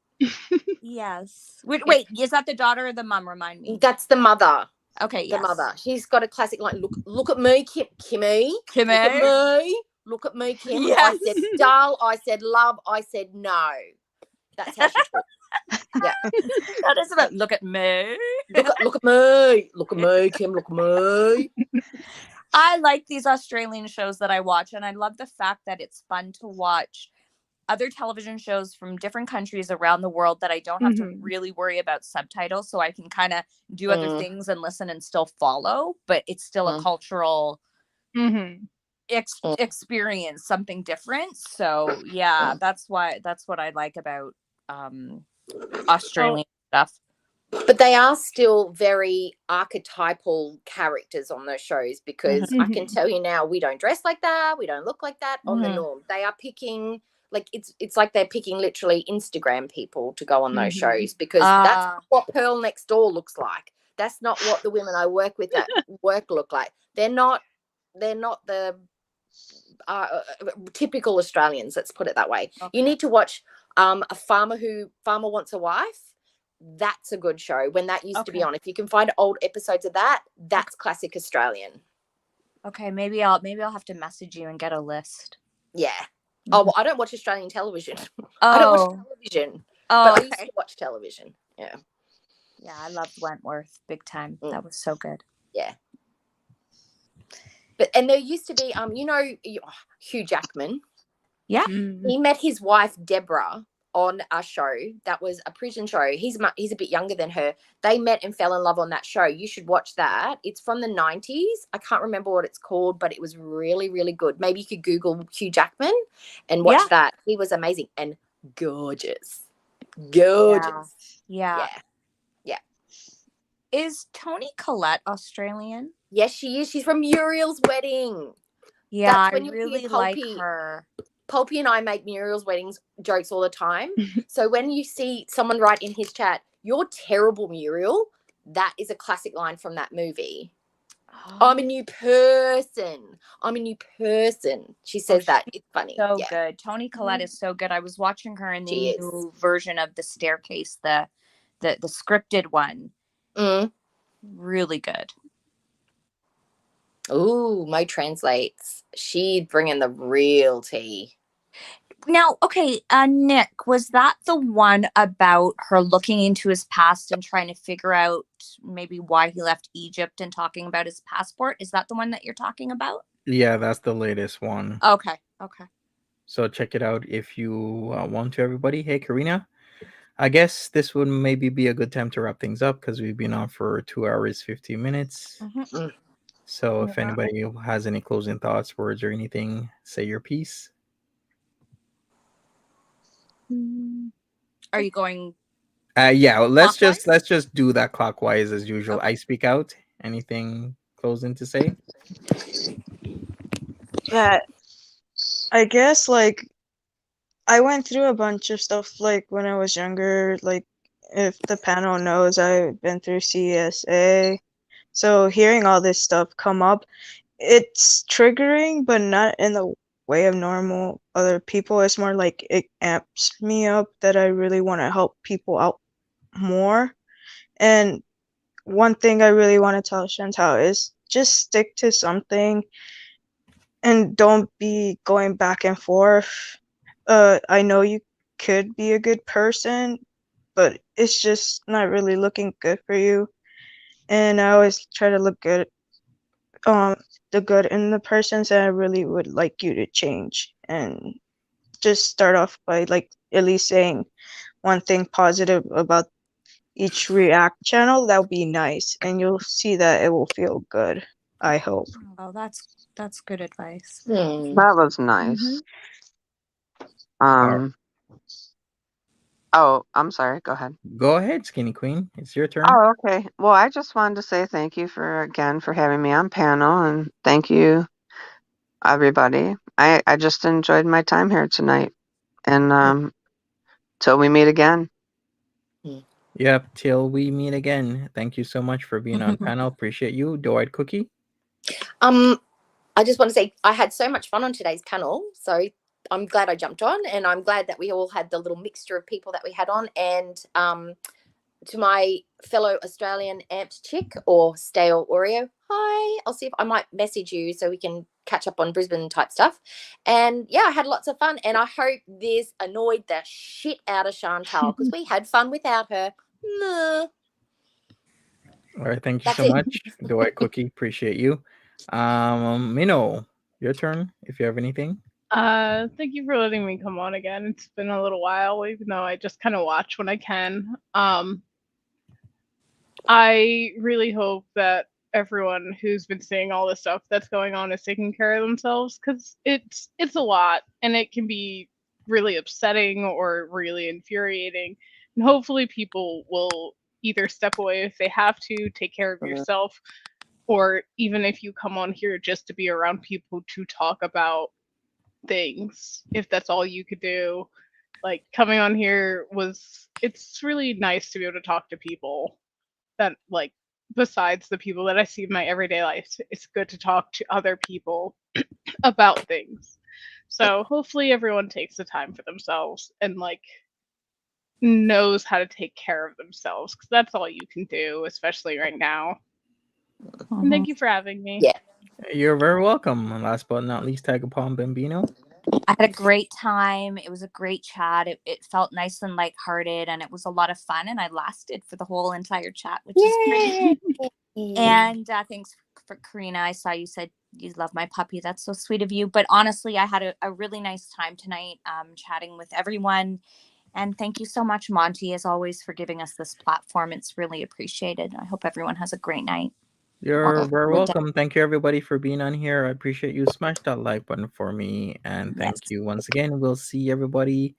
Yes. Wait, is that the daughter or the mum? Remind me. That's the mother. Okay, The mother. She's got a classic line. Look at me, Kimmy. Kimmy. Look at me. Look at me, Kim. Yes. I said dull. I said love. I said no. That's how she talks. Yeah. That is about look at me. Look at me. Look at me, Kim. Look at me. I like these Australian shows that I watch, and I love the fact that it's fun to watch other television shows from different countries around the world that I don't have to really worry about subtitles, so I can kind of do other things and listen and still follow, but it's still a cultural experience, something different. So yeah, that's what I like about Australian stuff. But they are still very archetypal characters on those shows because I can tell you now, we don't dress like that, we don't look like that on the norm. They are picking, like it's like they're picking literally Instagram people to go on those shows because that's what Pearl Next Door looks like. That's not what the women I work with at work look like. They're not the typical Australians. Let's put it that way. Okay. You need to watch a Farmer Wants a Wife. That's a good show. When that used to be on, if you can find old episodes of that, that's classic Australian. Okay, maybe I'll have to message you and get a list. Yeah. Oh, well, I don't watch Australian television. I don't watch television. But I used to watch television. Yeah. Yeah, I loved Wentworth big time. That was so good. Yeah. And there used to be Hugh Jackman. Yeah. He met his wife Deborah on a show that was a prison show. He's a bit younger than her. They met and fell in love on that show. You should watch that. It's from the 90s. I can't remember what it's called, but it was really, really good. Maybe you could Google Hugh Jackman and watch that. He was amazing and gorgeous. Gorgeous. Yeah. Yeah. Is Toni Collette Australian? Yes, she is. She's from Muriel's Wedding. Yeah, I really like her. Pulpy and I make Muriel's Weddings jokes all the time. So when you see someone write in his chat, "You're terrible, Muriel," that is a classic line from that movie. I'm a new person. She says that. It's funny. So good. Toni Collette is so good. I was watching her in the new version of The Staircase, the the scripted one. Mm. Really good. Ooh, Mo translates. She'd bring in the real tea. Now, okay, Nick, was that the one about her looking into his past and trying to figure out maybe why he left Egypt and talking about his passport? Is that the one that you're talking about? Yeah, that's the latest one. Okay. So check it out if you want to, everybody. Hey, Karina. I guess this would maybe be a good time to wrap things up because we've been on for 2 hours, 15 minutes. Mm-hmm. So if anybody has any closing thoughts, words, or anything, say your piece. Are you going? Yeah, let's clockwise? just do that clockwise as usual. Okay. I speak out. Anything closing to say? Yeah, I guess like I went through a bunch of stuff like when I was younger. Like if the panel knows, I've been through CSA. So hearing all this stuff come up, it's triggering, but not in the way of normal other people. It's more like it amps me up that I really want to help people out more. And one thing I really want to tell Chantal is just stick to something and don't be going back and forth. I know you could be a good person, but it's just not really looking good for you. And I always try to look good, the good in the person, so I really would like you to change and just start off by like at least saying one thing positive about each React channel. That would be nice, and you'll see that it will feel good. I hope. Oh, that's good advice. That was nice. Oh, I'm sorry. Go ahead. Go ahead, Skinny Queen. It's your turn. Oh, okay. Well, I just wanted to say thank you for having me on panel, and thank you, everybody. I just enjoyed my time here tonight, and till we meet again. Yep, till we meet again. Thank you so much for being on panel. Appreciate you. Do-Eyed Cookie. I just want to say I had so much fun on today's panel, so I'm glad I jumped on, and I'm glad that we all had the little mixture of people that we had on. And to my fellow Australian amped chick or stale Oreo, hi. I'll see if I might message you so we can catch up on Brisbane type stuff. And yeah, I had lots of fun, and I hope this annoyed the shit out of Chantal because we had fun without her. All right, thank you so much, Do-Eyed Cookie. Appreciate you. Minnow, your turn. If you have anything. Thank you for letting me come on again. It's been a little while, even though I just kind of watch when I can. I really hope that everyone who's been seeing all this stuff that's going on is taking care of themselves, because it's a lot, and it can be really upsetting or really infuriating. And hopefully people will either step away if they have to, take care of yourself, or even if you come on here just to be around people to talk about things, if that's all you could do. Like coming on here it's really nice to be able to talk to people that, like, besides the people that I see in my everyday life. It's good to talk to other people about things. So hopefully everyone takes the time for themselves and like knows how to take care of themselves, because that's all you can do, especially right now. And thank you for having me. Yeah, you're very welcome. And last but not least, Tiger Palm Bambino. I had a great time. It was a great chat. It felt nice and lighthearted, and it was a lot of fun. And I lasted for the whole entire chat, which is great. And thanks for Karina. I saw you said you love my puppy. That's so sweet of you. But honestly, I had a really nice time tonight, chatting with everyone. And thank you so much, Monty, as always, for giving us this platform. It's really appreciated. I hope everyone has a great night. You're very welcome. Thank you, everybody, for being on here. I appreciate you. Smash that like button for me. And thank you once again. We'll see everybody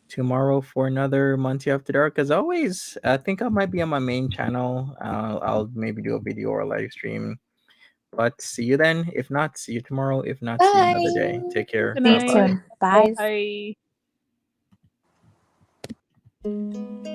tomorrow for another Monty After Dark. As always, I think I might be on my main channel. I'll maybe do a video or a live stream. But see you then. If not, see you tomorrow. If not, see you another day. Take care. Good night. Bye-bye. Bye. Bye.